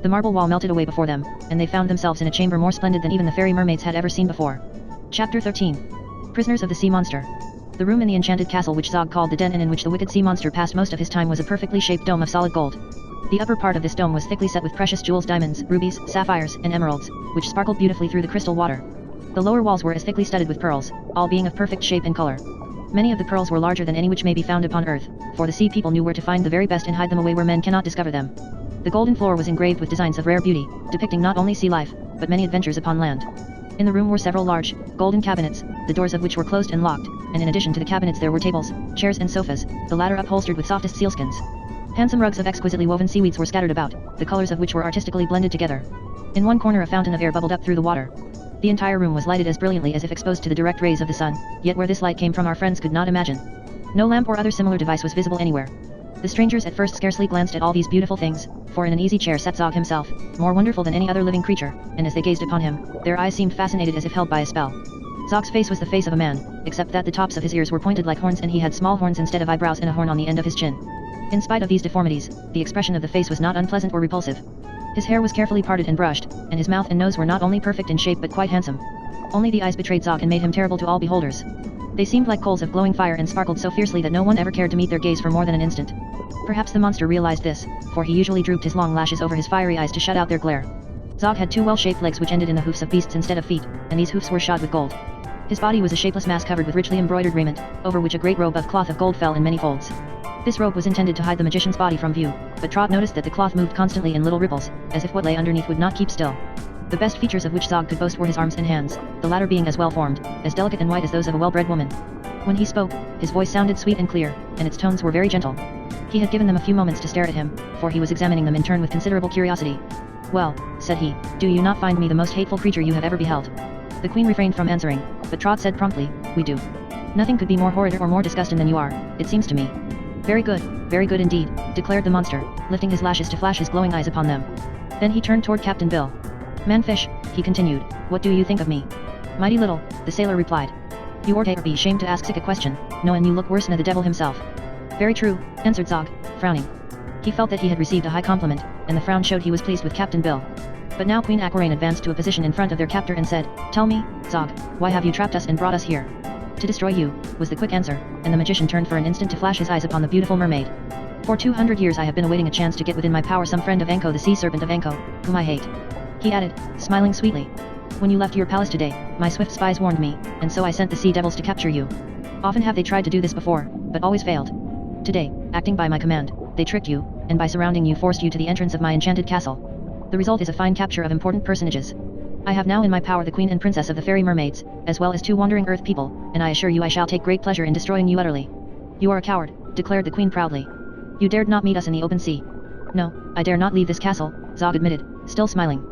the marble wall melted away before them, and they found themselves in a chamber more splendid than even the fairy mermaids had ever seen before. Chapter 13. Prisoners of the Sea Monster. The room in the enchanted castle which Zog called the den and in which the wicked sea monster passed most of his time was a perfectly shaped dome of solid gold. The upper part of this dome was thickly set with precious jewels, diamonds, rubies, sapphires, and emeralds, which sparkled beautifully through the crystal water. The lower walls were as thickly studded with pearls, all being of perfect shape and color. Many of the pearls were larger than any which may be found upon earth, for the sea people knew where to find the very best and hide them away where men cannot discover them. The golden floor was engraved with designs of rare beauty, depicting not only sea life, but many adventures upon land. In the room were several large, golden cabinets, the doors of which were closed and locked, and in addition to the cabinets there were tables, chairs and sofas, the latter upholstered with softest sealskins. Handsome rugs of exquisitely woven seaweeds were scattered about, the colors of which were artistically blended together. In one corner a fountain of air bubbled up through the water. The entire room was lighted as brilliantly as if exposed to the direct rays of the sun, yet where this light came from our friends could not imagine. No lamp or other similar device was visible anywhere. The strangers at first scarcely glanced at all these beautiful things, for in an easy chair sat Zog himself, more wonderful than any other living creature, and as they gazed upon him, their eyes seemed fascinated as if held by a spell. Zog's face was the face of a man, except that the tops of his ears were pointed like horns and he had small horns instead of eyebrows and a horn on the end of his chin. In spite of these deformities, the expression of the face was not unpleasant or repulsive. His hair was carefully parted and brushed, and his mouth and nose were not only perfect in shape but quite handsome. Only the eyes betrayed Zog and made him terrible to all beholders. They seemed like coals of glowing fire and sparkled so fiercely that no one ever cared to meet their gaze for more than an instant. Perhaps the monster realized this, for he usually drooped his long lashes over his fiery eyes to shut out their glare. Zog had two well-shaped legs which ended in the hoofs of beasts instead of feet, and these hoofs were shod with gold. His body was a shapeless mass covered with richly embroidered raiment, over which a great robe of cloth of gold fell in many folds. This robe was intended to hide the magician's body from view, but Trot noticed that the cloth moved constantly in little ripples, as if what lay underneath would not keep still. The best features of which Zog could boast were his arms and hands, the latter being as well formed, as delicate and white as those of a well-bred woman. When he spoke, his voice sounded sweet and clear, and its tones were very gentle. He had given them a few moments to stare at him, for he was examining them in turn with considerable curiosity. "Well," said he, "do you not find me the most hateful creature you have ever beheld?" The queen refrained from answering, but Trot said promptly, "We do. Nothing could be more horrid or more disgusting than you are, it seems to me." Very good indeed," declared the monster, lifting his lashes to flash his glowing eyes upon them. Then he turned toward Captain Bill. "Man-fish," he continued, "what do you think of me?" "Mighty little," the sailor replied. "You ought to be ashamed to ask such a question, knowing you look worse than the devil himself." "Very true," answered Zog, frowning. He felt that he had received a high compliment, and the frown showed he was pleased with Captain Bill. But now Queen Aquaraine advanced to a position in front of their captor and said, "Tell me, Zog, why have you trapped us and brought us here?" "To destroy you," was the quick answer, and the magician turned for an instant to flash his eyes upon the beautiful mermaid. "For 200 years I have been awaiting a chance to get within my power some friend of Anko, the sea serpent of Anko, whom I hate," he added, smiling sweetly. "When you left your palace today, my swift spies warned me, and so I sent the sea devils to capture you. Often have they tried to do this before, but always failed. Today, acting by my command, they tricked you, and by surrounding you forced you to the entrance of my enchanted castle. The result is a fine capture of important personages. I have now in my power the queen and princess of the fairy mermaids, as well as 2 wandering earth people, and I assure you I shall take great pleasure in destroying you utterly." "You are a coward," declared the queen proudly. "You dared not meet us in the open sea." "No, I dare not leave this castle," Zog admitted, still smiling.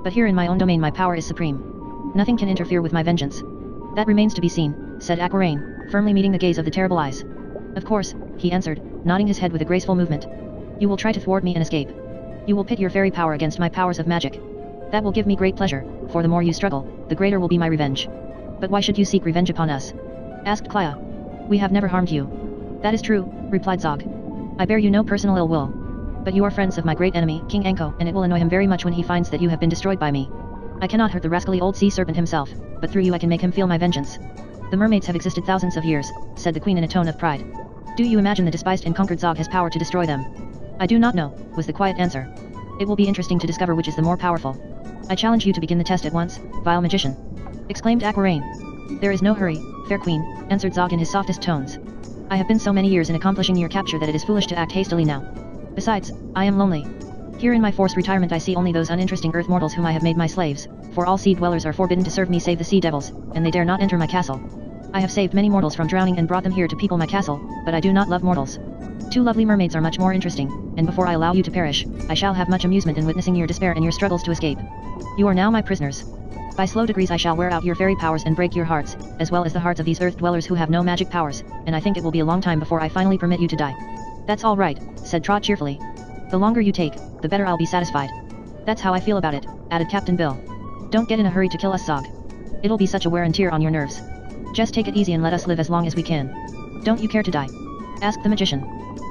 "But here in my own domain my power is supreme. Nothing can interfere with my vengeance." "That remains to be seen," said Aquaraine, firmly meeting the gaze of the terrible eyes. "Of course," he answered, nodding his head with a graceful movement. "You will try to thwart me and escape. You will pit your fairy power against my powers of magic. That will give me great pleasure, for the more you struggle, the greater will be my revenge." "But why should you seek revenge upon us?" asked Clea. "We have never harmed you." "That is true," replied Zog. "I bear you no personal ill will. But you are friends of my great enemy, King Anko, and it will annoy him very much when he finds that you have been destroyed by me. I cannot hurt the rascally old sea serpent himself, but through you I can make him feel my vengeance." "The mermaids have existed thousands of years," said the queen in a tone of pride. "Do you imagine the despised and conquered Zog has power to destroy them?" "I do not know," was the quiet answer. "It will be interesting to discover which is the more powerful." "I challenge you to begin the test at once, vile magician," exclaimed Aquaraine. "There is no hurry, fair queen," answered Zog in his softest tones. "I have been so many years in accomplishing your capture that it is foolish to act hastily now. Besides, I am lonely. Here in my forced retirement I see only those uninteresting earth mortals whom I have made my slaves, for all sea dwellers are forbidden to serve me save the sea devils, and they dare not enter my castle. I have saved many mortals from drowning and brought them here to people my castle, but I do not love mortals. 2 lovely mermaids are much more interesting, and before I allow you to perish, I shall have much amusement in witnessing your despair and your struggles to escape. You are now my prisoners. By slow degrees I shall wear out your fairy powers and break your hearts, as well as the hearts of these earth dwellers who have no magic powers, and I think it will be a long time before I finally permit you to die." "That's all right," said Trot cheerfully. "The longer you take, the better I'll be satisfied." "That's how I feel about it," added Captain Bill. "Don't get in a hurry to kill us, Zog. It'll be such a wear and tear on your nerves. Just take it easy and let us live as long as we can." "Don't you care to die?" asked the magician.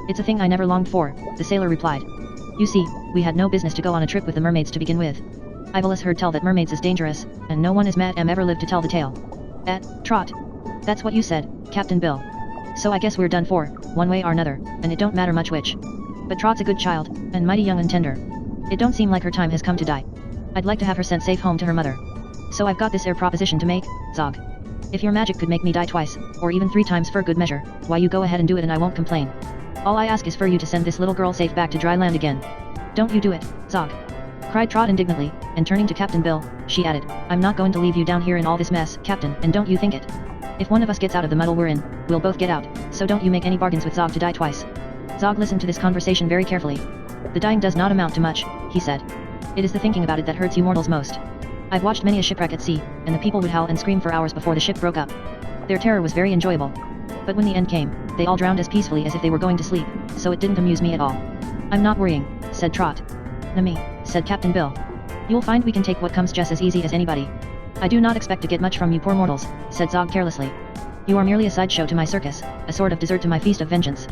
"It's a thing I never longed for," the sailor replied. "You see, we had no business to go on a trip with the mermaids to begin with. I've always heard tell that mermaids is dangerous, and no one as mad am ever lived to tell the tale." "Trot," That's what you said, Captain Bill. So I guess we're done for, one way or another, and it don't matter much which. But Trot's a good child, and mighty young and tender. It don't seem like her time has come to die. I'd like to have her sent safe home to her mother. So I've got this air proposition to make, Zog. If your magic could make me die twice, or even 3 times for good measure, why you go ahead and do it and I won't complain. All I ask is for you to send this little girl safe back to dry land again. Don't you do it, Zog. Cried Trot indignantly, and turning to Captain Bill, she added, I'm not going to leave you down here in all this mess, Captain, and don't you think it. If one of us gets out of the muddle we're in, we'll both get out, so don't you make any bargains with Zog to die twice. Zog listened to this conversation very carefully. The dying does not amount to much, he said. It is the thinking about it that hurts you mortals most. I've watched many a shipwreck at sea, and the people would howl and scream for hours before the ship broke up. Their terror was very enjoyable. But when the end came, they all drowned as peacefully as if they were going to sleep, so it didn't amuse me at all. I'm not worrying, said Trot. Me, said Captain Bill. You'll find we can take what comes just as easy as anybody. I do not expect to get much from you poor mortals, said Zog carelessly. You are merely a sideshow to my circus, a sort of dessert to my feast of vengeance.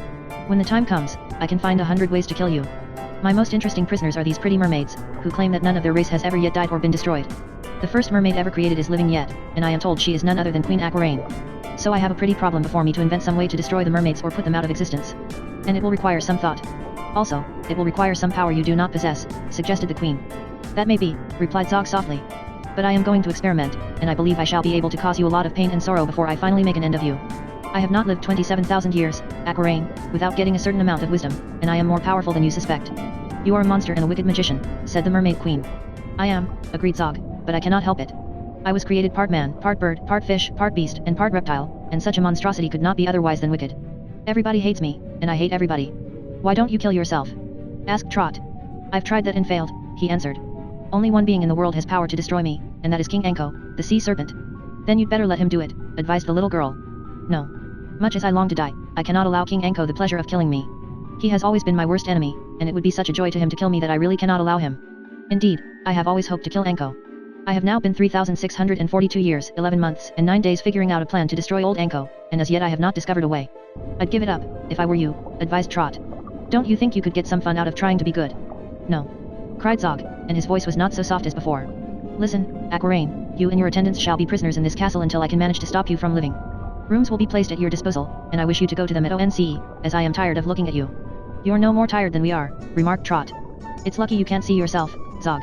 When the time comes, I can find 100 ways to kill you. My most interesting prisoners are these pretty mermaids, who claim that none of their race has ever yet died or been destroyed. The first mermaid ever created is living yet, and I am told she is none other than Queen Aquaraine. So I have a pretty problem before me to invent some way to destroy the mermaids or put them out of existence. And it will require some thought. Also, it will require some power you do not possess, suggested the Queen. That may be, replied Zog softly. But I am going to experiment, and I believe I shall be able to cause you a lot of pain and sorrow before I finally make an end of you. I have not lived 27,000 years, Aquaraine, without getting a certain amount of wisdom, and I am more powerful than you suspect. You are a monster and a wicked magician, said the Mermaid Queen. I am, agreed Zog, but I cannot help it. I was created part man, part bird, part fish, part beast, and part reptile, and such a monstrosity could not be otherwise than wicked. Everybody hates me, and I hate everybody. Why don't you kill yourself? Asked Trot. I've tried that and failed, he answered. Only one being in the world has power to destroy me, and that is King Anko, the sea serpent. Then you'd better let him do it, advised the little girl. No. Much as I long to die, I cannot allow King Anko the pleasure of killing me. He has always been my worst enemy, and it would be such a joy to him to kill me that I really cannot allow him. Indeed, I have always hoped to kill Anko. I have now been 3,642 years, 11 months, and 9 days figuring out a plan to destroy old Anko, and as yet I have not discovered a way. I'd give it up, if I were you, advised Trot. Don't you think you could get some fun out of trying to be good? No. Cried Zog, and his voice was not so soft as before. Listen, Aquaraine, you and your attendants shall be prisoners in this castle until I can manage to stop you from living. Rooms will be placed at your disposal, and I wish you to go to them at once, as I am tired of looking at you. You're no more tired than we are, remarked Trot. It's lucky you can't see yourself, Zog.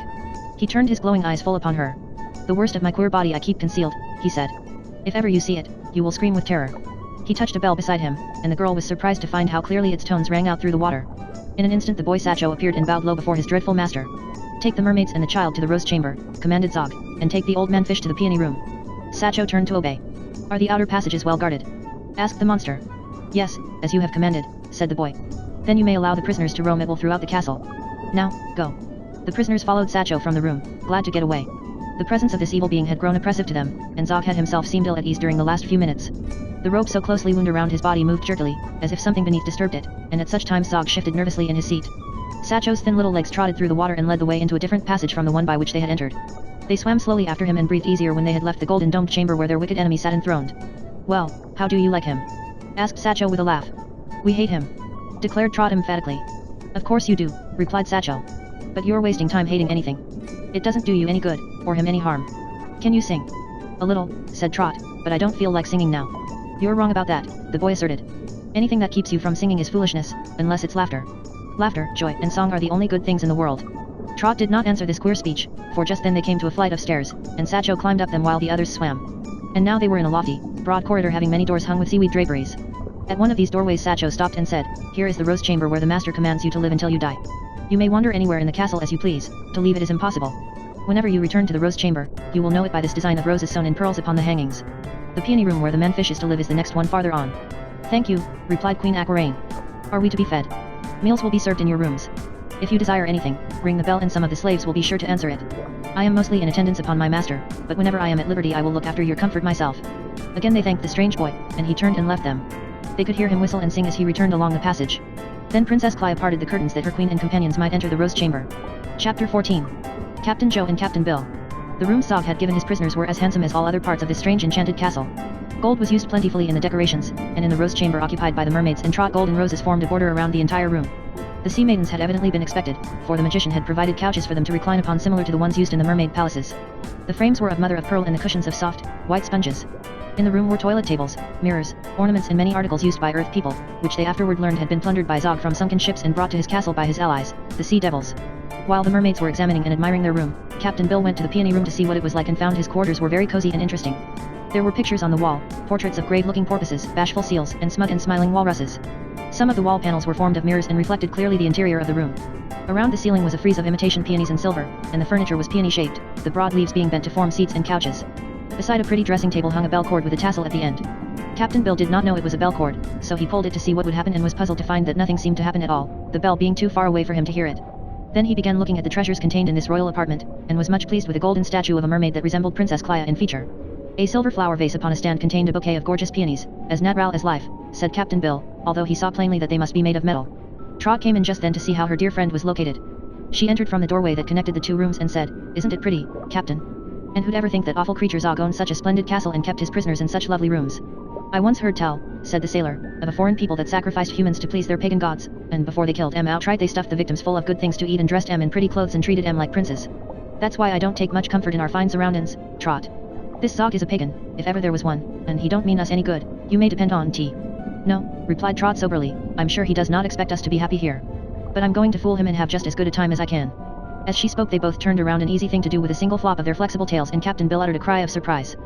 He turned his glowing eyes full upon her. The worst of my queer body I keep concealed, he said. If ever you see it, you will scream with terror. He touched a bell beside him, and the girl was surprised to find how clearly its tones rang out through the water. In an instant the boy Satcho appeared and bowed low before his dreadful master. Take the mermaids and the child to the rose chamber, commanded Zog, and take the old man fish to the peony room. Satcho turned to obey. Are the outer passages well guarded? Asked the monster. Yes, as you have commanded, said the boy. Then you may allow the prisoners to roam at will throughout the castle. Now, go. The prisoners followed Satcho from the room, glad to get away. The presence of this evil being had grown oppressive to them, and Zog had himself seemed ill at ease during the last few minutes. The rope so closely wound around his body moved jerkily, as if something beneath disturbed it, and at such times Zog shifted nervously in his seat. Satcho's thin little legs trotted through the water and led the way into a different passage from the one by which they had entered. They swam slowly after him and breathed easier when they had left the golden domed chamber where their wicked enemy sat enthroned. Well, how do you like him? Asked Satcho with a laugh. We hate him, declared Trot emphatically. Of course you do, replied Satcho. But you're wasting time hating anything. It doesn't do you any good, or him any harm. Can you sing? A little, said Trot, but I don't feel like singing now. You're wrong about that, the boy asserted. Anything that keeps you from singing is foolishness, unless it's laughter. Laughter, joy, and song are the only good things in the world. Trot did not answer this queer speech, for just then they came to a flight of stairs, and Satcho climbed up them while the others swam. And now they were in a lofty, broad corridor having many doors hung with seaweed draperies. At one of these doorways Satcho stopped and said, Here is the rose chamber where the master commands you to live until you die. You may wander anywhere in the castle as you please, to leave it is impossible. Whenever you return to the rose chamber, you will know it by this design of roses sewn in pearls upon the hangings. The peony room where the man fish is to live is the next one farther on. Thank you, replied Queen Aquaraine. Are we to be fed? Meals will be served in your rooms. If you desire anything, ring the bell and some of the slaves will be sure to answer it. I am mostly in attendance upon my master, but whenever I am at liberty I will look after your comfort myself. Again they thanked the strange boy, and he turned and left them. They could hear him whistle and sing as he returned along the passage. Then Princess Clia parted the curtains that her queen and companions might enter the rose chamber. Chapter 14. Captain Joe and Captain Bill. The rooms Zog had given his prisoners were as handsome as all other parts of this strange enchanted castle. Gold was used plentifully in the decorations, and in the rose chamber occupied by the mermaids and Trot golden roses formed a border around the entire room. The sea maidens had evidently been expected, for the magician had provided couches for them to recline upon similar to the ones used in the mermaid palaces. The frames were of mother of pearl and the cushions of soft, white sponges. In the room were toilet tables, mirrors, ornaments and many articles used by Earth people, which they afterward learned had been plundered by Zog from sunken ships and brought to his castle by his allies, the Sea Devils. While the mermaids were examining and admiring their room, Captain Bill went to the peony room to see what it was like and found his quarters were very cozy and interesting. There were pictures on the wall, portraits of grave-looking porpoises, bashful seals, and smug and smiling walruses. Some of the wall panels were formed of mirrors and reflected clearly the interior of the room. Around the ceiling was a frieze of imitation peonies in silver, and the furniture was peony-shaped, the broad leaves being bent to form seats and couches. Beside a pretty dressing table hung a bell cord with a tassel at the end. Captain Bill did not know it was a bell cord, so he pulled it to see what would happen and was puzzled to find that nothing seemed to happen at all, the bell being too far away for him to hear it. Then he began looking at the treasures contained in this royal apartment, and was much pleased with a golden statue of a mermaid that resembled Princess Clea in feature. A silver flower vase upon a stand contained a bouquet of gorgeous peonies, as natural as life, said Captain Bill, although he saw plainly that they must be made of metal. Trot came in just then to see how her dear friend was located. She entered from the doorway that connected the two rooms and said, "Isn't it pretty, Captain? And who'd ever think that awful creature Zog owned such a splendid castle and kept his prisoners in such lovely rooms?" "I once heard tell," said the sailor, "of a foreign people that sacrificed humans to please their pagan gods, and before they killed em outright they stuffed the victims full of good things to eat and dressed em in pretty clothes and treated em like princes. That's why I don't take much comfort in our fine surroundings, Trot. This Zog is a pagan, if ever there was one, and he don't mean us any good, you may depend on T." "No," replied Trot soberly, "I'm sure he does not expect us to be happy here. But I'm going to fool him and have just as good a time as I can." As she spoke they both turned around, an easy thing to do with a single flop of their flexible tails, and Captain Bill uttered a cry of surprise.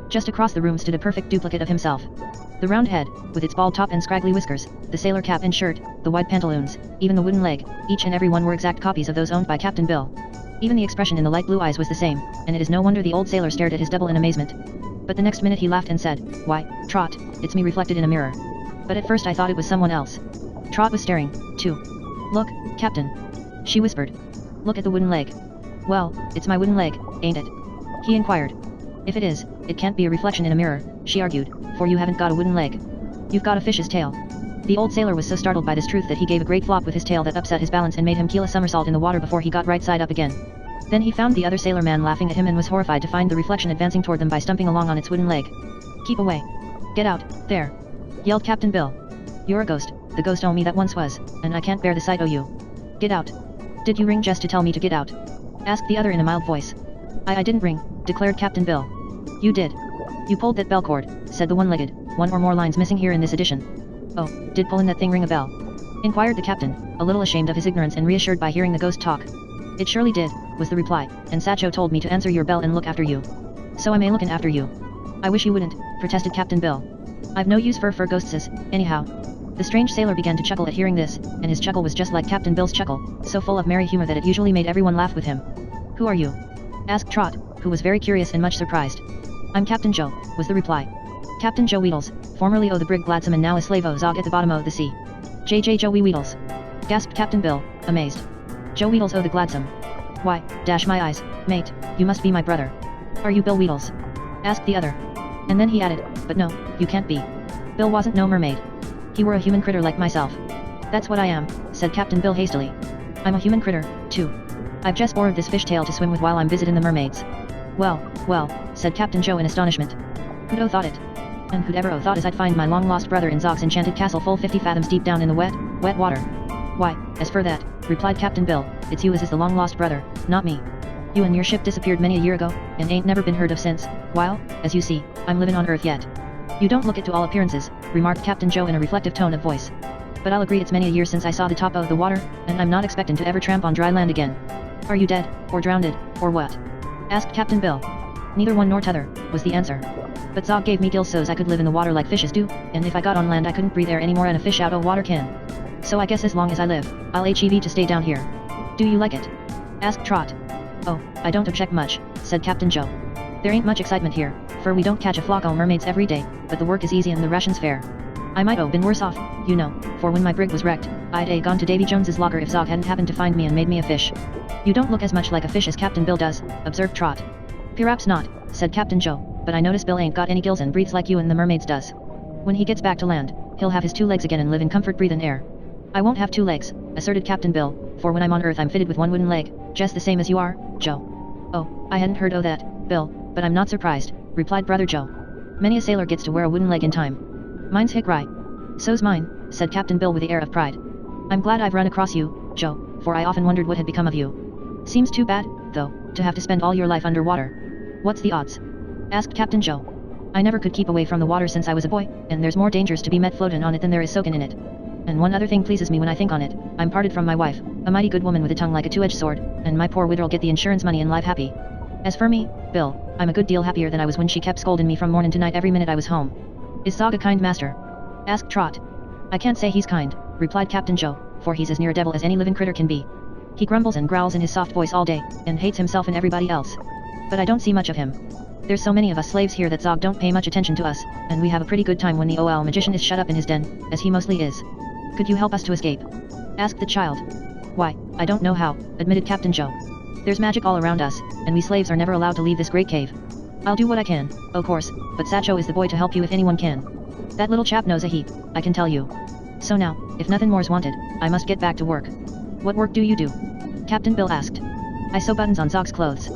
Just across the room stood a perfect duplicate of himself. The round head, with its bald top and scraggly whiskers, the sailor cap and shirt, the wide pantaloons, even the wooden leg, each and every one were exact copies of those owned by Captain Bill. Even the expression in the light blue eyes was the same, and it is no wonder the old sailor stared at his double in amazement. But the next minute he laughed and said, "Why, Trot, it's me reflected in a mirror. But at first I thought it was someone else." Trot was staring, too. "Look, Captain," she whispered. "Look at the wooden leg." "Well, it's my wooden leg, ain't it?" he inquired. "If it is, it can't be a reflection in a mirror," she argued, "for you haven't got a wooden leg. You've got a fish's tail." The old sailor was so startled by this truth that he gave a great flop with his tail that upset his balance and made him keel a somersault in the water before he got right side up again. Then he found the other sailor man laughing at him and was horrified to find the reflection advancing toward them by stumping along on its wooden leg. "Keep away. Get out, there!" yelled Captain Bill. "You're a ghost, the ghost o' me that once was, and I can't bear the sight o' you. Get out." "Did you ring just to tell me to get out?" asked the other in a mild voice. I didn't ring," declared Captain Bill. "You did. You pulled that bell cord," said the one-legged, one or more lines missing here in this edition. "Oh, did pulling that thing ring a bell?" inquired the captain, a little ashamed of his ignorance and reassured by hearing the ghost talk. "It surely did," was the reply, "and Satcho told me to answer your bell and look after you. So I may lookin' after you." "I wish you wouldn't," protested Captain Bill. "I've no use for ghostses, anyhow." The strange sailor began to chuckle at hearing this, and his chuckle was just like Captain Bill's chuckle, so full of merry humor that it usually made everyone laugh with him. "Who are you?" asked Trot, who was very curious and much surprised. "I'm Captain Joe," was the reply. "Captain Joe Weedles, formerly o' the brig Gladsome and now a slave o' Zog at the bottom o' the sea." "J.J. Joe Weedles," gasped Captain Bill, amazed. "Joe Weedles o' the Gladsome. Why, dash my eyes, mate, you must be my brother." "Are you Bill Weedles?" asked the other. And then he added, "But no, you can't be. Bill wasn't no mermaid. He were a human critter like myself." "That's what I am," said Captain Bill hastily. "I'm a human critter, too. I've just borrowed this fish tail to swim with while I'm visitin' the mermaids." Well, said Captain Joe in astonishment. "Who'd o' thought it? And who'd ever o' thought as I'd find my long-lost brother in Zog's enchanted castle full 50 fathoms deep down in the wet water?" "Why, as for that," replied Captain Bill, "it's you as is the long-lost brother, not me. You and your ship disappeared many a year ago, and ain't never been heard of since, while, as you see, I'm livin' on Earth yet." "You don't look it to all appearances," remarked Captain Joe in a reflective tone of voice. "But I'll agree it's many a year since I saw the top o' the water, and I'm not expectin' to ever tramp on dry land again." "Are you dead, or drowned, or what?" asked Captain Bill. "Neither one nor t'other," was the answer. "But Zog gave me gills so's I could live in the water like fishes do, and if I got on land I couldn't breathe air anymore and a fish out o' water can. So I guess as long as I live, I'll HEV to stay down here." "Do you like it?" asked Trot. "Oh, I don't object much," said Captain Joe. "There ain't much excitement here, for we don't catch a flock o' mermaids every day, but the work is easy and the rations fair. I might o' been worse off, you know, for when my brig was wrecked, I'd a gone to Davy Jones's locker if Zog hadn't happened to find me and made me a fish." "You don't look as much like a fish as Captain Bill does," observed Trot. "Perhaps not," said Captain Joe, "but I notice Bill ain't got any gills and breathes like you and the mermaids does. When he gets back to land, he'll have his 2 legs again and live in comfort breathin' air." "I won't have 2 legs," asserted Captain Bill, "for when I'm on Earth I'm fitted with 1 wooden leg, just the same as you are, Joe." "Oh, I hadn't heard o' that, Bill, but I'm not surprised," replied Brother Joe. "Many a sailor gets to wear a wooden leg in time. Mine's hick right." "So's mine," said Captain Bill with the air of pride. "I'm glad I've run across you, Joe, for I often wondered what had become of you. Seems too bad, though, to have to spend all your life underwater." "What's the odds?" asked Captain Joe. I never could keep away from the water since I was a boy, and there's more dangers to be met floating on it than there is soaking in it. And one other thing pleases me when I think on it, I'm parted from my wife, a mighty good woman with a tongue like a two-edged sword, and my poor widow'll get the insurance money and live happy. As for me, Bill, I'm a good deal happier than I was when she kept scolding me from morning to night every minute I was home. Is Zog a kind master? Asked Trot. I can't say he's kind, replied Captain Joe, for he's as near a devil as any living critter can be. He grumbles and growls in his soft voice all day, and hates himself and everybody else. But I don't see much of him. There's so many of us slaves here that Zog don't pay much attention to us, and we have a pretty good time when the OL magician is shut up in his den, as he mostly is. Could you help us to escape? Asked the child. Why, I don't know how, admitted Captain Joe. There's magic all around us, and we slaves are never allowed to leave this great cave. I'll do what I can, of course, but Satcho is the boy to help you if anyone can. That little chap knows a heap, I can tell you. So now, if nothing more's wanted, I must get back to work. What work do you do? Captain Bill asked. I sew buttons on Zog's clothes.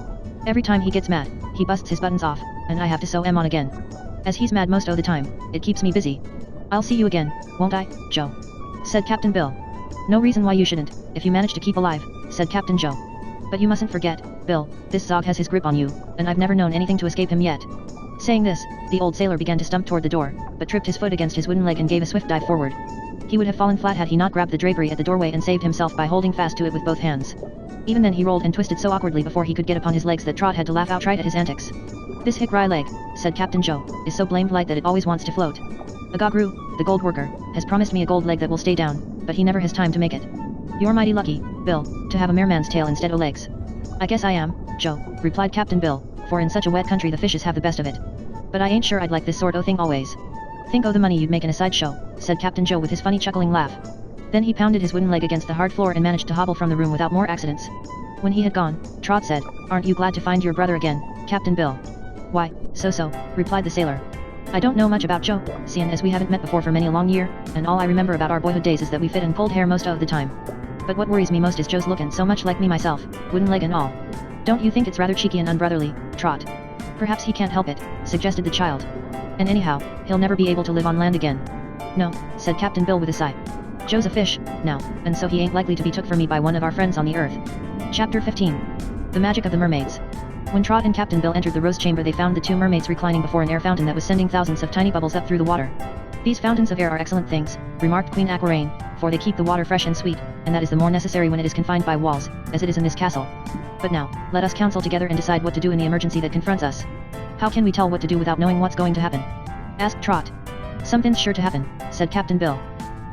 Every time he gets mad, he busts his buttons off, and I have to sew 'em on again. As he's mad most of the time, it keeps me busy. I'll see you again, won't I, Joe? Said Captain Bill. No reason why you shouldn't, if you manage to keep alive, said Captain Joe. But you mustn't forget, Bill, this Zog has his grip on you, and I've never known anything to escape him yet. Saying this, the old sailor began to stump toward the door, but tripped his foot against his wooden leg and gave a swift dive forward. He would have fallen flat had he not grabbed the drapery at the doorway and saved himself by holding fast to it with both hands. Even then he rolled and twisted so awkwardly before he could get upon his legs that Trot had to laugh outright at his antics. This hick rye leg, said Captain Joe, is so blamed light that it always wants to float. Agagru, the gold worker, has promised me a gold leg that will stay down, but he never has time to make it. You're mighty lucky, Bill, to have a merman's tail instead o' legs. I guess I am, Joe, replied Captain Bill, for in such a wet country the fishes have the best of it. But I ain't sure I'd like this sort o' thing always. Think o' the money you'd make in a sideshow, said Captain Joe with his funny chuckling laugh. Then he pounded his wooden leg against the hard floor and managed to hobble from the room without more accidents. When he had gone, Trot said, Aren't you glad to find your brother again, Captain Bill? Why, so, replied the sailor. I don't know much about Joe, seeing as we haven't met before for many a long year, and all I remember about our boyhood days is that we fit and pulled hair most of the time. But what worries me most is Joe's looking so much like me myself, wooden leg and all. Don't you think it's rather cheeky and unbrotherly, Trot? Perhaps he can't help it, suggested the child. And anyhow, he'll never be able to live on land again. No, said Captain Bill with a sigh. Joe's a fish, now, and so he ain't likely to be took for me by one of our friends on the earth. Chapter 15. The Magic of the Mermaids. When Trot and Captain Bill entered the rose chamber they found the two mermaids reclining before an air fountain that was sending thousands of tiny bubbles up through the water. These fountains of air are excellent things, remarked Queen Aquaraine, for they keep the water fresh and sweet, and that is the more necessary when it is confined by walls, as it is in this castle. But now, let us counsel together and decide what to do in the emergency that confronts us. How can we tell what to do without knowing what's going to happen? Asked Trot. Something's sure to happen, said Captain Bill.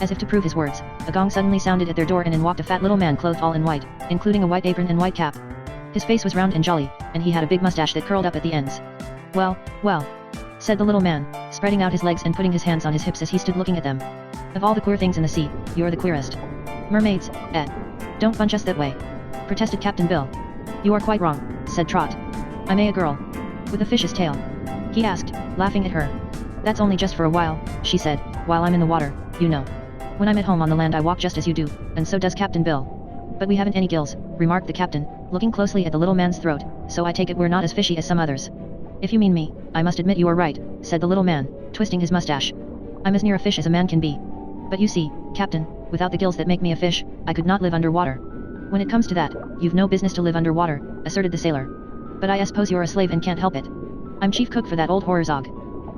As if to prove his words, a gong suddenly sounded at their door and in walked a fat little man clothed all in white, including a white apron and white cap. His face was round and jolly, and he had a big mustache that curled up at the ends. Well, said the little man, spreading out his legs and putting his hands on his hips as he stood looking at them. Of all the queer things in the sea, you're the queerest. Mermaids, don't bunch us that way, protested Captain Bill. You are quite wrong, said Trot. I'm a girl. With a fish's tail. He asked, laughing at her. That's only just for a while, she said, while I'm in the water, you know. When I'm at home on the land I walk just as you do, and so does Captain Bill. But we haven't any gills, remarked the captain, looking closely at the little man's throat, so I take it we're not as fishy as some others. If you mean me, I must admit you are right, said the little man, twisting his mustache. I'm as near a fish as a man can be. But you see, Captain, without the gills that make me a fish, I could not live underwater. When it comes to that, you've no business to live underwater, asserted the sailor. But I suppose you're a slave and can't help it. I'm chief cook for that old horror Zog.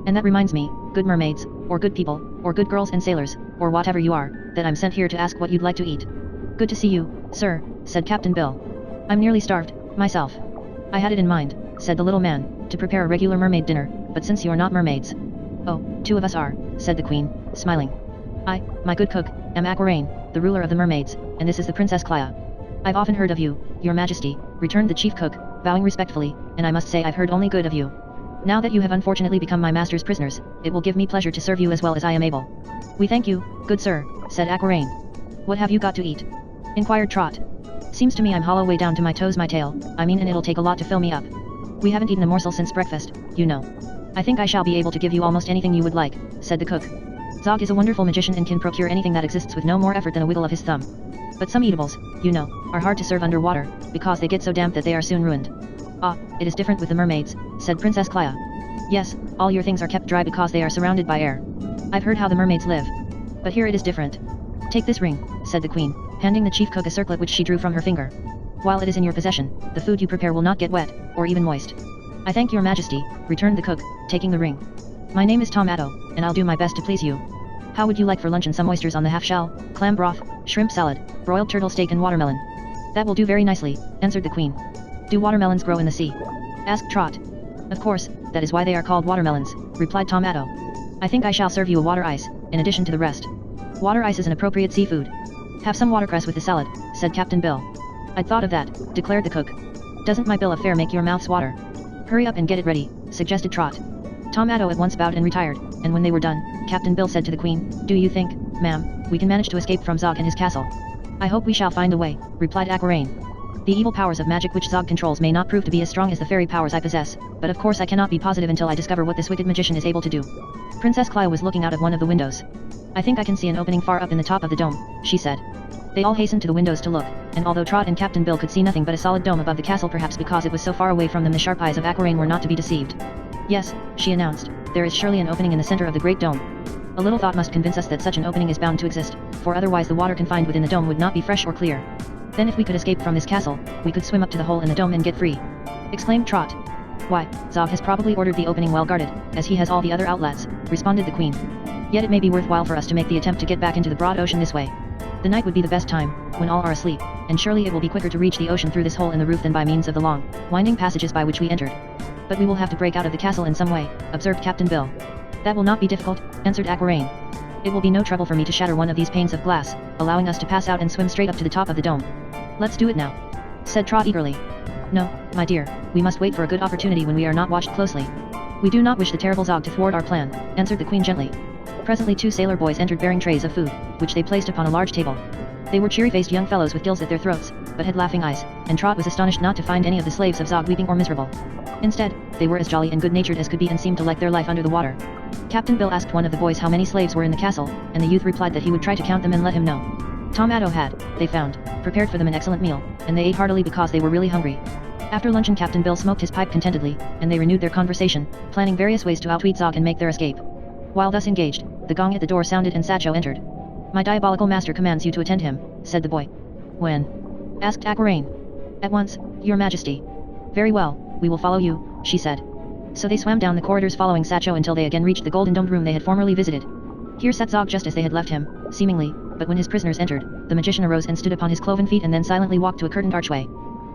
And that reminds me, good mermaids, or good people, or good girls and sailors, or whatever you are, that I'm sent here to ask what you'd like to eat. Good to see you, sir, said Captain Bill. I'm nearly starved, myself. I had it in mind, said the little man, to prepare a regular mermaid dinner, but since you're not mermaids. Oh, two of us are, said the queen, smiling. I, my good cook, am Aquaraine, the ruler of the mermaids, and this is the Princess Clea. I've often heard of you, your majesty, returned the chief cook, bowing respectfully, and I must say I've heard only good of you. Now that you have unfortunately become my master's prisoners, it will give me pleasure to serve you as well as I am able. We thank you, good sir, said Aquaraine. What have you got to eat? Inquired Trot. Seems to me I'm hollow way down to my toes my tail, and it'll take a lot to fill me up. We haven't eaten a morsel since breakfast, you know. I think I shall be able to give you almost anything you would like, said the cook. Zog is a wonderful magician and can procure anything that exists with no more effort than a wiggle of his thumb. But some eatables, you know, are hard to serve underwater, because they get so damp that they are soon ruined. Ah, it is different with the mermaids, said Princess Clea. Yes, all your things are kept dry because they are surrounded by air. I've heard how the mermaids live. But here it is different. Take this ring, said the queen, handing the chief cook a circlet which she drew from her finger. While it is in your possession, the food you prepare will not get wet, or even moist. I thank your majesty, returned the cook, taking the ring. My name is Tomato, and I'll do my best to please you. How would you like for luncheon? Some oysters on the half-shell, clam broth, shrimp salad, broiled turtle steak and watermelon? That will do very nicely, answered the queen. Do watermelons grow in the sea? Asked Trot. Of course, that is why they are called watermelons, replied Tomato. I think I shall serve you a water ice, in addition to the rest. Water ice is an appropriate seafood. Have some watercress with the salad, said Captain Bill. I'd thought of that, declared the cook. Doesn't my bill of fare make your mouths water? Hurry up and get it ready, suggested Trot. Tomato at once bowed and retired, and when they were done, Captain Bill said to the queen, Do you think, ma'am, we can manage to escape from Zog and his castle? I hope we shall find a way, replied Aquaraine. The evil powers of magic which Zog controls may not prove to be as strong as the fairy powers I possess, but of course I cannot be positive until I discover what this wicked magician is able to do. Princess Clio was looking out of one of the windows. I think I can see an opening far up in the top of the dome, she said. They all hastened to the windows to look, and although Trot and Captain Bill could see nothing but a solid dome above the castle, perhaps because it was so far away from them, the sharp eyes of Aquaraine were not to be deceived. Yes, she announced, there is surely an opening in the center of the great dome. A little thought must convince us that such an opening is bound to exist, for otherwise the water confined within the dome would not be fresh or clear. Then if we could escape from this castle, we could swim up to the hole in the dome and get free. Exclaimed Trot. Why, Zog has probably ordered the opening well guarded, as he has all the other outlets, responded the queen. Yet it may be worthwhile for us to make the attempt to get back into the broad ocean this way. The night would be the best time, when all are asleep, and surely it will be quicker to reach the ocean through this hole in the roof than by means of the long, winding passages by which we entered. But we will have to break out of the castle in some way, observed Captain Bill. That will not be difficult, answered Aquaraine. It will be no trouble for me to shatter one of these panes of glass, allowing us to pass out and swim straight up to the top of the dome. Let's do it now, said Trot eagerly. No, my dear, we must wait for a good opportunity when we are not watched closely. We do not wish the terrible Zog to thwart our plan, answered the queen gently. Presently 2 sailor boys entered bearing trays of food, which they placed upon a large table. They were cheery-faced young fellows with gills at their throats, but had laughing eyes, and Trot was astonished not to find any of the slaves of Zog weeping or miserable. Instead, they were as jolly and good-natured as could be and seemed to like their life under the water. Captain Bill asked one of the boys how many slaves were in the castle, and the youth replied that he would try to count them and let him know. Tomato had, they found, prepared for them an excellent meal, and they ate heartily because they were really hungry. After luncheon Captain Bill smoked his pipe contentedly, and they renewed their conversation, planning various ways to outwit Zog and make their escape. While thus engaged, the gong at the door sounded and Satcho entered. My diabolical master commands you to attend him, said the boy. When? Asked Aquaraine. At once, your majesty. Very well, we will follow you, she said. So they swam down the corridors following Satcho until they again reached the golden domed room they had formerly visited. Here sat Zog just as they had left him, seemingly, but when his prisoners entered, the magician arose and stood upon his cloven feet and then silently walked to a curtained archway.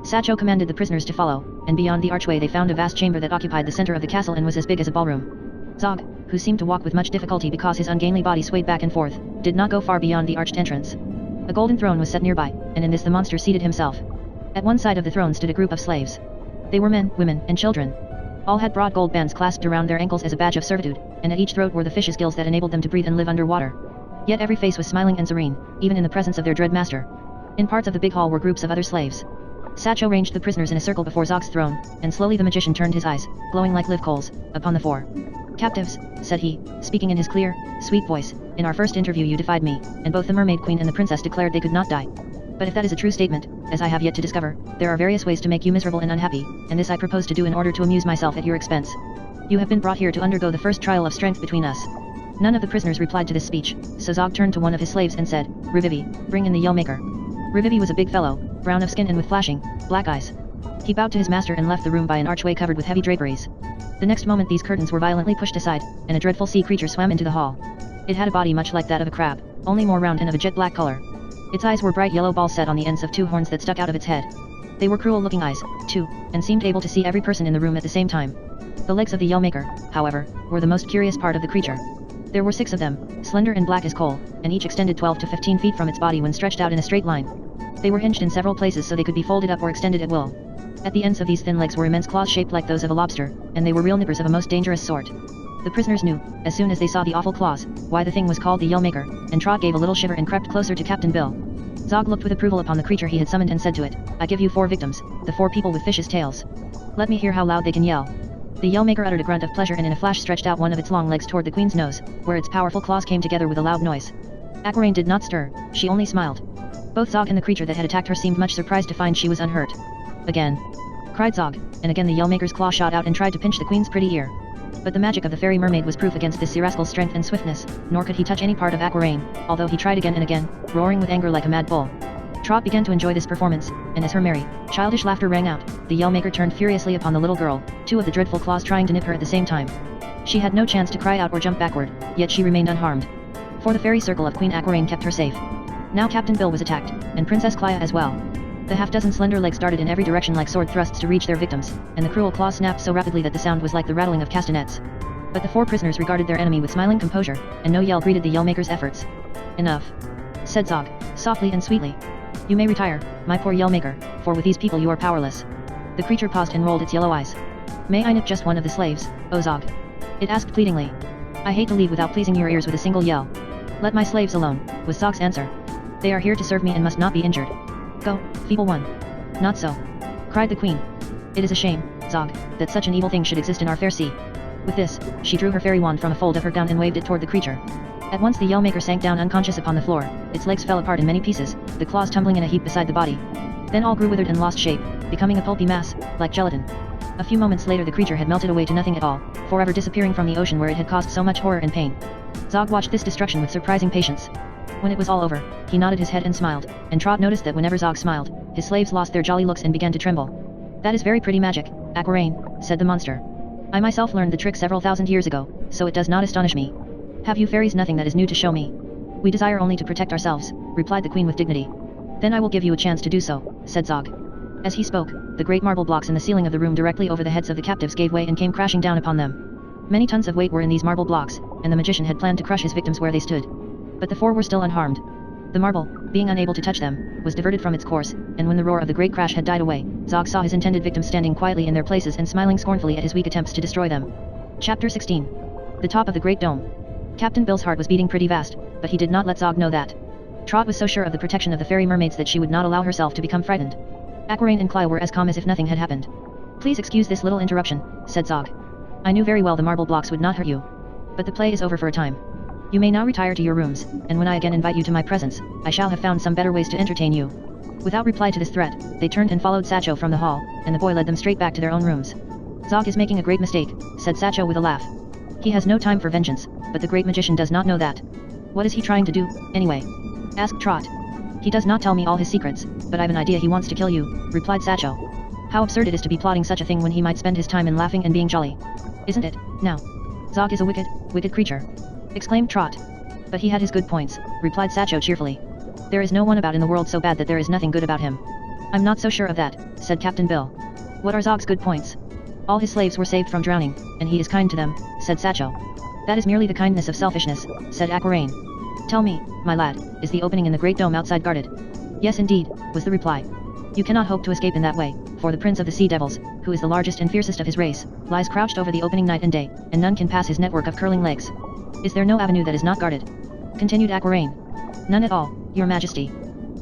Satcho commanded the prisoners to follow, and beyond the archway they found a vast chamber that occupied the center of the castle and was as big as a ballroom. Zog, who seemed to walk with much difficulty because his ungainly body swayed back and forth, did not go far beyond the arched entrance. A golden throne was set nearby, and in this the monster seated himself. At one side of the throne stood a group of slaves. They were men, women, and children. All had broad gold bands clasped around their ankles as a badge of servitude, and at each throat were the fish's gills that enabled them to breathe and live underwater. Yet every face was smiling and serene, even in the presence of their dread master. In parts of the big hall were groups of other slaves. Satcho ranged the prisoners in a circle before Zog's throne, and slowly the magician turned his eyes, glowing like live coals, upon the 4 captives, said he, speaking in his clear, sweet voice. In our first interview you defied me, and both the mermaid queen and the princess declared they could not die. But if that is a true statement, as I have yet to discover, there are various ways to make you miserable and unhappy, and this I propose to do in order to amuse myself at your expense. You have been brought here to undergo the first trial of strength between us. None of the prisoners replied to this speech, so Zog turned to one of his slaves and said, Revivi, bring in the Yell-maker. Revivi was a big fellow, brown of skin and with flashing, black eyes. He bowed to his master and left the room by an archway covered with heavy draperies. The next moment these curtains were violently pushed aside, and a dreadful sea creature swam into the hall. It had a body much like that of a crab, only more round and of a jet black color. Its eyes were bright yellow balls set on the ends of 2 horns that stuck out of its head. They were cruel-looking eyes, too, and seemed able to see every person in the room at the same time. The legs of the Yell-maker, however, were the most curious part of the creature. There were 6 of them, slender and black as coal, and each extended 12 to 15 feet from its body when stretched out in a straight line. They were hinged in several places so they could be folded up or extended at will. At the ends of these thin legs were immense claws shaped like those of a lobster, and they were real nippers of a most dangerous sort. The prisoners knew, as soon as they saw the awful claws, why the thing was called the Yell-maker, and Trot gave a little shiver and crept closer to Captain Bill. Zog looked with approval upon the creature he had summoned and said to it, I give you 4 victims, the 4 people with fishes' tails. Let me hear how loud they can yell. The Yell-maker uttered a grunt of pleasure and in a flash stretched out one of its long legs toward the queen's nose, where its powerful claws came together with a loud noise. Aquaraine did not stir, she only smiled. Both Zog and the creature that had attacked her seemed much surprised to find she was unhurt. Again, cried Zog, and again the Yell-maker's claw shot out and tried to pinch the queen's pretty ear. But the magic of the fairy mermaid was proof against this sea rascal's strength and swiftness, nor could he touch any part of Aquaraine, although he tried again and again, roaring with anger like a mad bull. Trot began to enjoy this performance, and as her merry, childish laughter rang out, the Yell Maker turned furiously upon the little girl, two of the dreadful claws trying to nip her at the same time. She had no chance to cry out or jump backward, yet she remained unharmed. For the fairy circle of Queen Aquaraine kept her safe. Now Captain Bill was attacked, and Princess Clea as well. The half-dozen slender legs darted in every direction like sword thrusts to reach their victims, and the cruel claws snapped so rapidly that the sound was like the rattling of castanets. But the four prisoners regarded their enemy with smiling composure, and no yell greeted the Yell Maker's efforts. "Enough," said Zog, softly and sweetly. "You may retire, my poor Yell Maker, for with these people you are powerless." The creature paused and rolled its yellow eyes. "May I nip just one of the slaves, oh Zog?" it asked pleadingly. "I hate to leave without pleasing your ears with a single yell." "Let my slaves alone," was Zog's answer. "They are here to serve me and must not be injured." "Go, feeble one." "Not so," cried the queen. "It is a shame, Zog, that such an evil thing should exist in our fair sea." With this, she drew her fairy wand from a fold of her gown and waved it toward the creature. At once the Yell Maker sank down unconscious upon the floor, its legs fell apart in many pieces, the claws tumbling in a heap beside the body. Then all grew withered and lost shape, becoming a pulpy mass, like gelatin. A few moments later the creature had melted away to nothing at all, forever disappearing from the ocean where it had caused so much horror and pain. Zog watched this destruction with surprising patience. When it was all over, he nodded his head and smiled, and Trot noticed that whenever Zog smiled, his slaves lost their jolly looks and began to tremble. "That is very pretty magic, Aquaraine," said the monster. "I myself learned the trick several thousand years ago, so it does not astonish me. Have you fairies nothing that is new to show me?" "We desire only to protect ourselves," replied the queen with dignity. "Then I will give you a chance to do so," said Zog. As he spoke, the great marble blocks in the ceiling of the room directly over the heads of the captives gave way and came crashing down upon them. Many tons of weight were in these marble blocks, and the magician had planned to crush his victims where they stood. But the four were still unharmed. The marble, being unable to touch them, was diverted from its course, and when the roar of the great crash had died away, Zog saw his intended victims standing quietly in their places and smiling scornfully at his weak attempts to destroy them. Chapter 16. The top of the Great Dome. Captain Bill's heart was beating pretty fast, but he did not let Zog know that. Trot was so sure of the protection of the fairy mermaids that she would not allow herself to become frightened. Aquaraine and Clea were as calm as if nothing had happened. "Please excuse this little interruption," said Zog. "I knew very well the marble blocks would not hurt you. But the play is over for a time. You may now retire to your rooms, and when I again invite you to my presence, I shall have found some better ways to entertain you." Without reply to this threat, they turned and followed Satcho from the hall, and the boy led them straight back to their own rooms. "Zog is making a great mistake," said Satcho with a laugh. "He has no time for vengeance, but the great magician does not know that." "What is he trying to do, anyway?" asked Trot. "He does not tell me all his secrets, but I've an idea he wants to kill you," replied Satcho. "How absurd it is to be plotting such a thing when he might spend his time in laughing and being jolly. Isn't it, now?" "Zog is a wicked, wicked creature," exclaimed Trot. "But he had his good points," replied Satcho cheerfully. "There is no one about in the world so bad that there is nothing good about him." "I'm not so sure of that," said Captain Bill. "What are Zog's good points?" "All his slaves were saved from drowning, and he is kind to them," said Satcho. "That is merely the kindness of selfishness," said Aquaraine. "Tell me, my lad, is the opening in the Great Dome outside guarded?" "Yes indeed," was the reply. "You cannot hope to escape in that way, for the Prince of the Sea Devils, who is the largest and fiercest of his race, lies crouched over the opening night and day, and none can pass his network of curling legs." "Is there no avenue that is not guarded?" continued Aquaraine. "None at all, your majesty.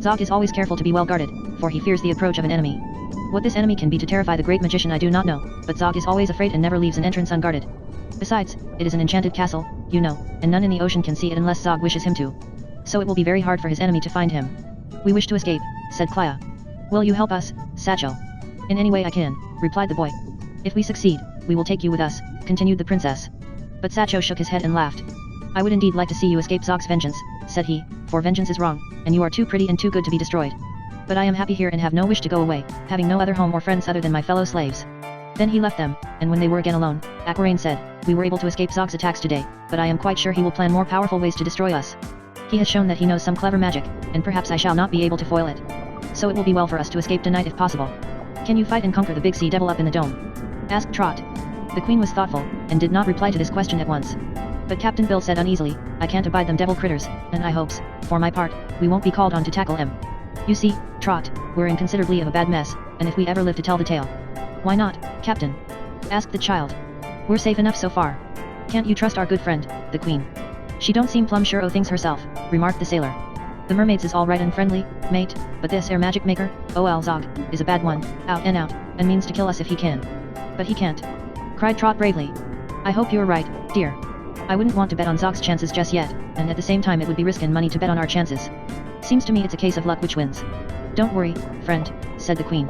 Zog is always careful to be well guarded, for he fears the approach of an enemy. What this enemy can be to terrify the great magician I do not know, but Zog is always afraid and never leaves an entrance unguarded. Besides, it is an enchanted castle, you know, and none in the ocean can see it unless Zog wishes him to. So it will be very hard for his enemy to find him." "We wish to escape," said Clea. "Will you help us, Satcho?" "In any way I can," replied the boy. "If we succeed, we will take you with us," continued the princess. But Satcho shook his head and laughed. "I would indeed like to see you escape Zog's vengeance," said he, "for vengeance is wrong, and you are too pretty and too good to be destroyed. But I am happy here and have no wish to go away, having no other home or friends other than my fellow slaves." Then he left them, and when they were again alone, Aquaraine said, "We were able to escape Zog's attacks today, but I am quite sure he will plan more powerful ways to destroy us. He has shown that he knows some clever magic, and perhaps I shall not be able to foil it. So it will be well for us to escape tonight if possible." "Can you fight and conquer the big sea devil up in the dome?" asked Trot. The queen was thoughtful, and did not reply to this question at once. But Captain Bill said uneasily, "I can't abide them devil critters, and I hopes, for my part, we won't be called on to tackle 'em. You see, Trot, we're in considerably of a bad mess, and if we ever live to tell the tale." "Why not, Captain?" asked the child. "We're safe enough so far. Can't you trust our good friend, the queen?" "She don't seem plumb sure o' things herself," remarked the sailor. "The mermaids is all right and friendly, mate, but this air magic maker, O.L. Zog, is a bad one, out and out, and means to kill us if he can." "But he can't," cried Trot bravely. "I hope you're right, dear. I wouldn't want to bet on Zog's chances just yet, and at the same time it would be riskin' money to bet on our chances. Seems to me it's a case of luck which wins." "Don't worry, friend," said the queen.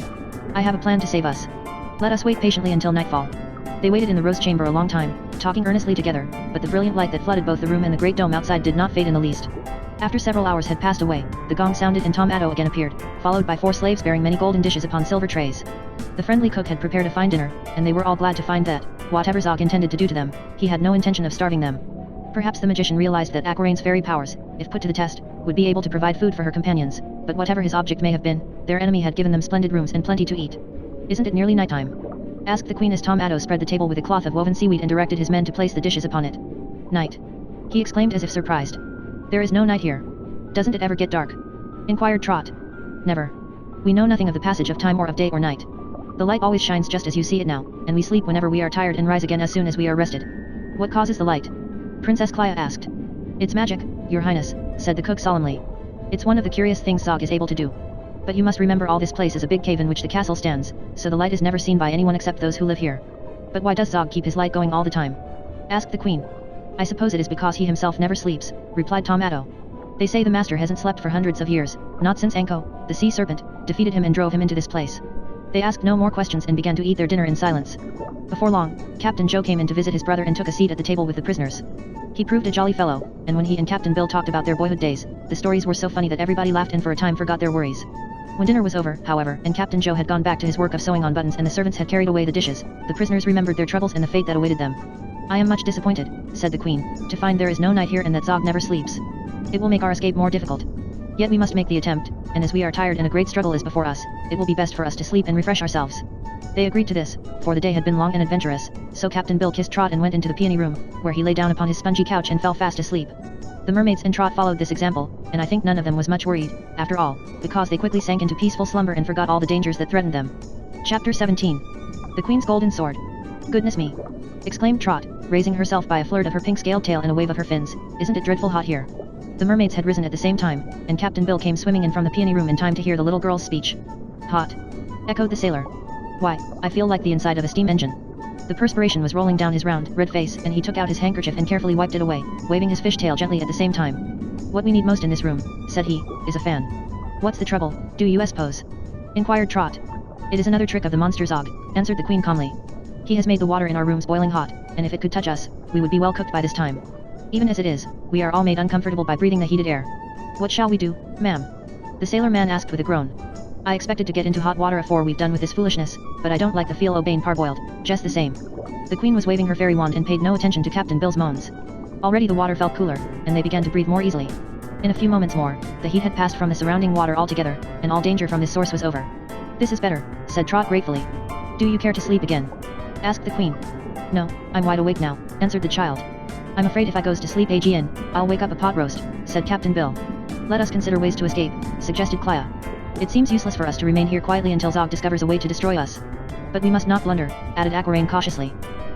"I have a plan to save us. Let us wait patiently until nightfall." They waited in the rose chamber a long time, talking earnestly together, but the brilliant light that flooded both the room and the great dome outside did not fade in the least. After several hours had passed away, the gong sounded and Tom Atto again appeared, followed by 4 slaves bearing many golden dishes upon silver trays. The friendly cook had prepared a fine dinner, and they were all glad to find that, whatever Zog intended to do to them, he had no intention of starving them. Perhaps the magician realized that Aquaraine's fairy powers, if put to the test, would be able to provide food for her companions, but whatever his object may have been, their enemy had given them splendid rooms and plenty to eat. "Isn't it nearly nighttime?" asked the queen as Tom Atto spread the table with a cloth of woven seaweed and directed his men to place the dishes upon it. "Night?" he exclaimed as if surprised. "There is no night here. Doesn't it ever get dark?" inquired Trot. "Never. We know nothing of the passage of time or of day or night. The light always shines just as you see it now, and we sleep whenever we are tired and rise again as soon as we are rested." "What causes the light?" Princess Clia asked. "It's magic, your highness," said the cook solemnly. "It's one of the curious things Zog is able to do. But you must remember all this place is a big cave in which the castle stands, so the light is never seen by anyone except those who live here." "But why does Zog keep his light going all the time?" asked the queen. "I suppose it is because he himself never sleeps," replied Tom Atto. "They say the master hasn't slept for hundreds of years, not since Anko, the sea serpent, defeated him and drove him into this place." They asked no more questions and began to eat their dinner in silence. Before long, Captain Joe came in to visit his brother and took a seat at the table with the prisoners. He proved a jolly fellow, and when he and Captain Bill talked about their boyhood days, the stories were so funny that everybody laughed and for a time forgot their worries. When dinner was over, however, and Captain Joe had gone back to his work of sewing on buttons and the servants had carried away the dishes, the prisoners remembered their troubles and the fate that awaited them. "I am much disappointed," said the queen, "to find there is no night here and that Zog never sleeps. It will make our escape more difficult. Yet we must make the attempt, and as we are tired and a great struggle is before us, it will be best for us to sleep and refresh ourselves." They agreed to this, for the day had been long and adventurous, so Captain Bill kissed Trot and went into the peony room, where he lay down upon his spongy couch and fell fast asleep. The mermaids and Trot followed this example, and I think none of them was much worried, after all, because they quickly sank into peaceful slumber and forgot all the dangers that threatened them. Chapter 17. The Queen's Golden Sword. "Goodness me!" exclaimed Trot, raising herself by a flirt of her pink scaled tail and a wave of her fins. "Isn't it dreadful hot here?" The mermaids had risen at the same time, and Captain Bill came swimming in from the peony room in time to hear the little girl's speech. "Hot?" echoed the sailor. "Why, I feel like the inside of a steam engine." The perspiration was rolling down his round, red face and he took out his handkerchief and carefully wiped it away, waving his fishtail gently at the same time. "What we need most in this room," said he, "is a fan." "What's the trouble, do you suppose?" inquired Trot. "It is another trick of the monster Zog," answered the queen calmly. "He has made the water in our rooms boiling hot, and if it could touch us, we would be well cooked by this time. Even as it is, we are all made uncomfortable by breathing the heated air." "What shall we do, ma'am?" the sailor man asked with a groan. "I expected to get into hot water afore we've done with this foolishness, but I don't like the feel o' being parboiled, just the same." The queen was waving her fairy wand and paid no attention to Captain Bill's moans. Already the water felt cooler, and they began to breathe more easily. In a few moments more, the heat had passed from the surrounding water altogether, and all danger from this source was over. "This is better," said Trot gratefully. "Do you care to sleep again?" asked the queen. "No, I'm wide awake now," answered the child. "I'm afraid if I goes to sleep again, I'll wake up a pot roast," said Captain Bill. "Let us consider ways to escape," suggested Clia. "It seems useless for us to remain here quietly until Zog discovers a way to destroy us." "But we must not blunder," added Aquaraine cautiously.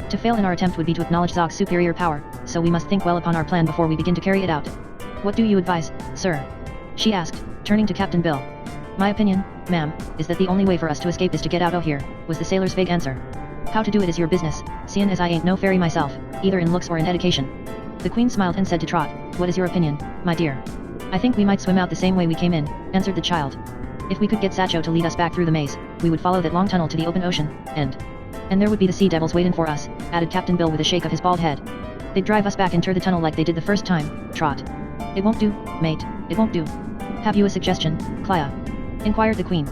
"To fail in our attempt would be to acknowledge Zog's superior power, so we must think well upon our plan before we begin to carry it out. What do you advise, sir?" she asked, turning to Captain Bill. "My opinion, ma'am, is that the only way for us to escape is to get out o' here," was the sailor's vague answer. "How to do it is your business, seeing as I ain't no fairy myself, either in looks or in education." The queen smiled and said to Trot, "What is your opinion, my dear?" "I think we might swim out the same way we came in," answered the child. "If we could get Satcho to lead us back through the maze, we would follow that long tunnel to the open ocean, and there would be the sea devils waiting for us," added Captain Bill with a shake of his bald head. "They'd drive us back into the tunnel like they did the first time, Trot." "It won't do, mate, it won't do." "Have you a suggestion, Clia?" inquired the queen.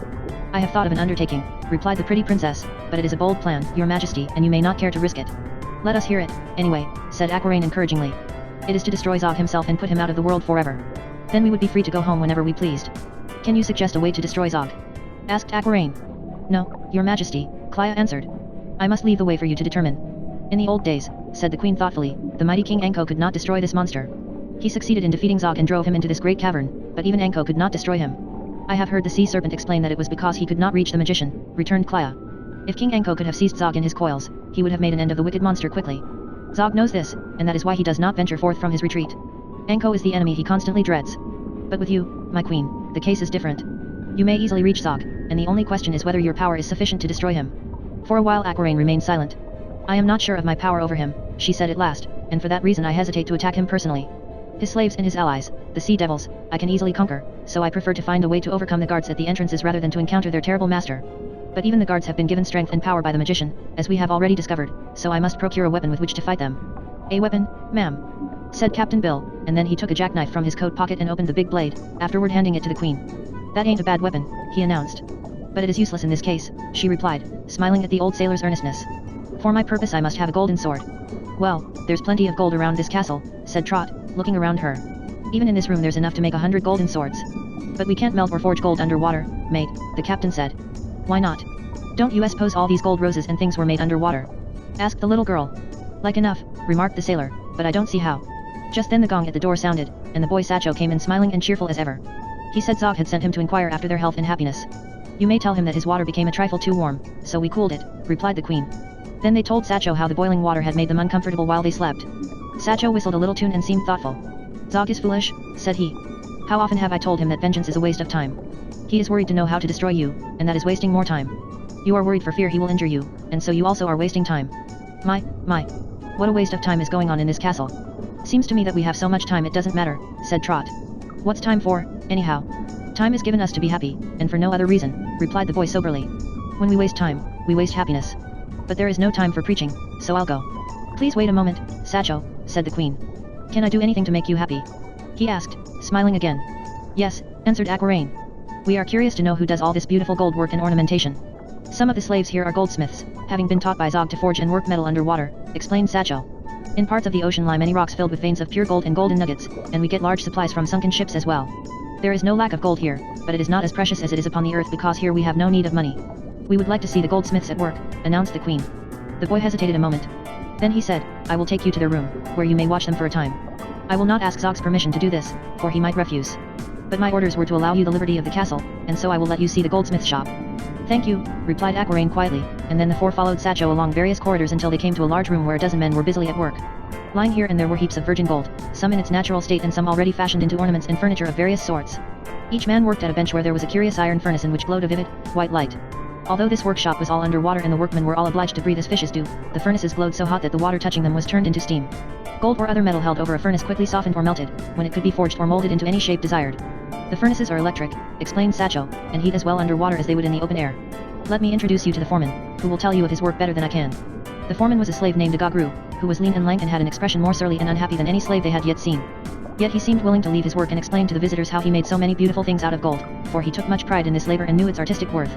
"I have thought of an undertaking," replied the pretty princess, "but it is a bold plan, your majesty, and you may not care to risk it." "Let us hear it, anyway," said Aquaraine encouragingly. "It is to destroy Zog himself and put him out of the world forever. Then we would be free to go home whenever we pleased." "Can you suggest a way to destroy Zog?" asked Aquaraine. "No, your majesty," Clia answered. "I must leave the way for you to determine." "In the old days," said the queen thoughtfully, "the mighty King Anko could not destroy this monster. He succeeded in defeating Zog and drove him into this great cavern, but even Anko could not destroy him." "I have heard the sea serpent explain that it was because he could not reach the magician," returned Clia. "If King Anko could have seized Zog in his coils, he would have made an end of the wicked monster quickly. Zog knows this, and that is why he does not venture forth from his retreat. Anko is the enemy he constantly dreads. But with you, my queen, the case is different. You may easily reach Zog, and the only question is whether your power is sufficient to destroy him." For a while Aquaraine remained silent. "I am not sure of my power over him," she said at last, "and for that reason I hesitate to attack him personally. His slaves and his allies, the sea devils, I can easily conquer, so I prefer to find a way to overcome the guards at the entrances rather than to encounter their terrible master. But even the guards have been given strength and power by the magician, as we have already discovered, so I must procure a weapon with which to fight them." "A weapon, ma'am?" said Captain Bill, and then he took a jackknife from his coat pocket and opened the big blade, afterward handing it to the queen. "That ain't a bad weapon," he announced. "But it is useless in this case," she replied, smiling at the old sailor's earnestness. "For my purpose I must have a golden sword." "Well, there's plenty of gold around this castle," said Trot, looking around her. "Even in this room there's enough to make 100 golden swords." "But we can't melt or forge gold underwater, mate," the captain said. "Why not? Don't you suppose all these gold roses and things were made underwater?" asked the little girl. "Like enough," remarked the sailor, "but I don't see how." Just then the gong at the door sounded, and the boy Satcho came in smiling and cheerful as ever. He said Zog had sent him to inquire after their health and happiness. "You may tell him that his water became a trifle too warm, so we cooled it," replied the queen. Then they told Satcho how the boiling water had made them uncomfortable while they slept. Satcho whistled a little tune and seemed thoughtful. "Zog is foolish," said he. "How often have I told him that vengeance is a waste of time? He is worried to know how to destroy you, and that is wasting more time. You are worried for fear he will injure you, and so you also are wasting time. My. What a waste of time is going on in this castle. Seems to me that we have so much time it doesn't matter," said Trot. "What's time for, anyhow? Time is given us to be happy, and for no other reason," replied the boy soberly. "When we waste time, we waste happiness. But there is no time for preaching, so I'll go." "Please wait a moment, Satcho," said the queen. "Can I do anything to make you happy?" he asked, smiling again. "Yes," answered Aquaraine. "We are curious to know who does all this beautiful gold work and ornamentation." "Some of the slaves here are goldsmiths, having been taught by Zog to forge and work metal underwater," explained Satcho. "In parts of the ocean lie many rocks filled with veins of pure gold and golden nuggets, and we get large supplies from sunken ships as well. There is no lack of gold here, but it is not as precious as it is upon the earth because here we have no need of money." "We would like to see the goldsmiths at work," announced the queen. The boy hesitated a moment. Then he said, "I will take you to their room, where you may watch them for a time. I will not ask Zog's permission to do this, for he might refuse. But my orders were to allow you the liberty of the castle, and so I will let you see the goldsmith shop." "Thank you," replied Aquaraine quietly, and then the four followed Satcho along various corridors until they came to a large room where a dozen men were busily at work. Lying here and there were heaps of virgin gold, some in its natural state and some already fashioned into ornaments and furniture of various sorts. Each man worked at a bench where there was a curious iron furnace in which glowed a vivid, white light. Although this workshop was all underwater and the workmen were all obliged to breathe as fishes do, the furnaces glowed so hot that the water touching them was turned into steam. Gold or other metal held over a furnace quickly softened or melted, when it could be forged or molded into any shape desired. "The furnaces are electric," explained Satcho, "and heat as well underwater as they would in the open air. Let me introduce you to the foreman, who will tell you of his work better than I can." The foreman was a slave named Agagru, who was lean and lank and had an expression more surly and unhappy than any slave they had yet seen. Yet he seemed willing to leave his work and explain to the visitors how he made so many beautiful things out of gold, for he took much pride in this labor and knew its artistic worth.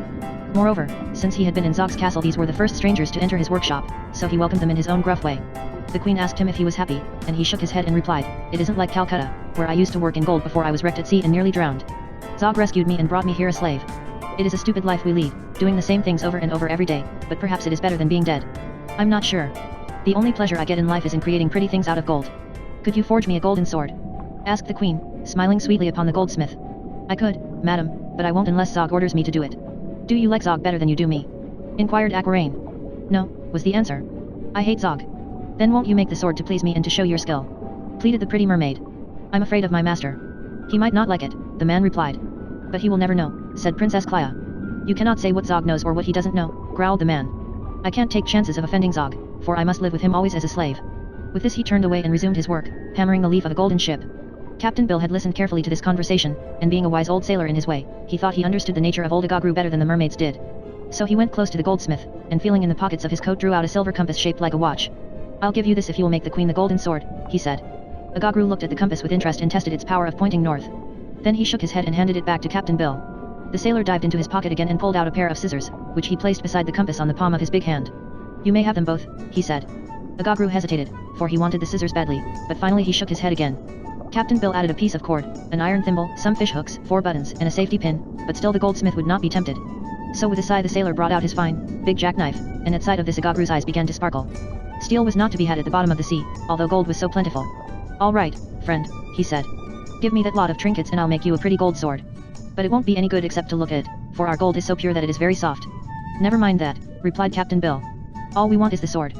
Moreover, since he had been in Zog's castle these were the first strangers to enter his workshop, so he welcomed them in his own gruff way. The queen asked him if he was happy, and he shook his head and replied, "It isn't like Calcutta, where I used to work in gold before I was wrecked at sea and nearly drowned. Zog rescued me and brought me here a slave. It is a stupid life we lead, doing the same things over and over every day, but perhaps it is better than being dead. I'm not sure. The only pleasure I get in life is in creating pretty things out of gold. Could you forge me a golden sword?" asked the queen, smiling sweetly upon the goldsmith. "I could, madam, but I won't unless Zog orders me to do it." "Do you like Zog better than you do me?" inquired Aquaraine. "No," was the answer. "I hate Zog." "Then won't you make the sword to please me and to show your skill?" pleaded the pretty mermaid. "I'm afraid of my master. He might not like it," the man replied. "But he will never know," said Princess Clea. "You cannot say what Zog knows or what he doesn't know," growled the man. "I can't take chances of offending Zog, for I must live with him always as a slave." With this he turned away and resumed his work, hammering the leaf of a golden ship. Captain Bill had listened carefully to this conversation, and being a wise old sailor in his way, he thought he understood the nature of old Agagru better than the mermaids did. So he went close to the goldsmith, and feeling in the pockets of his coat drew out a silver compass shaped like a watch. "I'll give you this if you will make the queen the golden sword," he said. Agagru looked at the compass with interest and tested its power of pointing north. Then he shook his head and handed it back to Captain Bill. The sailor dived into his pocket again and pulled out a pair of scissors, which he placed beside the compass on the palm of his big hand. "You may have them both," he said. Agagru hesitated, for he wanted the scissors badly, but finally he shook his head again. Captain Bill added a piece of cord, an iron thimble, some fish hooks, 4 buttons, and a safety pin, but still the goldsmith would not be tempted. So with a sigh the sailor brought out his fine, big jackknife, and at sight of this Agagru's eyes began to sparkle. Steel was not to be had at the bottom of the sea, although gold was so plentiful. "All right, friend," he said. "Give me that lot of trinkets and I'll make you a pretty gold sword. But it won't be any good except to look at it, for our gold is so pure that it is very soft." "Never mind that," replied Captain Bill. "All we want is the sword."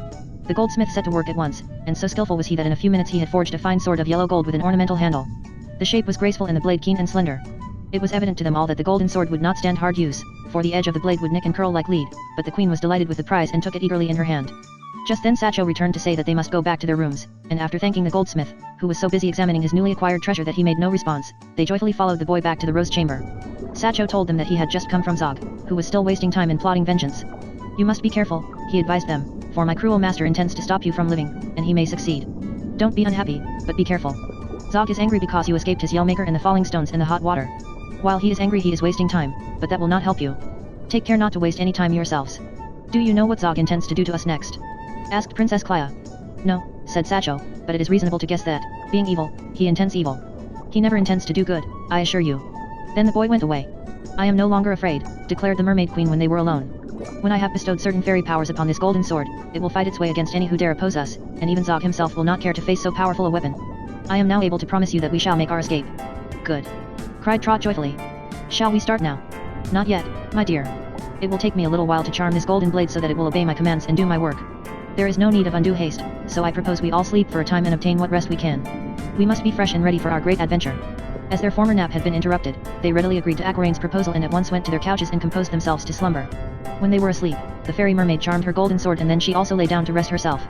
The goldsmith set to work at once, and so skillful was he that in a few minutes he had forged a fine sword of yellow gold with an ornamental handle. The shape was graceful and the blade keen and slender. It was evident to them all that the golden sword would not stand hard use, for the edge of the blade would nick and curl like lead, but the queen was delighted with the prize and took it eagerly in her hand. Just then Satcho returned to say that they must go back to their rooms, and after thanking the goldsmith, who was so busy examining his newly acquired treasure that he made no response, they joyfully followed the boy back to the rose chamber. Satcho told them that he had just come from Zog, who was still wasting time in plotting vengeance. "You must be careful," he advised them, "for my cruel master intends to stop you from living, and he may succeed. Don't be unhappy, but be careful." Zog is angry because you escaped his Yellmaker and the falling stones in the hot water. While he is angry he is wasting time, but that will not help you. Take care not to waste any time yourselves. Do you know what Zog intends to do to us next? Asked Princess Clea. No, said Satchel, but it is reasonable to guess that, being evil, he intends evil. He never intends to do good, I assure you. Then the boy went away. I am no longer afraid, declared the Mermaid Queen when they were alone. When I have bestowed certain fairy powers upon this golden sword, it will fight its way against any who dare oppose us, and even Zog himself will not care to face so powerful a weapon. I am now able to promise you that we shall make our escape. Good. Cried Trot joyfully. Shall we start now? Not yet, my dear. It will take me a little while to charm this golden blade so that it will obey my commands and do my work. There is no need of undue haste, so I propose we all sleep for a time and obtain what rest we can. We must be fresh and ready for our great adventure. As their former nap had been interrupted, they readily agreed to Aquarain's proposal and at once went to their couches and composed themselves to slumber. When they were asleep, the fairy mermaid charmed her golden sword and then she also lay down to rest herself.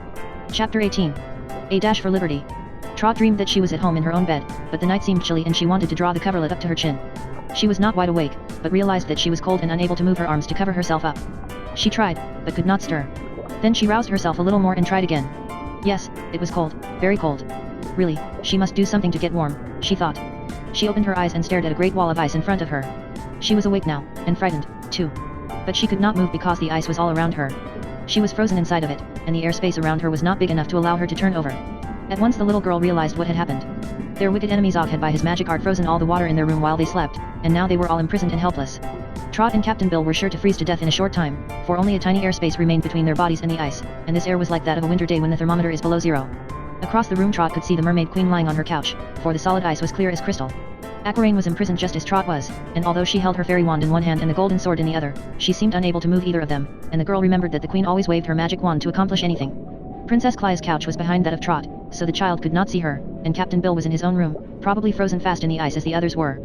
Chapter 18. A Dash for Liberty. Trot dreamed that she was at home in her own bed, but the night seemed chilly and she wanted to draw the coverlet up to her chin. She was not wide awake, but realized that she was cold and unable to move her arms to cover herself up. She tried, but could not stir. Then she roused herself a little more and tried again. Yes, it was cold, very cold. Really, she must do something to get warm, she thought. She opened her eyes and stared at a great wall of ice in front of her. She was awake now, and frightened, too. But she could not move because the ice was all around her. She was frozen inside of it, and the airspace around her was not big enough to allow her to turn over. At once the little girl realized what had happened. Their wicked enemy Zog had by his magic art frozen all the water in their room while they slept, and now they were all imprisoned and helpless. Trot and Captain Bill were sure to freeze to death in a short time, for only a tiny airspace remained between their bodies and the ice, and this air was like that of a winter day when the thermometer is below zero. Across the room Trot could see the Mermaid Queen lying on her couch, for the solid ice was clear as crystal. Aquarain was imprisoned just as Trot was, and although she held her fairy wand in one hand and the golden sword in the other, she seemed unable to move either of them, and the girl remembered that the queen always waved her magic wand to accomplish anything. Princess Clea's couch was behind that of Trot, so the child could not see her, and Captain Bill was in his own room, probably frozen fast in the ice as the others were.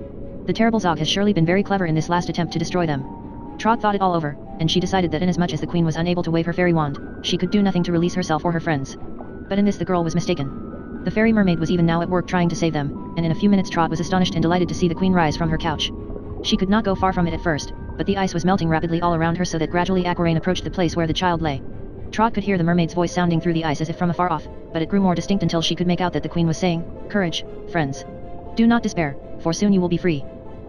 The terrible Zog has surely been very clever in this last attempt to destroy them. Trot thought it all over, and she decided that inasmuch as the queen was unable to wave her fairy wand, she could do nothing to release herself or her friends. But in this the girl was mistaken. The fairy mermaid was even now at work trying to save them, and in a few minutes Trot was astonished and delighted to see the queen rise from her couch. She could not go far from it at first, but the ice was melting rapidly all around her so that gradually Aquarain approached the place where the child lay. Trot could hear the mermaid's voice sounding through the ice as if from afar off, but it grew more distinct until she could make out that the queen was saying, "Courage, friends. Do not despair, for soon you will be free."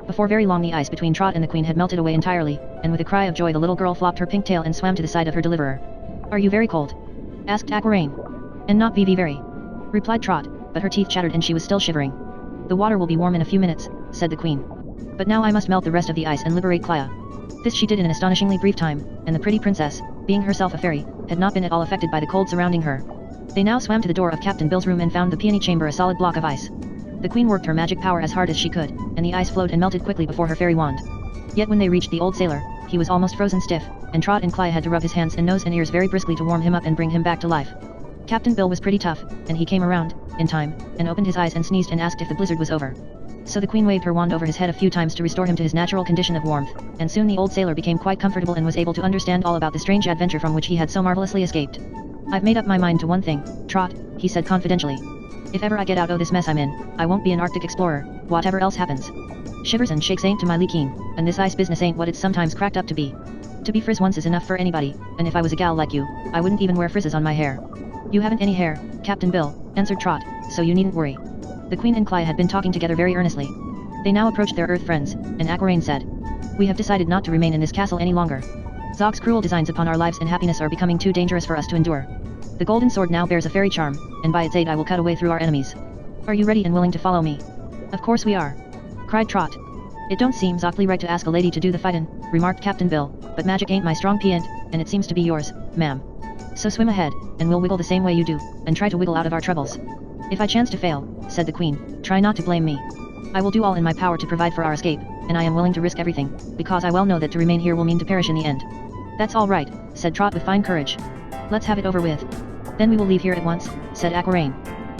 Before very long the ice between Trot and the queen had melted away entirely, and with a cry of joy the little girl flopped her pink tail and swam to the side of her deliverer. "Are you very cold?" asked Aquarain. "And not very," replied Trot, but her teeth chattered and she was still shivering. "The water will be warm in a few minutes," said the queen. "But now I must melt the rest of the ice and liberate Clea." This she did in an astonishingly brief time, and the pretty princess, being herself a fairy, had not been at all affected by the cold surrounding her. They now swam to the door of Captain Bill's room and found the peony chamber a solid block of ice. The queen worked her magic power as hard as she could, and the ice flowed and melted quickly before her fairy wand. Yet when they reached the old sailor, he was almost frozen stiff, and Trot and Clea had to rub his hands and nose and ears very briskly to warm him up and bring him back to life. Captain Bill was pretty tough, and he came around, in time, and opened his eyes and sneezed and asked if the blizzard was over. So the queen waved her wand over his head a few times to restore him to his natural condition of warmth, and soon the old sailor became quite comfortable and was able to understand all about the strange adventure from which he had so marvelously escaped. "I've made up my mind to one thing, Trot," he said confidentially. "If ever I get out of this mess I'm in, I won't be an Arctic explorer, whatever else happens. Shivers and shakes ain't to my liking, and this ice business ain't what it's sometimes cracked up to be. To be frizz once is enough for anybody, and if I was a gal like you, I wouldn't even wear frizzes on my hair." "You haven't any hair, Captain Bill," answered Trot, "so you needn't worry." The queen and Clea had been talking together very earnestly. They now approached their earth friends, and Aquarain said, "We have decided not to remain in this castle any longer. Zog's cruel designs upon our lives and happiness are becoming too dangerous for us to endure. The golden sword now bears a fairy charm, and by its aid I will cut a way through our enemies. Are you ready and willing to follow me?" "Of course we are," cried Trot. "It don't seem exactly right to ask a lady to do the fightin'," remarked Captain Bill, "but magic ain't my strong point, and it seems to be yours, ma'am. So swim ahead, and we'll wiggle the same way you do, and try to wiggle out of our troubles." "If I chance to fail," said the queen, "try not to blame me. I will do all in my power to provide for our escape, and I am willing to risk everything, because I well know that to remain here will mean to perish in the end." "That's all right," said Trot with fine courage. "Let's have it over with." "Then we will leave here at once," said Aquarain.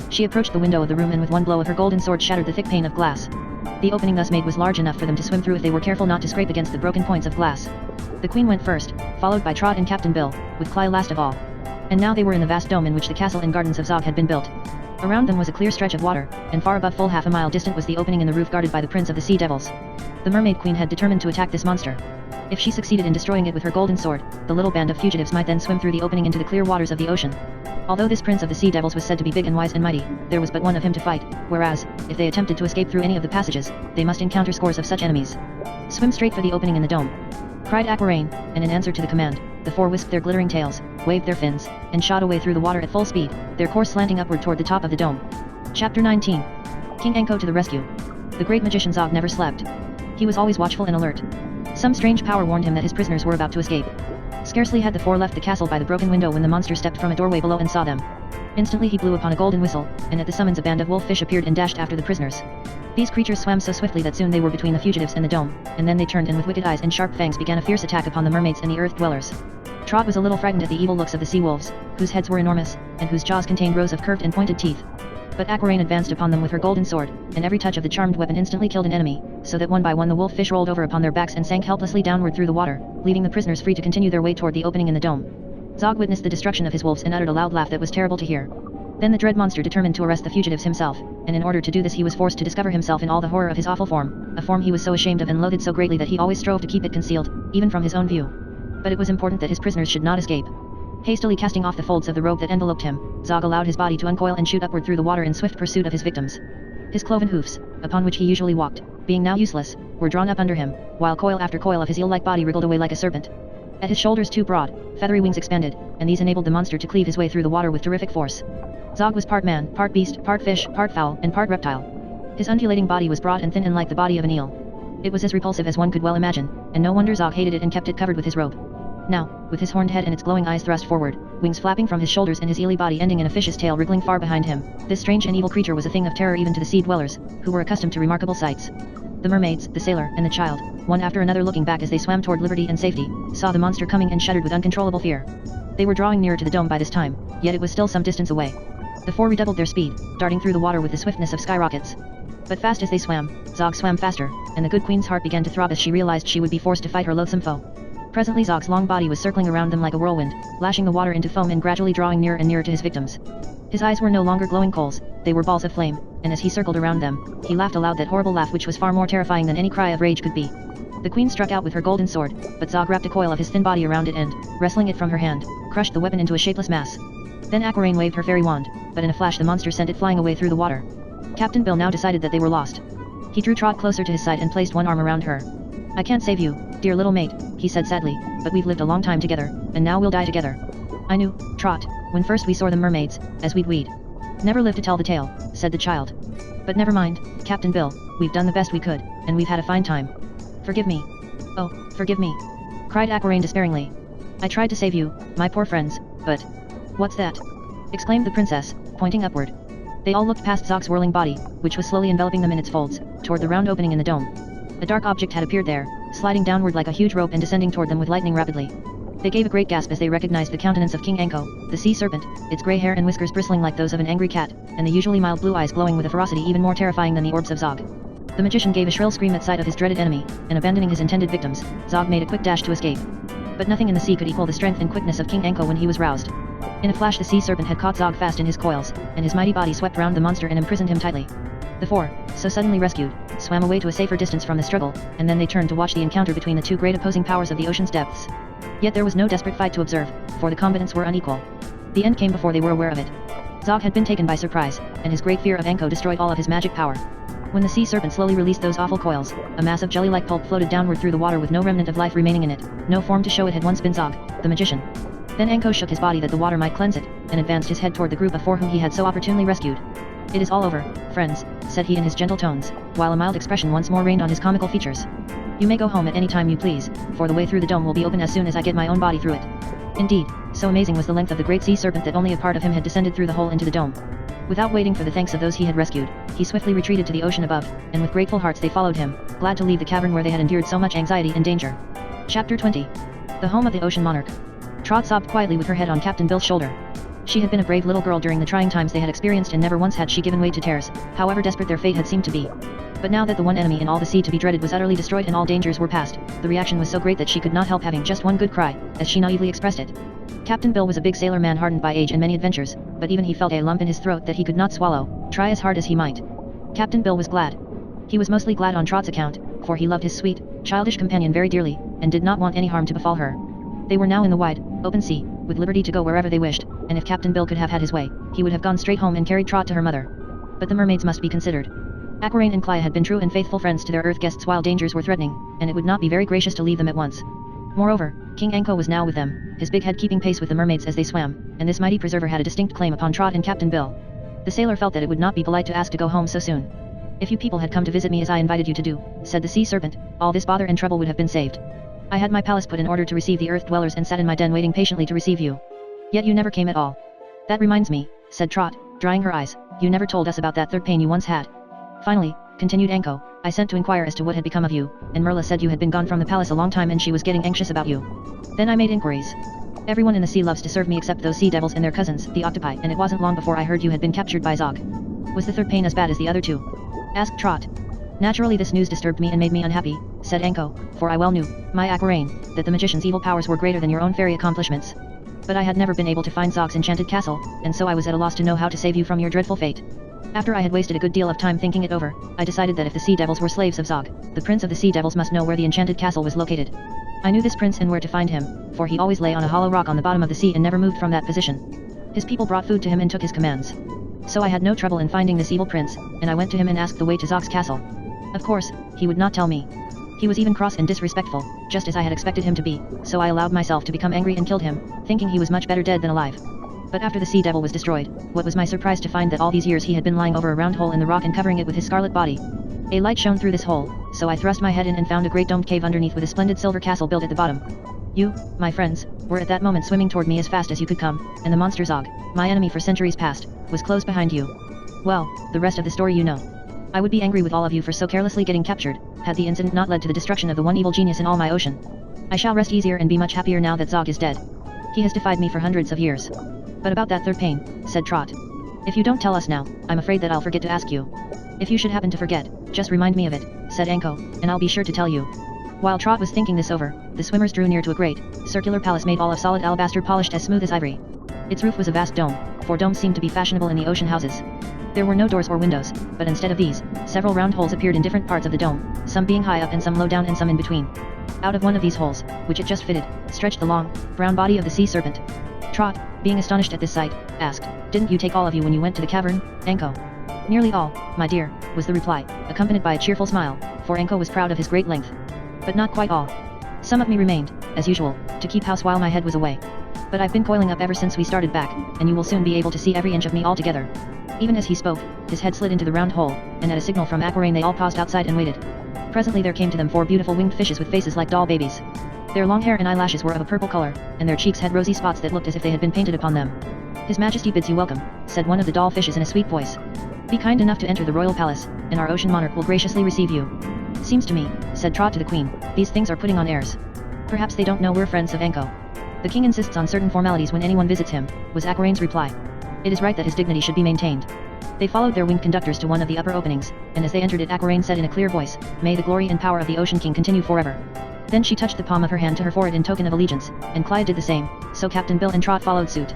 She approached the window of the room and with one blow of her golden sword shattered the thick pane of glass. The opening thus made was large enough for them to swim through if they were careful not to scrape against the broken points of glass. The queen went first, followed by Trot and Captain Bill, with Clea last of all. And now they were in the vast dome in which the castle and gardens of Zog had been built. Around them was a clear stretch of water, and far above full half a mile distant was the opening in the roof guarded by the prince of the sea devils. The mermaid queen had determined to attack this monster. If she succeeded in destroying it with her golden sword, the little band of fugitives might then swim through the opening into the clear waters of the ocean. Although this prince of the sea devils was said to be big and wise and mighty, there was but one of him to fight, whereas, if they attempted to escape through any of the passages, they must encounter scores of such enemies. Swim straight for the opening in the dome, cried Aquaraine, and in answer to the command, the four whisked their glittering tails, waved their fins, and shot away through the water at full speed, their course slanting upward toward the top of the dome. Chapter 19. King Anko to the rescue. The great magician Zog never slept. He was always watchful and alert. Some strange power warned him that his prisoners were about to escape. Scarcely had the four left the castle by the broken window when the monster stepped from a doorway below and saw them. Instantly he blew upon a golden whistle, and at the summons a band of wolf fish appeared and dashed after the prisoners. These creatures swam so swiftly that soon they were between the fugitives and the dome, and then they turned and with wicked eyes and sharp fangs began a fierce attack upon the mermaids and the earth dwellers. Trot was a little frightened at the evil looks of the sea wolves, whose heads were enormous, and whose jaws contained rows of curved and pointed teeth. But Aquaraine advanced upon them with her golden sword, and every touch of the charmed weapon instantly killed an enemy, so that one by one the wolf fish rolled over upon their backs and sank helplessly downward through the water, leaving the prisoners free to continue their way toward the opening in the dome. Zog witnessed the destruction of his wolves and uttered a loud laugh that was terrible to hear. Then the dread monster determined to arrest the fugitives himself, and in order to do this he was forced to discover himself in all the horror of his awful form, a form he was so ashamed of and loathed so greatly that he always strove to keep it concealed, even from his own view. But it was important that his prisoners should not escape. Hastily casting off the folds of the robe that enveloped him, Zog allowed his body to uncoil and shoot upward through the water in swift pursuit of his victims. His cloven hoofs, upon which he usually walked, being now useless, were drawn up under him, while coil after coil of his eel-like body wriggled away like a serpent. At his shoulders two broad, feathery wings expanded, and these enabled the monster to cleave his way through the water with terrific force. Zog was part man, part beast, part fish, part fowl, and part reptile. His undulating body was broad and thin and like the body of an eel. It was as repulsive as one could well imagine, and no wonder Zog hated it and kept it covered with his robe. Now, with his horned head and its glowing eyes thrust forward, wings flapping from his shoulders and his eely body ending in a fish's tail wriggling far behind him, this strange and evil creature was a thing of terror even to the sea dwellers, who were accustomed to remarkable sights. The mermaids, the sailor, and the child, one after another looking back as they swam toward liberty and safety, saw the monster coming and shuddered with uncontrollable fear. They were drawing nearer to the dome by this time, yet it was still some distance away. The four redoubled their speed, darting through the water with the swiftness of skyrockets. But fast as they swam, Zog swam faster, and the good queen's heart began to throb as she realized she would be forced to fight her loathsome foe. Presently Zog's long body was circling around them like a whirlwind, lashing the water into foam and gradually drawing nearer and nearer to his victims. His eyes were no longer glowing coals, they were balls of flame, and as he circled around them, he laughed aloud that horrible laugh which was far more terrifying than any cry of rage could be. The queen struck out with her golden sword, but Zog wrapped a coil of his thin body around it and, wresting it from her hand, crushed the weapon into a shapeless mass. Then Aquaraine waved her fairy wand, but in a flash the monster sent it flying away through the water. Captain Bill now decided that they were lost. He drew Trot closer to his side and placed one arm around her. "I can't save you, dear little mate," he said sadly, "but we've lived a long time together, and now we'll die together. I knew, Trot, when first we saw the mermaids, as we'd never live to tell the tale," said the child. "But never mind, Captain Bill, we've done the best we could, and we've had a fine time. Forgive me. Oh, forgive me," cried Aquaraine despairingly. "I tried to save you, my poor friends, but..." "What's that?" exclaimed the princess, pointing upward. They all looked past Zog's whirling body, which was slowly enveloping them in its folds, toward the round opening in the dome. A dark object had appeared there, sliding downward like a huge rope and descending toward them with lightning rapidly. They gave a great gasp as they recognized the countenance of King Anko, the sea serpent, its grey hair and whiskers bristling like those of an angry cat, and the usually mild blue eyes glowing with a ferocity even more terrifying than the orbs of Zog. The magician gave a shrill scream at sight of his dreaded enemy, and abandoning his intended victims, Zog made a quick dash to escape. But nothing in the sea could equal the strength and quickness of King Anko when he was roused. In a flash the sea serpent had caught Zog fast in his coils, and his mighty body swept round the monster and imprisoned him tightly. The four, so suddenly rescued, swam away to a safer distance from the struggle, and then they turned to watch the encounter between the two great opposing powers of the ocean's depths. Yet there was no desperate fight to observe, for the combatants were unequal. The end came before they were aware of it. Zog had been taken by surprise, and his great fear of Anko destroyed all of his magic power. When the sea serpent slowly released those awful coils, a mass of jelly-like pulp floated downward through the water with no remnant of life remaining in it, no form to show it had once been Zog, the magician. Then Anko shook his body that the water might cleanse it, and advanced his head toward the group of four whom he had so opportunely rescued. "It is all over, friends," said he in his gentle tones, while a mild expression once more reigned on his comical features. "You may go home at any time you please, for the way through the dome will be open as soon as I get my own body through it." Indeed, so amazing was the length of the great sea serpent that only a part of him had descended through the hole into the dome. Without waiting for the thanks of those he had rescued, he swiftly retreated to the ocean above, and with grateful hearts they followed him, glad to leave the cavern where they had endured so much anxiety and danger. Chapter 20. The home of the ocean monarch. Trot sobbed quietly with her head on Captain Bill's shoulder. She had been a brave little girl during the trying times they had experienced, and never once had she given way to terrors, however desperate their fate had seemed to be. But now that the one enemy in all the sea to be dreaded was utterly destroyed and all dangers were past, the reaction was so great that she could not help having just one good cry, as she naively expressed it. Captain Bill was a big sailor man hardened by age and many adventures, but even he felt a lump in his throat that he could not swallow, try as hard as he might. Captain Bill was glad. He was mostly glad on Trot's account, for he loved his sweet, childish companion very dearly, and did not want any harm to befall her. They were now in the wide, open sea, with liberty to go wherever they wished, and if Captain Bill could have had his way, he would have gone straight home and carried Trot to her mother. But the mermaids must be considered. Aquaraine and Clea had been true and faithful friends to their Earth guests while dangers were threatening, and it would not be very gracious to leave them at once. Moreover, King Anko was now with them, his big head keeping pace with the mermaids as they swam, and this mighty preserver had a distinct claim upon Trot and Captain Bill. The sailor felt that it would not be polite to ask to go home so soon. "If you people had come to visit me as I invited you to do," said the sea serpent, "all this bother and trouble would have been saved. I had my palace put in order to receive the Earth dwellers and sat in my den waiting patiently to receive you. Yet you never came at all. That reminds me," said Trot, drying her eyes, "you never told us about that third pain you once had." "Finally," continued Anko, "I sent to inquire as to what had become of you, and Merla said you had been gone from the palace a long time and she was getting anxious about you. Then I made inquiries. Everyone in the sea loves to serve me except those sea devils and their cousins, the octopi, and it wasn't long before I heard you had been captured by Zog. Was the third pain as bad as the other two?" asked Trot. "Naturally this news disturbed me and made me unhappy," said Anko, "for I well knew, my Aquaraine, that the magician's evil powers were greater than your own fairy accomplishments. But I had never been able to find Zog's enchanted castle, and so I was at a loss to know how to save you from your dreadful fate. After I had wasted a good deal of time thinking it over, I decided that if the sea devils were slaves of Zog, the prince of the sea devils must know where the enchanted castle was located. I knew this prince and where to find him, for he always lay on a hollow rock on the bottom of the sea and never moved from that position. His people brought food to him and took his commands. So I had no trouble in finding this evil prince, and I went to him and asked the way to Zog's castle. Of course, he would not tell me. He was even cross and disrespectful, just as I had expected him to be, so I allowed myself to become angry and killed him, thinking he was much better dead than alive. But after the sea devil was destroyed, what was my surprise to find that all these years he had been lying over a round hole in the rock and covering it with his scarlet body. A light shone through this hole, so I thrust my head in and found a great domed cave underneath with a splendid silver castle built at the bottom. You, my friends, were at that moment swimming toward me as fast as you could come, and the monster Zog, my enemy for centuries past, was close behind you. Well, the rest of the story you know. I would be angry with all of you for so carelessly getting captured, had the incident not led to the destruction of the one evil genius in all my ocean. I shall rest easier and be much happier now that Zog is dead. He has defied me for hundreds of years. But about that third pain," said Trot. "If you don't tell us now, I'm afraid that I'll forget to ask you. If you should happen to forget, just remind me of it," said Anko, "and I'll be sure to tell you." While Trot was thinking this over, the swimmers drew near to a great, circular palace made all of solid alabaster polished as smooth as ivory. Its roof was a vast dome, for domes seemed to be fashionable in the ocean houses. There were no doors or windows, but instead of these, several round holes appeared in different parts of the dome, some being high up and some low down and some in between. Out of one of these holes, which it just fitted, stretched the long, brown body of the sea serpent. Trot, being astonished at this sight, asked, "Didn't you take all of you when you went to the cavern, Anko?" "Nearly all, my dear," was the reply, accompanied by a cheerful smile, for Anko was proud of his great length. "But not quite all. Some of me remained, as usual, to keep house while my head was away. But I've been coiling up ever since we started back, and you will soon be able to see every inch of me altogether." Even as he spoke, his head slid into the round hole, and at a signal from Aquaraine they all paused outside and waited. Presently there came to them 4 beautiful winged fishes with faces like doll babies. Their long hair and eyelashes were of a purple color, and their cheeks had rosy spots that looked as if they had been painted upon them. "His Majesty bids you welcome," said one of the doll fishes in a sweet voice. "Be kind enough to enter the royal palace, and our ocean monarch will graciously receive you." "Seems to me," said Trot to the queen, "these things are putting on airs. Perhaps they don't know we're friends of Anko." "The king insists on certain formalities when anyone visits him," was Aquaraine's reply. "It is right that his dignity should be maintained." They followed their winged conductors to one of the upper openings, and as they entered it Aquaraine said in a clear voice, "May the glory and power of the Ocean King continue forever." Then she touched the palm of her hand to her forehead in token of allegiance, and Clyde did the same, so Captain Bill and Trot followed suit.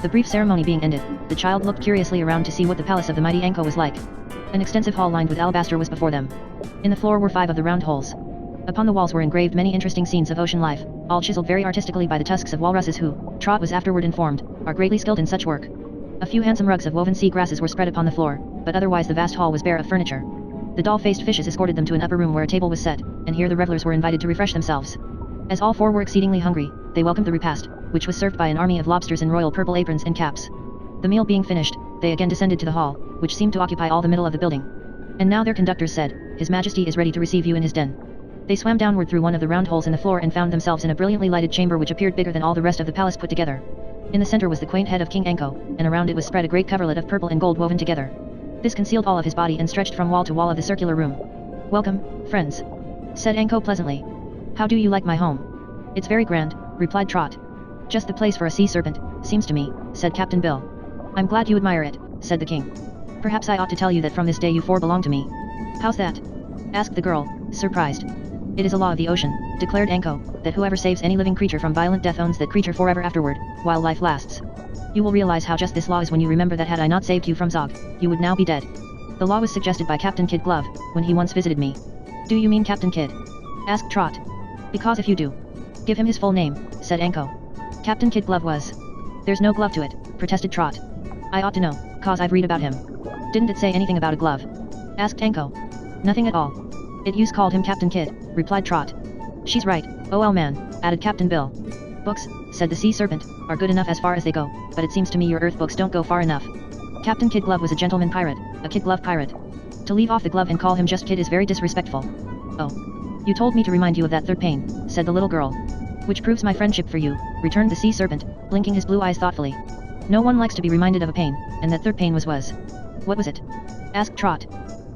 The brief ceremony being ended, the child looked curiously around to see what the palace of the mighty Anko was like. An extensive hall lined with alabaster was before them. In the floor were 5 of the round holes. Upon the walls were engraved many interesting scenes of ocean life, all chiseled very artistically by the tusks of walruses who, Trot was afterward informed, are greatly skilled in such work. A few handsome rugs of woven sea grasses were spread upon the floor, but otherwise the vast hall was bare of furniture. The doll-faced fishes escorted them to an upper room where a table was set, and here the revelers were invited to refresh themselves. As all 4 were exceedingly hungry, they welcomed the repast, which was served by an army of lobsters in royal purple aprons and caps. The meal being finished, they again descended to the hall, which seemed to occupy all the middle of the building. And now their conductors said, "His Majesty is ready to receive you in his den." They swam downward through one of the round holes in the floor and found themselves in a brilliantly lighted chamber which appeared bigger than all the rest of the palace put together. In the center was the quaint head of King Anko, and around it was spread a great coverlet of purple and gold woven together. This concealed all of his body and stretched from wall to wall of the circular room. "Welcome, friends," said Anko pleasantly. "How do you like my home?" "It's very grand," replied Trot. "Just the place for a sea serpent, seems to me," said Captain Bill. "I'm glad you admire it," said the king. "Perhaps I ought to tell you that from this day you 4 belong to me." "How's that?" asked the girl, surprised. "It is a law of the ocean," declared Anko, "that whoever saves any living creature from violent death owns that creature forever afterward, while life lasts. You will realize how just this law is when you remember that had I not saved you from Zog, you would now be dead. The law was suggested by Captain Kid Glove, when he once visited me." "Do you mean Captain Kid?" asked Trot. "Because if you do, give him his full name," said Anko. "Captain Kid Glove was." "There's no glove to it," protested Trot. I ought to know, cause I've read about him. Didn't it say anything about a glove? Asked Anko. Nothing at all. It use called him Captain Kid, replied Trot. She's right, oh well man, added Captain Bill. Books, said the sea serpent, are good enough as far as they go, but it seems to me your earth books don't go far enough. Captain Kid Glove was a gentleman pirate, a kid glove pirate. To leave off the glove and call him just kid is very disrespectful. Oh. You told me to remind you of that third pain, said the little girl. Which proves my friendship for you, returned the sea serpent, blinking his blue eyes thoughtfully. No one likes to be reminded of a pain, and that third pain was. What was it? Asked Trot.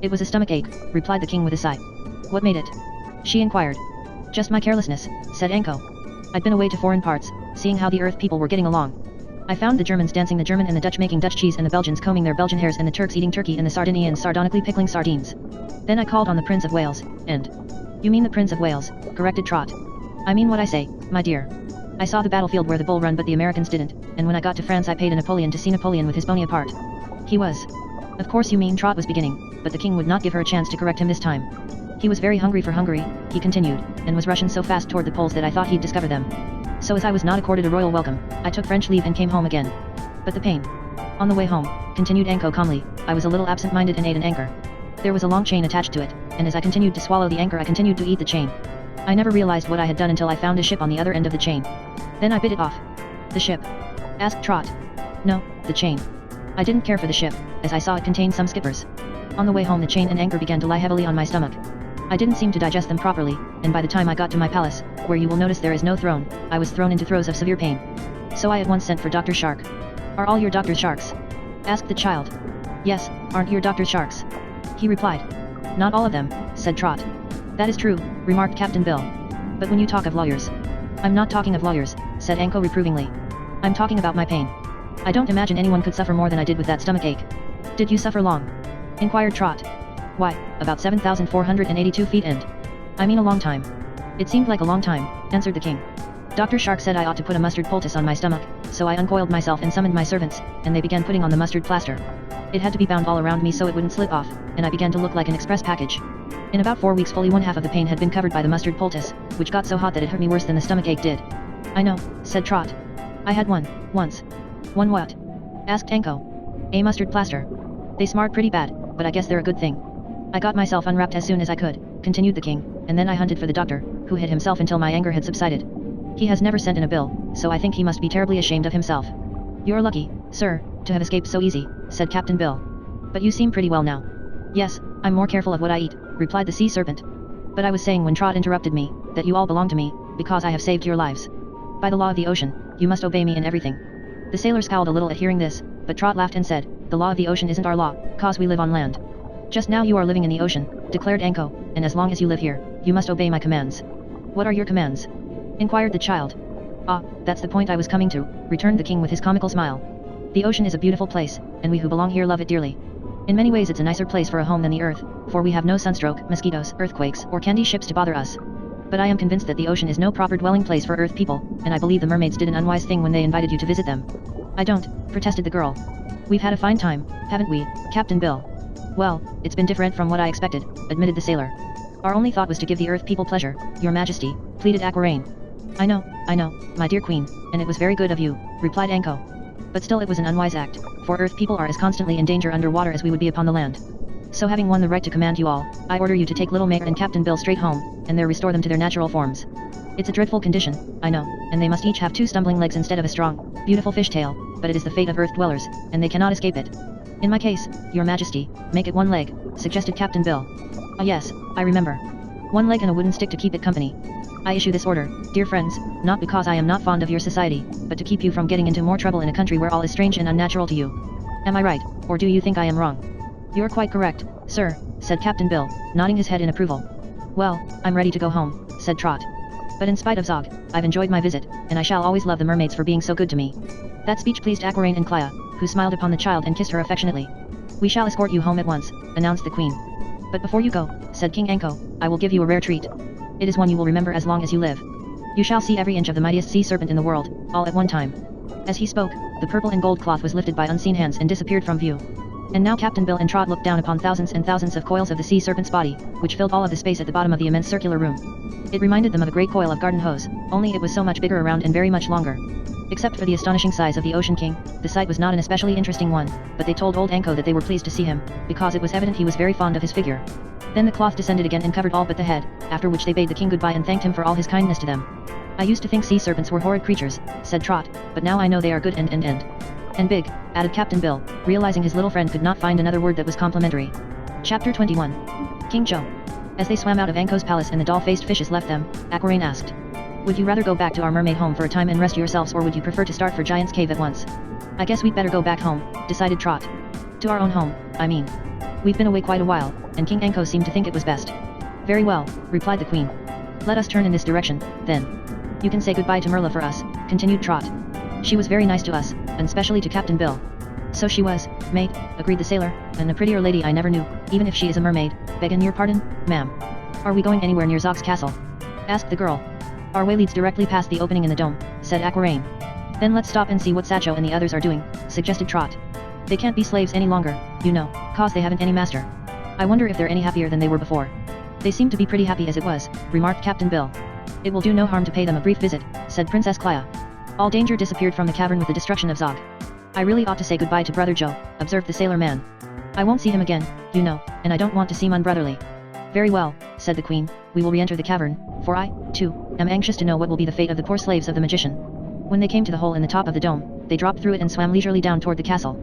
It was a stomach ache, replied the king with a sigh. What made it? She inquired. Just my carelessness, said Anko. I'd been away to foreign parts, seeing how the earth people were getting along. I found the Germans dancing the German and the Dutch making Dutch cheese and the Belgians combing their Belgian hairs and the Turks eating turkey and the Sardinians sardonically pickling sardines. Then I called on the Prince of Wales, and... You mean the Prince of Wales, corrected Trot. I mean what I say, my dear. I saw the battlefield where the bull run but the Americans didn't, and when I got to France I paid a Napoleon to see Napoleon with his Bonaparte. He was. Of course you mean Trot was beginning, but the king would not give her a chance to correct him this time. He was very hungry for Hungary, he continued, and was rushing so fast toward the Poles that I thought he'd discover them. So as I was not accorded a royal welcome, I took French leave and came home again. But the pain. On the way home, continued Anko calmly, I was a little absent-minded and ate an anchor. There was a long chain attached to it, and as I continued to swallow the anchor I continued to eat the chain. I never realized what I had done until I found a ship on the other end of the chain. Then I bit it off. The ship? Asked Trot. No, the chain. I didn't care for the ship, as I saw it contained some skippers. On the way home the chain and anchor began to lie heavily on my stomach. I didn't seem to digest them properly, and by the time I got to my palace, where you will notice there is no throne, I was thrown into throes of severe pain. So I at once sent for Dr. Shark. Are all your doctors sharks? Asked the child. Yes, aren't your doctors sharks? He replied. Not all of them, said Trot. That is true, remarked Captain Bill. But when you talk of lawyers... I'm not talking of lawyers, said Anko reprovingly. I'm talking about my pain. I don't imagine anyone could suffer more than I did with that stomach ache. Did you suffer long? Inquired Trot. Why, about 7,482 feet and... I mean a long time. It seemed like a long time, answered the king. Dr. Shark said I ought to put a mustard poultice on my stomach, so I uncoiled myself and summoned my servants, and they began putting on the mustard plaster. It had to be bound all around me so it wouldn't slip off, and I began to look like an express package. In about 4 weeks fully one half of the pain had been covered by the mustard poultice, which got so hot that it hurt me worse than the stomach ache did. I know, said Trot. I had one, once. One what? Asked Anko. A mustard plaster. They smart pretty bad, but I guess they're a good thing. I got myself unwrapped as soon as I could, continued the king, and then I hunted for the doctor, who hid himself until my anger had subsided. He has never sent in a bill, so I think he must be terribly ashamed of himself. You're lucky, sir, to have escaped so easy, said Captain Bill. But you seem pretty well now. Yes, I'm more careful of what I eat, replied the sea serpent. But I was saying when Trot interrupted me, that you all belong to me, because I have saved your lives. By the law of the ocean, you must obey me in everything. The sailor scowled a little at hearing this, but Trot laughed and said, the law of the ocean isn't our law, cause we live on land. Just now you are living in the ocean, declared Anko, and as long as you live here, you must obey my commands. What are your commands? Inquired the child. Ah, that's the point I was coming to, returned the king with his comical smile. The ocean is a beautiful place, and we who belong here love it dearly. In many ways it's a nicer place for a home than the earth, for we have no sunstroke, mosquitoes, earthquakes, or candy ships to bother us. But I am convinced that the ocean is no proper dwelling place for earth people, and I believe the mermaids did an unwise thing when they invited you to visit them. I don't, protested the girl. We've had a fine time, haven't we, Captain Bill? Well, it's been different from what I expected, admitted the sailor. Our only thought was to give the earth people pleasure, your majesty, pleaded Aquaraine. I know, my dear queen, and it was very good of you, replied Anko. But still it was an unwise act, for earth people are as constantly in danger underwater as we would be upon the land. So having won the right to command you all, I order you to take little Mayor and Captain Bill straight home, and there restore them to their natural forms. It's a dreadful condition, I know, and they must each have 2 stumbling legs instead of a strong, beautiful fishtail, but it is the fate of earth dwellers, and they cannot escape it. In my case, your majesty, make it 1 leg, suggested Captain Bill. Ah yes, I remember. 1 leg and a wooden stick to keep it company. I issue this order, dear friends, not because I am not fond of your society, but to keep you from getting into more trouble in a country where all is strange and unnatural to you. Am I right, or do you think I am wrong? You're quite correct, sir, said Captain Bill, nodding his head in approval. Well, I'm ready to go home, said Trot. But in spite of Zog, I've enjoyed my visit, and I shall always love the mermaids for being so good to me. That speech pleased Aquaraine and Clea, who smiled upon the child and kissed her affectionately. We shall escort you home at once, announced the queen. But before you go, said King Anko, I will give you a rare treat. It is one you will remember as long as you live. You shall see every inch of the mightiest sea serpent in the world, all at one time. As he spoke, the purple and gold cloth was lifted by unseen hands and disappeared from view. And now Captain Bill and Trot looked down upon thousands and thousands of coils of the sea serpent's body, which filled all of the space at the bottom of the immense circular room. It reminded them of a great coil of garden hose, only it was so much bigger around and very much longer. Except for the astonishing size of the Ocean King, the sight was not an especially interesting one, but they told old Anko that they were pleased to see him, because it was evident he was very fond of his figure. Then the cloth descended again and covered all but the head, after which they bade the king goodbye and thanked him for all his kindness to them. I used to think sea serpents were horrid creatures, said Trot, but now I know they are good and big, added Captain Bill, realizing his little friend could not find another word that was complimentary. Chapter 21. King Joe. As they swam out of Anko's palace and the doll-faced fishes left them, Aquarain asked, "Would you rather go back to our mermaid home for a time and rest yourselves, or would you prefer to start for Giant's Cave at once?" "I guess we'd better go back home," decided Trot. "To our own home, I mean. We've been away quite a while, and King Anko seemed to think it was best." "Very well," replied the queen. "Let us turn in this direction, then. You can say goodbye to Merla for us," continued Trot. "She was very nice to us, and especially to Captain Bill." "So she was, mate," agreed the sailor, "and a prettier lady I never knew, even if she is a mermaid. Beggin' your pardon, ma'am. Are we going anywhere near Zog's castle?" asked the girl. "Our way leads directly past the opening in the dome," said Aquarain. "Then let's stop and see what Satcho and the others are doing," suggested Trot. "They can't be slaves any longer, you know, cause they haven't any master. I wonder if they're any happier than they were before." "They seem to be pretty happy as it was," remarked Captain Bill. "It will do no harm to pay them a brief visit," said Princess Clea. All danger disappeared from the cavern with the destruction of Zog. "I really ought to say goodbye to Brother Joe," observed the sailor man. "I won't see him again, you know, and I don't want to seem unbrotherly." "Very well," said the queen, "we will re-enter the cavern, for I, too, am anxious to know what will be the fate of the poor slaves of the magician." When they came to the hole in the top of the dome, they dropped through it and swam leisurely down toward the castle.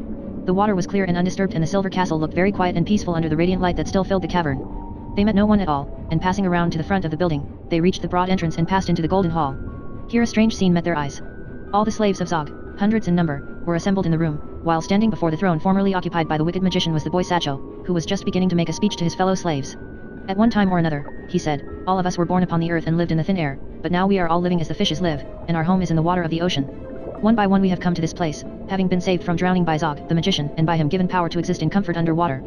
The water was clear and undisturbed, and the silver castle looked very quiet and peaceful under the radiant light that still filled the cavern. They met no one at all, and passing around to the front of the building, they reached the broad entrance and passed into the golden hall. Here a strange scene met their eyes. All the slaves of Zog, hundreds in number, were assembled in the room, while standing before the throne formerly occupied by the wicked magician was the boy Satcho, who was just beginning to make a speech to his fellow slaves. "At one time or another," he said, "all of us were born upon the earth and lived in the thin air, but now we are all living as the fishes live, and our home is in the water of the ocean. One by one we have come to this place, having been saved from drowning by Zog, the magician, and by him given power to exist in comfort underwater.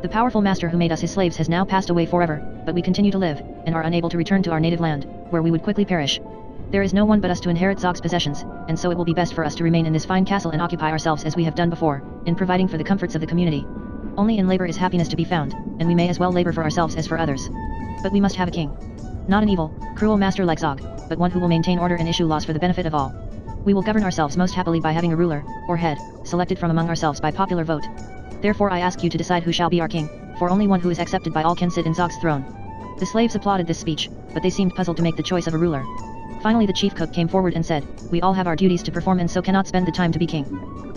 The powerful master who made us his slaves has now passed away forever, but we continue to live, and are unable to return to our native land, where we would quickly perish. There is no one but us to inherit Zog's possessions, and so it will be best for us to remain in this fine castle and occupy ourselves as we have done before, in providing for the comforts of the community. Only in labor is happiness to be found, and we may as well labor for ourselves as for others. But we must have a king. Not an evil, cruel master like Zog, but one who will maintain order and issue laws for the benefit of all. We will govern ourselves most happily by having a ruler, or head, selected from among ourselves by popular vote. Therefore I ask you to decide who shall be our king, for only one who is accepted by all can sit in Zog's throne." The slaves applauded this speech, but they seemed puzzled to make the choice of a ruler. Finally the chief cook came forward and said, "We all have our duties to perform and so cannot spend the time to be king.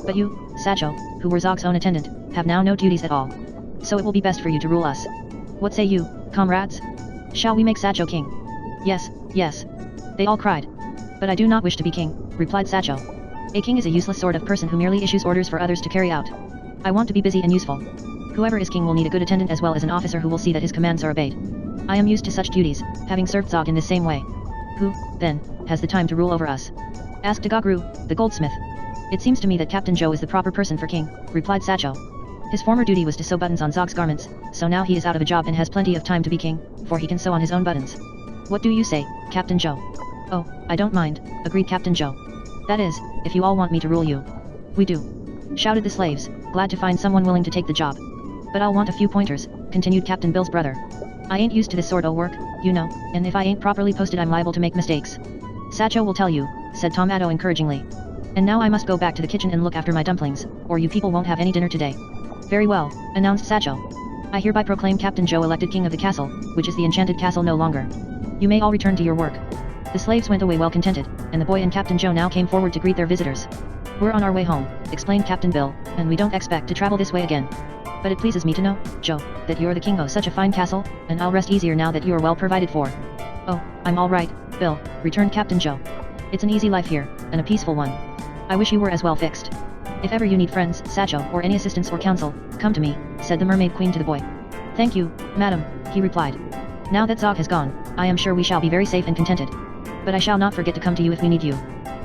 But you, Satcho, who were Zog's own attendant, have now no duties at all. So it will be best for you to rule us. What say you, comrades? Shall we make Satcho king?" "Yes, yes," they all cried. "But I do not wish to be king," replied Satcho. "A king is a useless sort of person who merely issues orders for others to carry out. I want to be busy and useful. Whoever is king will need a good attendant as well as an officer who will see that his commands are obeyed. I am used to such duties, having served Zog in this same way." "Who, then, has the time to rule over us?" asked Dagagru, the goldsmith. "It seems to me that Captain Joe is the proper person for king," replied Satcho. "His former duty was to sew buttons on Zog's garments, so now he is out of a job and has plenty of time to be king, for he can sew on his own buttons. What do you say, Captain Joe?" "Oh, I don't mind," agreed Captain Joe. "That is, if you all want me to rule you." "We do," shouted the slaves, glad to find someone willing to take the job. "But I'll want a few pointers," continued Captain Bill's brother. "I ain't used to this sort o' work, you know, and if I ain't properly posted I'm liable to make mistakes." "Satcho will tell you," said Tomato encouragingly. "And now I must go back to the kitchen and look after my dumplings, or you people won't have any dinner today." "Very well," announced Satcho. "I hereby proclaim Captain Joe elected king of the castle, which is the enchanted castle no longer. You may all return to your work." The slaves went away well contented, and the boy and Captain Joe now came forward to greet their visitors. "We're on our way home," explained Captain Bill, "and we don't expect to travel this way again. But it pleases me to know, Joe, that you're the king of such a fine castle, and I'll rest easier now that you are well provided for." "Oh, I'm all right, Bill," returned Captain Joe. "It's an easy life here, and a peaceful one. I wish you were as well fixed. If ever you need friends, Satcho, or any assistance or counsel, come to me," said the mermaid queen to the boy. "Thank you, madam," he replied. "Now that Zog has gone, I am sure we shall be very safe and contented. But I shall not forget to come to you if we need you.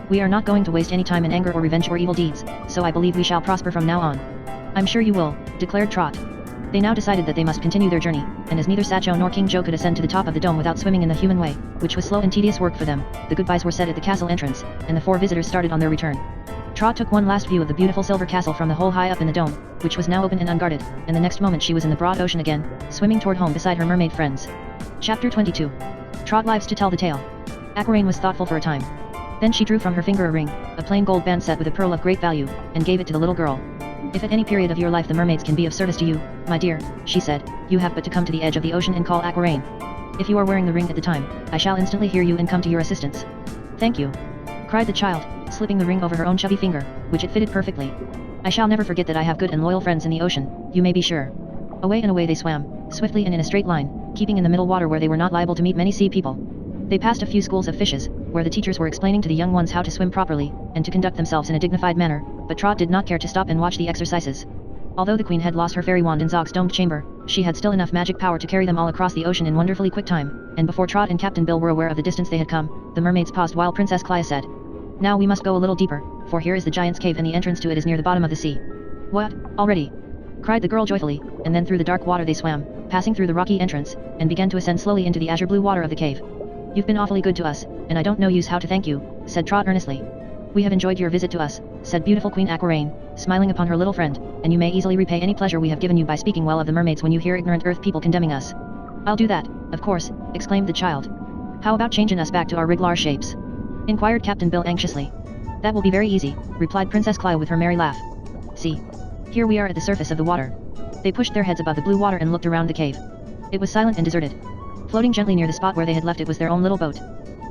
We are not going to waste any time in anger or revenge or evil deeds, so I believe we shall prosper from now on." "I'm sure you will," declared Trot. They now decided that they must continue their journey, and as neither Satcho nor King Joe could ascend to the top of the dome without swimming in the human way, which was slow and tedious work for them, the goodbyes were said at the castle entrance, and the four visitors started on their return. Trot took one last view of the beautiful silver castle from the hole high up in the dome, which was now open and unguarded, and the next moment she was in the broad ocean again, swimming toward home beside her mermaid friends. Chapter 22. Trot lives to tell the tale. Aquaraine was thoughtful for a time. Then she drew from her finger a ring, a plain gold band set with a pearl of great value, and gave it to the little girl. If at any period of your life the mermaids can be of service to you, my dear, she said, you have but to come to the edge of the ocean and call Aquaraine. If you are wearing the ring at the time, I shall instantly hear you and come to your assistance. Thank you, cried the child, slipping the ring over her own chubby finger, which it fitted perfectly. I shall never forget that I have good and loyal friends in the ocean, you may be sure. Away and away they swam, swiftly and in a straight line, keeping in the middle water where they were not liable to meet many sea people. They passed a few schools of fishes, where the teachers were explaining to the young ones how to swim properly, and to conduct themselves in a dignified manner, but Trot did not care to stop and watch the exercises. Although the queen had lost her fairy wand in Zog's domed chamber, she had still enough magic power to carry them all across the ocean in wonderfully quick time, and before Trot and Captain Bill were aware of the distance they had come, the mermaids paused while Princess Clia said, now we must go a little deeper, for here is the giant's cave and the entrance to it is near the bottom of the sea. What, already? Cried the girl joyfully, and then through the dark water they swam, passing through the rocky entrance, and began to ascend slowly into the azure blue water of the cave. You've been awfully good to us, and I don't know how to thank you, said Trot earnestly. We have enjoyed your visit to us, said beautiful Queen Aquaraine, smiling upon her little friend, and you may easily repay any pleasure we have given you by speaking well of the mermaids when you hear ignorant earth people condemning us. I'll do that, of course, exclaimed the child. How about changing us back to our Riglar shapes? Inquired Captain Bill anxiously. That will be very easy, replied Princess Clia with her merry laugh. See. Here we are at the surface of the water. They pushed their heads above the blue water and looked around the cave. It was silent and deserted. Floating gently near the spot where they had left it was their own little boat.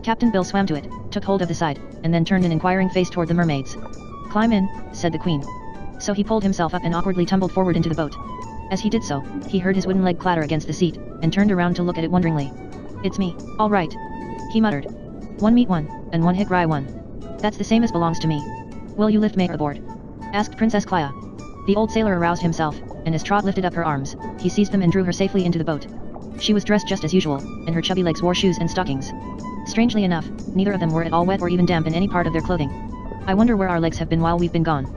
Captain Bill swam to it, took hold of the side, and then turned an inquiring face toward the mermaids. Climb in, said the queen. So he pulled himself up and awkwardly tumbled forward into the boat. As he did so, he heard his wooden leg clatter against the seat, and turned around to look at it wonderingly. It's me, all right, he muttered. One meat one, and one hick rye one. That's the same as belongs to me. Will you lift me aboard? Asked Princess Clia. The old sailor aroused himself, and as Trot lifted up her arms, he seized them and drew her safely into the boat. She was dressed just as usual, and her chubby legs wore shoes and stockings. Strangely enough, neither of them were at all wet or even damp in any part of their clothing. I wonder where our legs have been while we've been gone,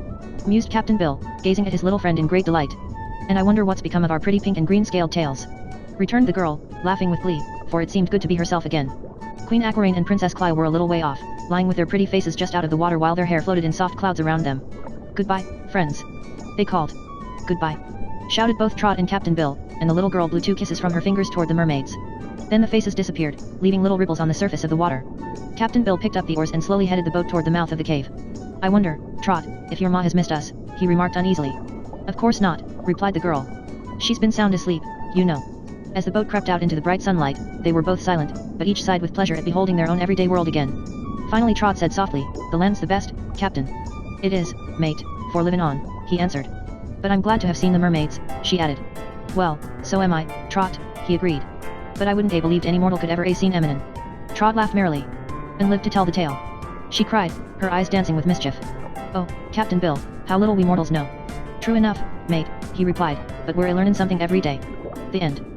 mused Captain Bill, gazing at his little friend in great delight. And I wonder what's become of our pretty pink and green scaled tails, returned the girl, laughing with glee, for it seemed good to be herself again. Queen Aquaraine and Princess Clia were a little way off, lying with their pretty faces just out of the water while their hair floated in soft clouds around them. Goodbye, friends, they called. Goodbye, shouted both Trot and Captain Bill, and the little girl blew 2 kisses from her fingers toward the mermaids. Then the faces disappeared, leaving little ripples on the surface of the water. Captain Bill picked up the oars and slowly headed the boat toward the mouth of the cave. I wonder, Trot, if your ma has missed us, he remarked uneasily. Of course not, replied the girl. She's been sound asleep, you know. As the boat crept out into the bright sunlight, they were both silent, but each sighed with pleasure at beholding their own everyday world again. Finally Trot said softly, the land's the best, Captain. It is, mate, for living on, he answered. But I'm glad to have seen the mermaids, she added. Well, so am I, Trot, he agreed. But I wouldn't believed any mortal could ever seen Eminem. Trot laughed merrily. And lived to tell the tale, she cried, her eyes dancing with mischief. Oh, Captain Bill, how little we mortals know. True enough, mate, he replied, but we're a-learnin' something every day. The end.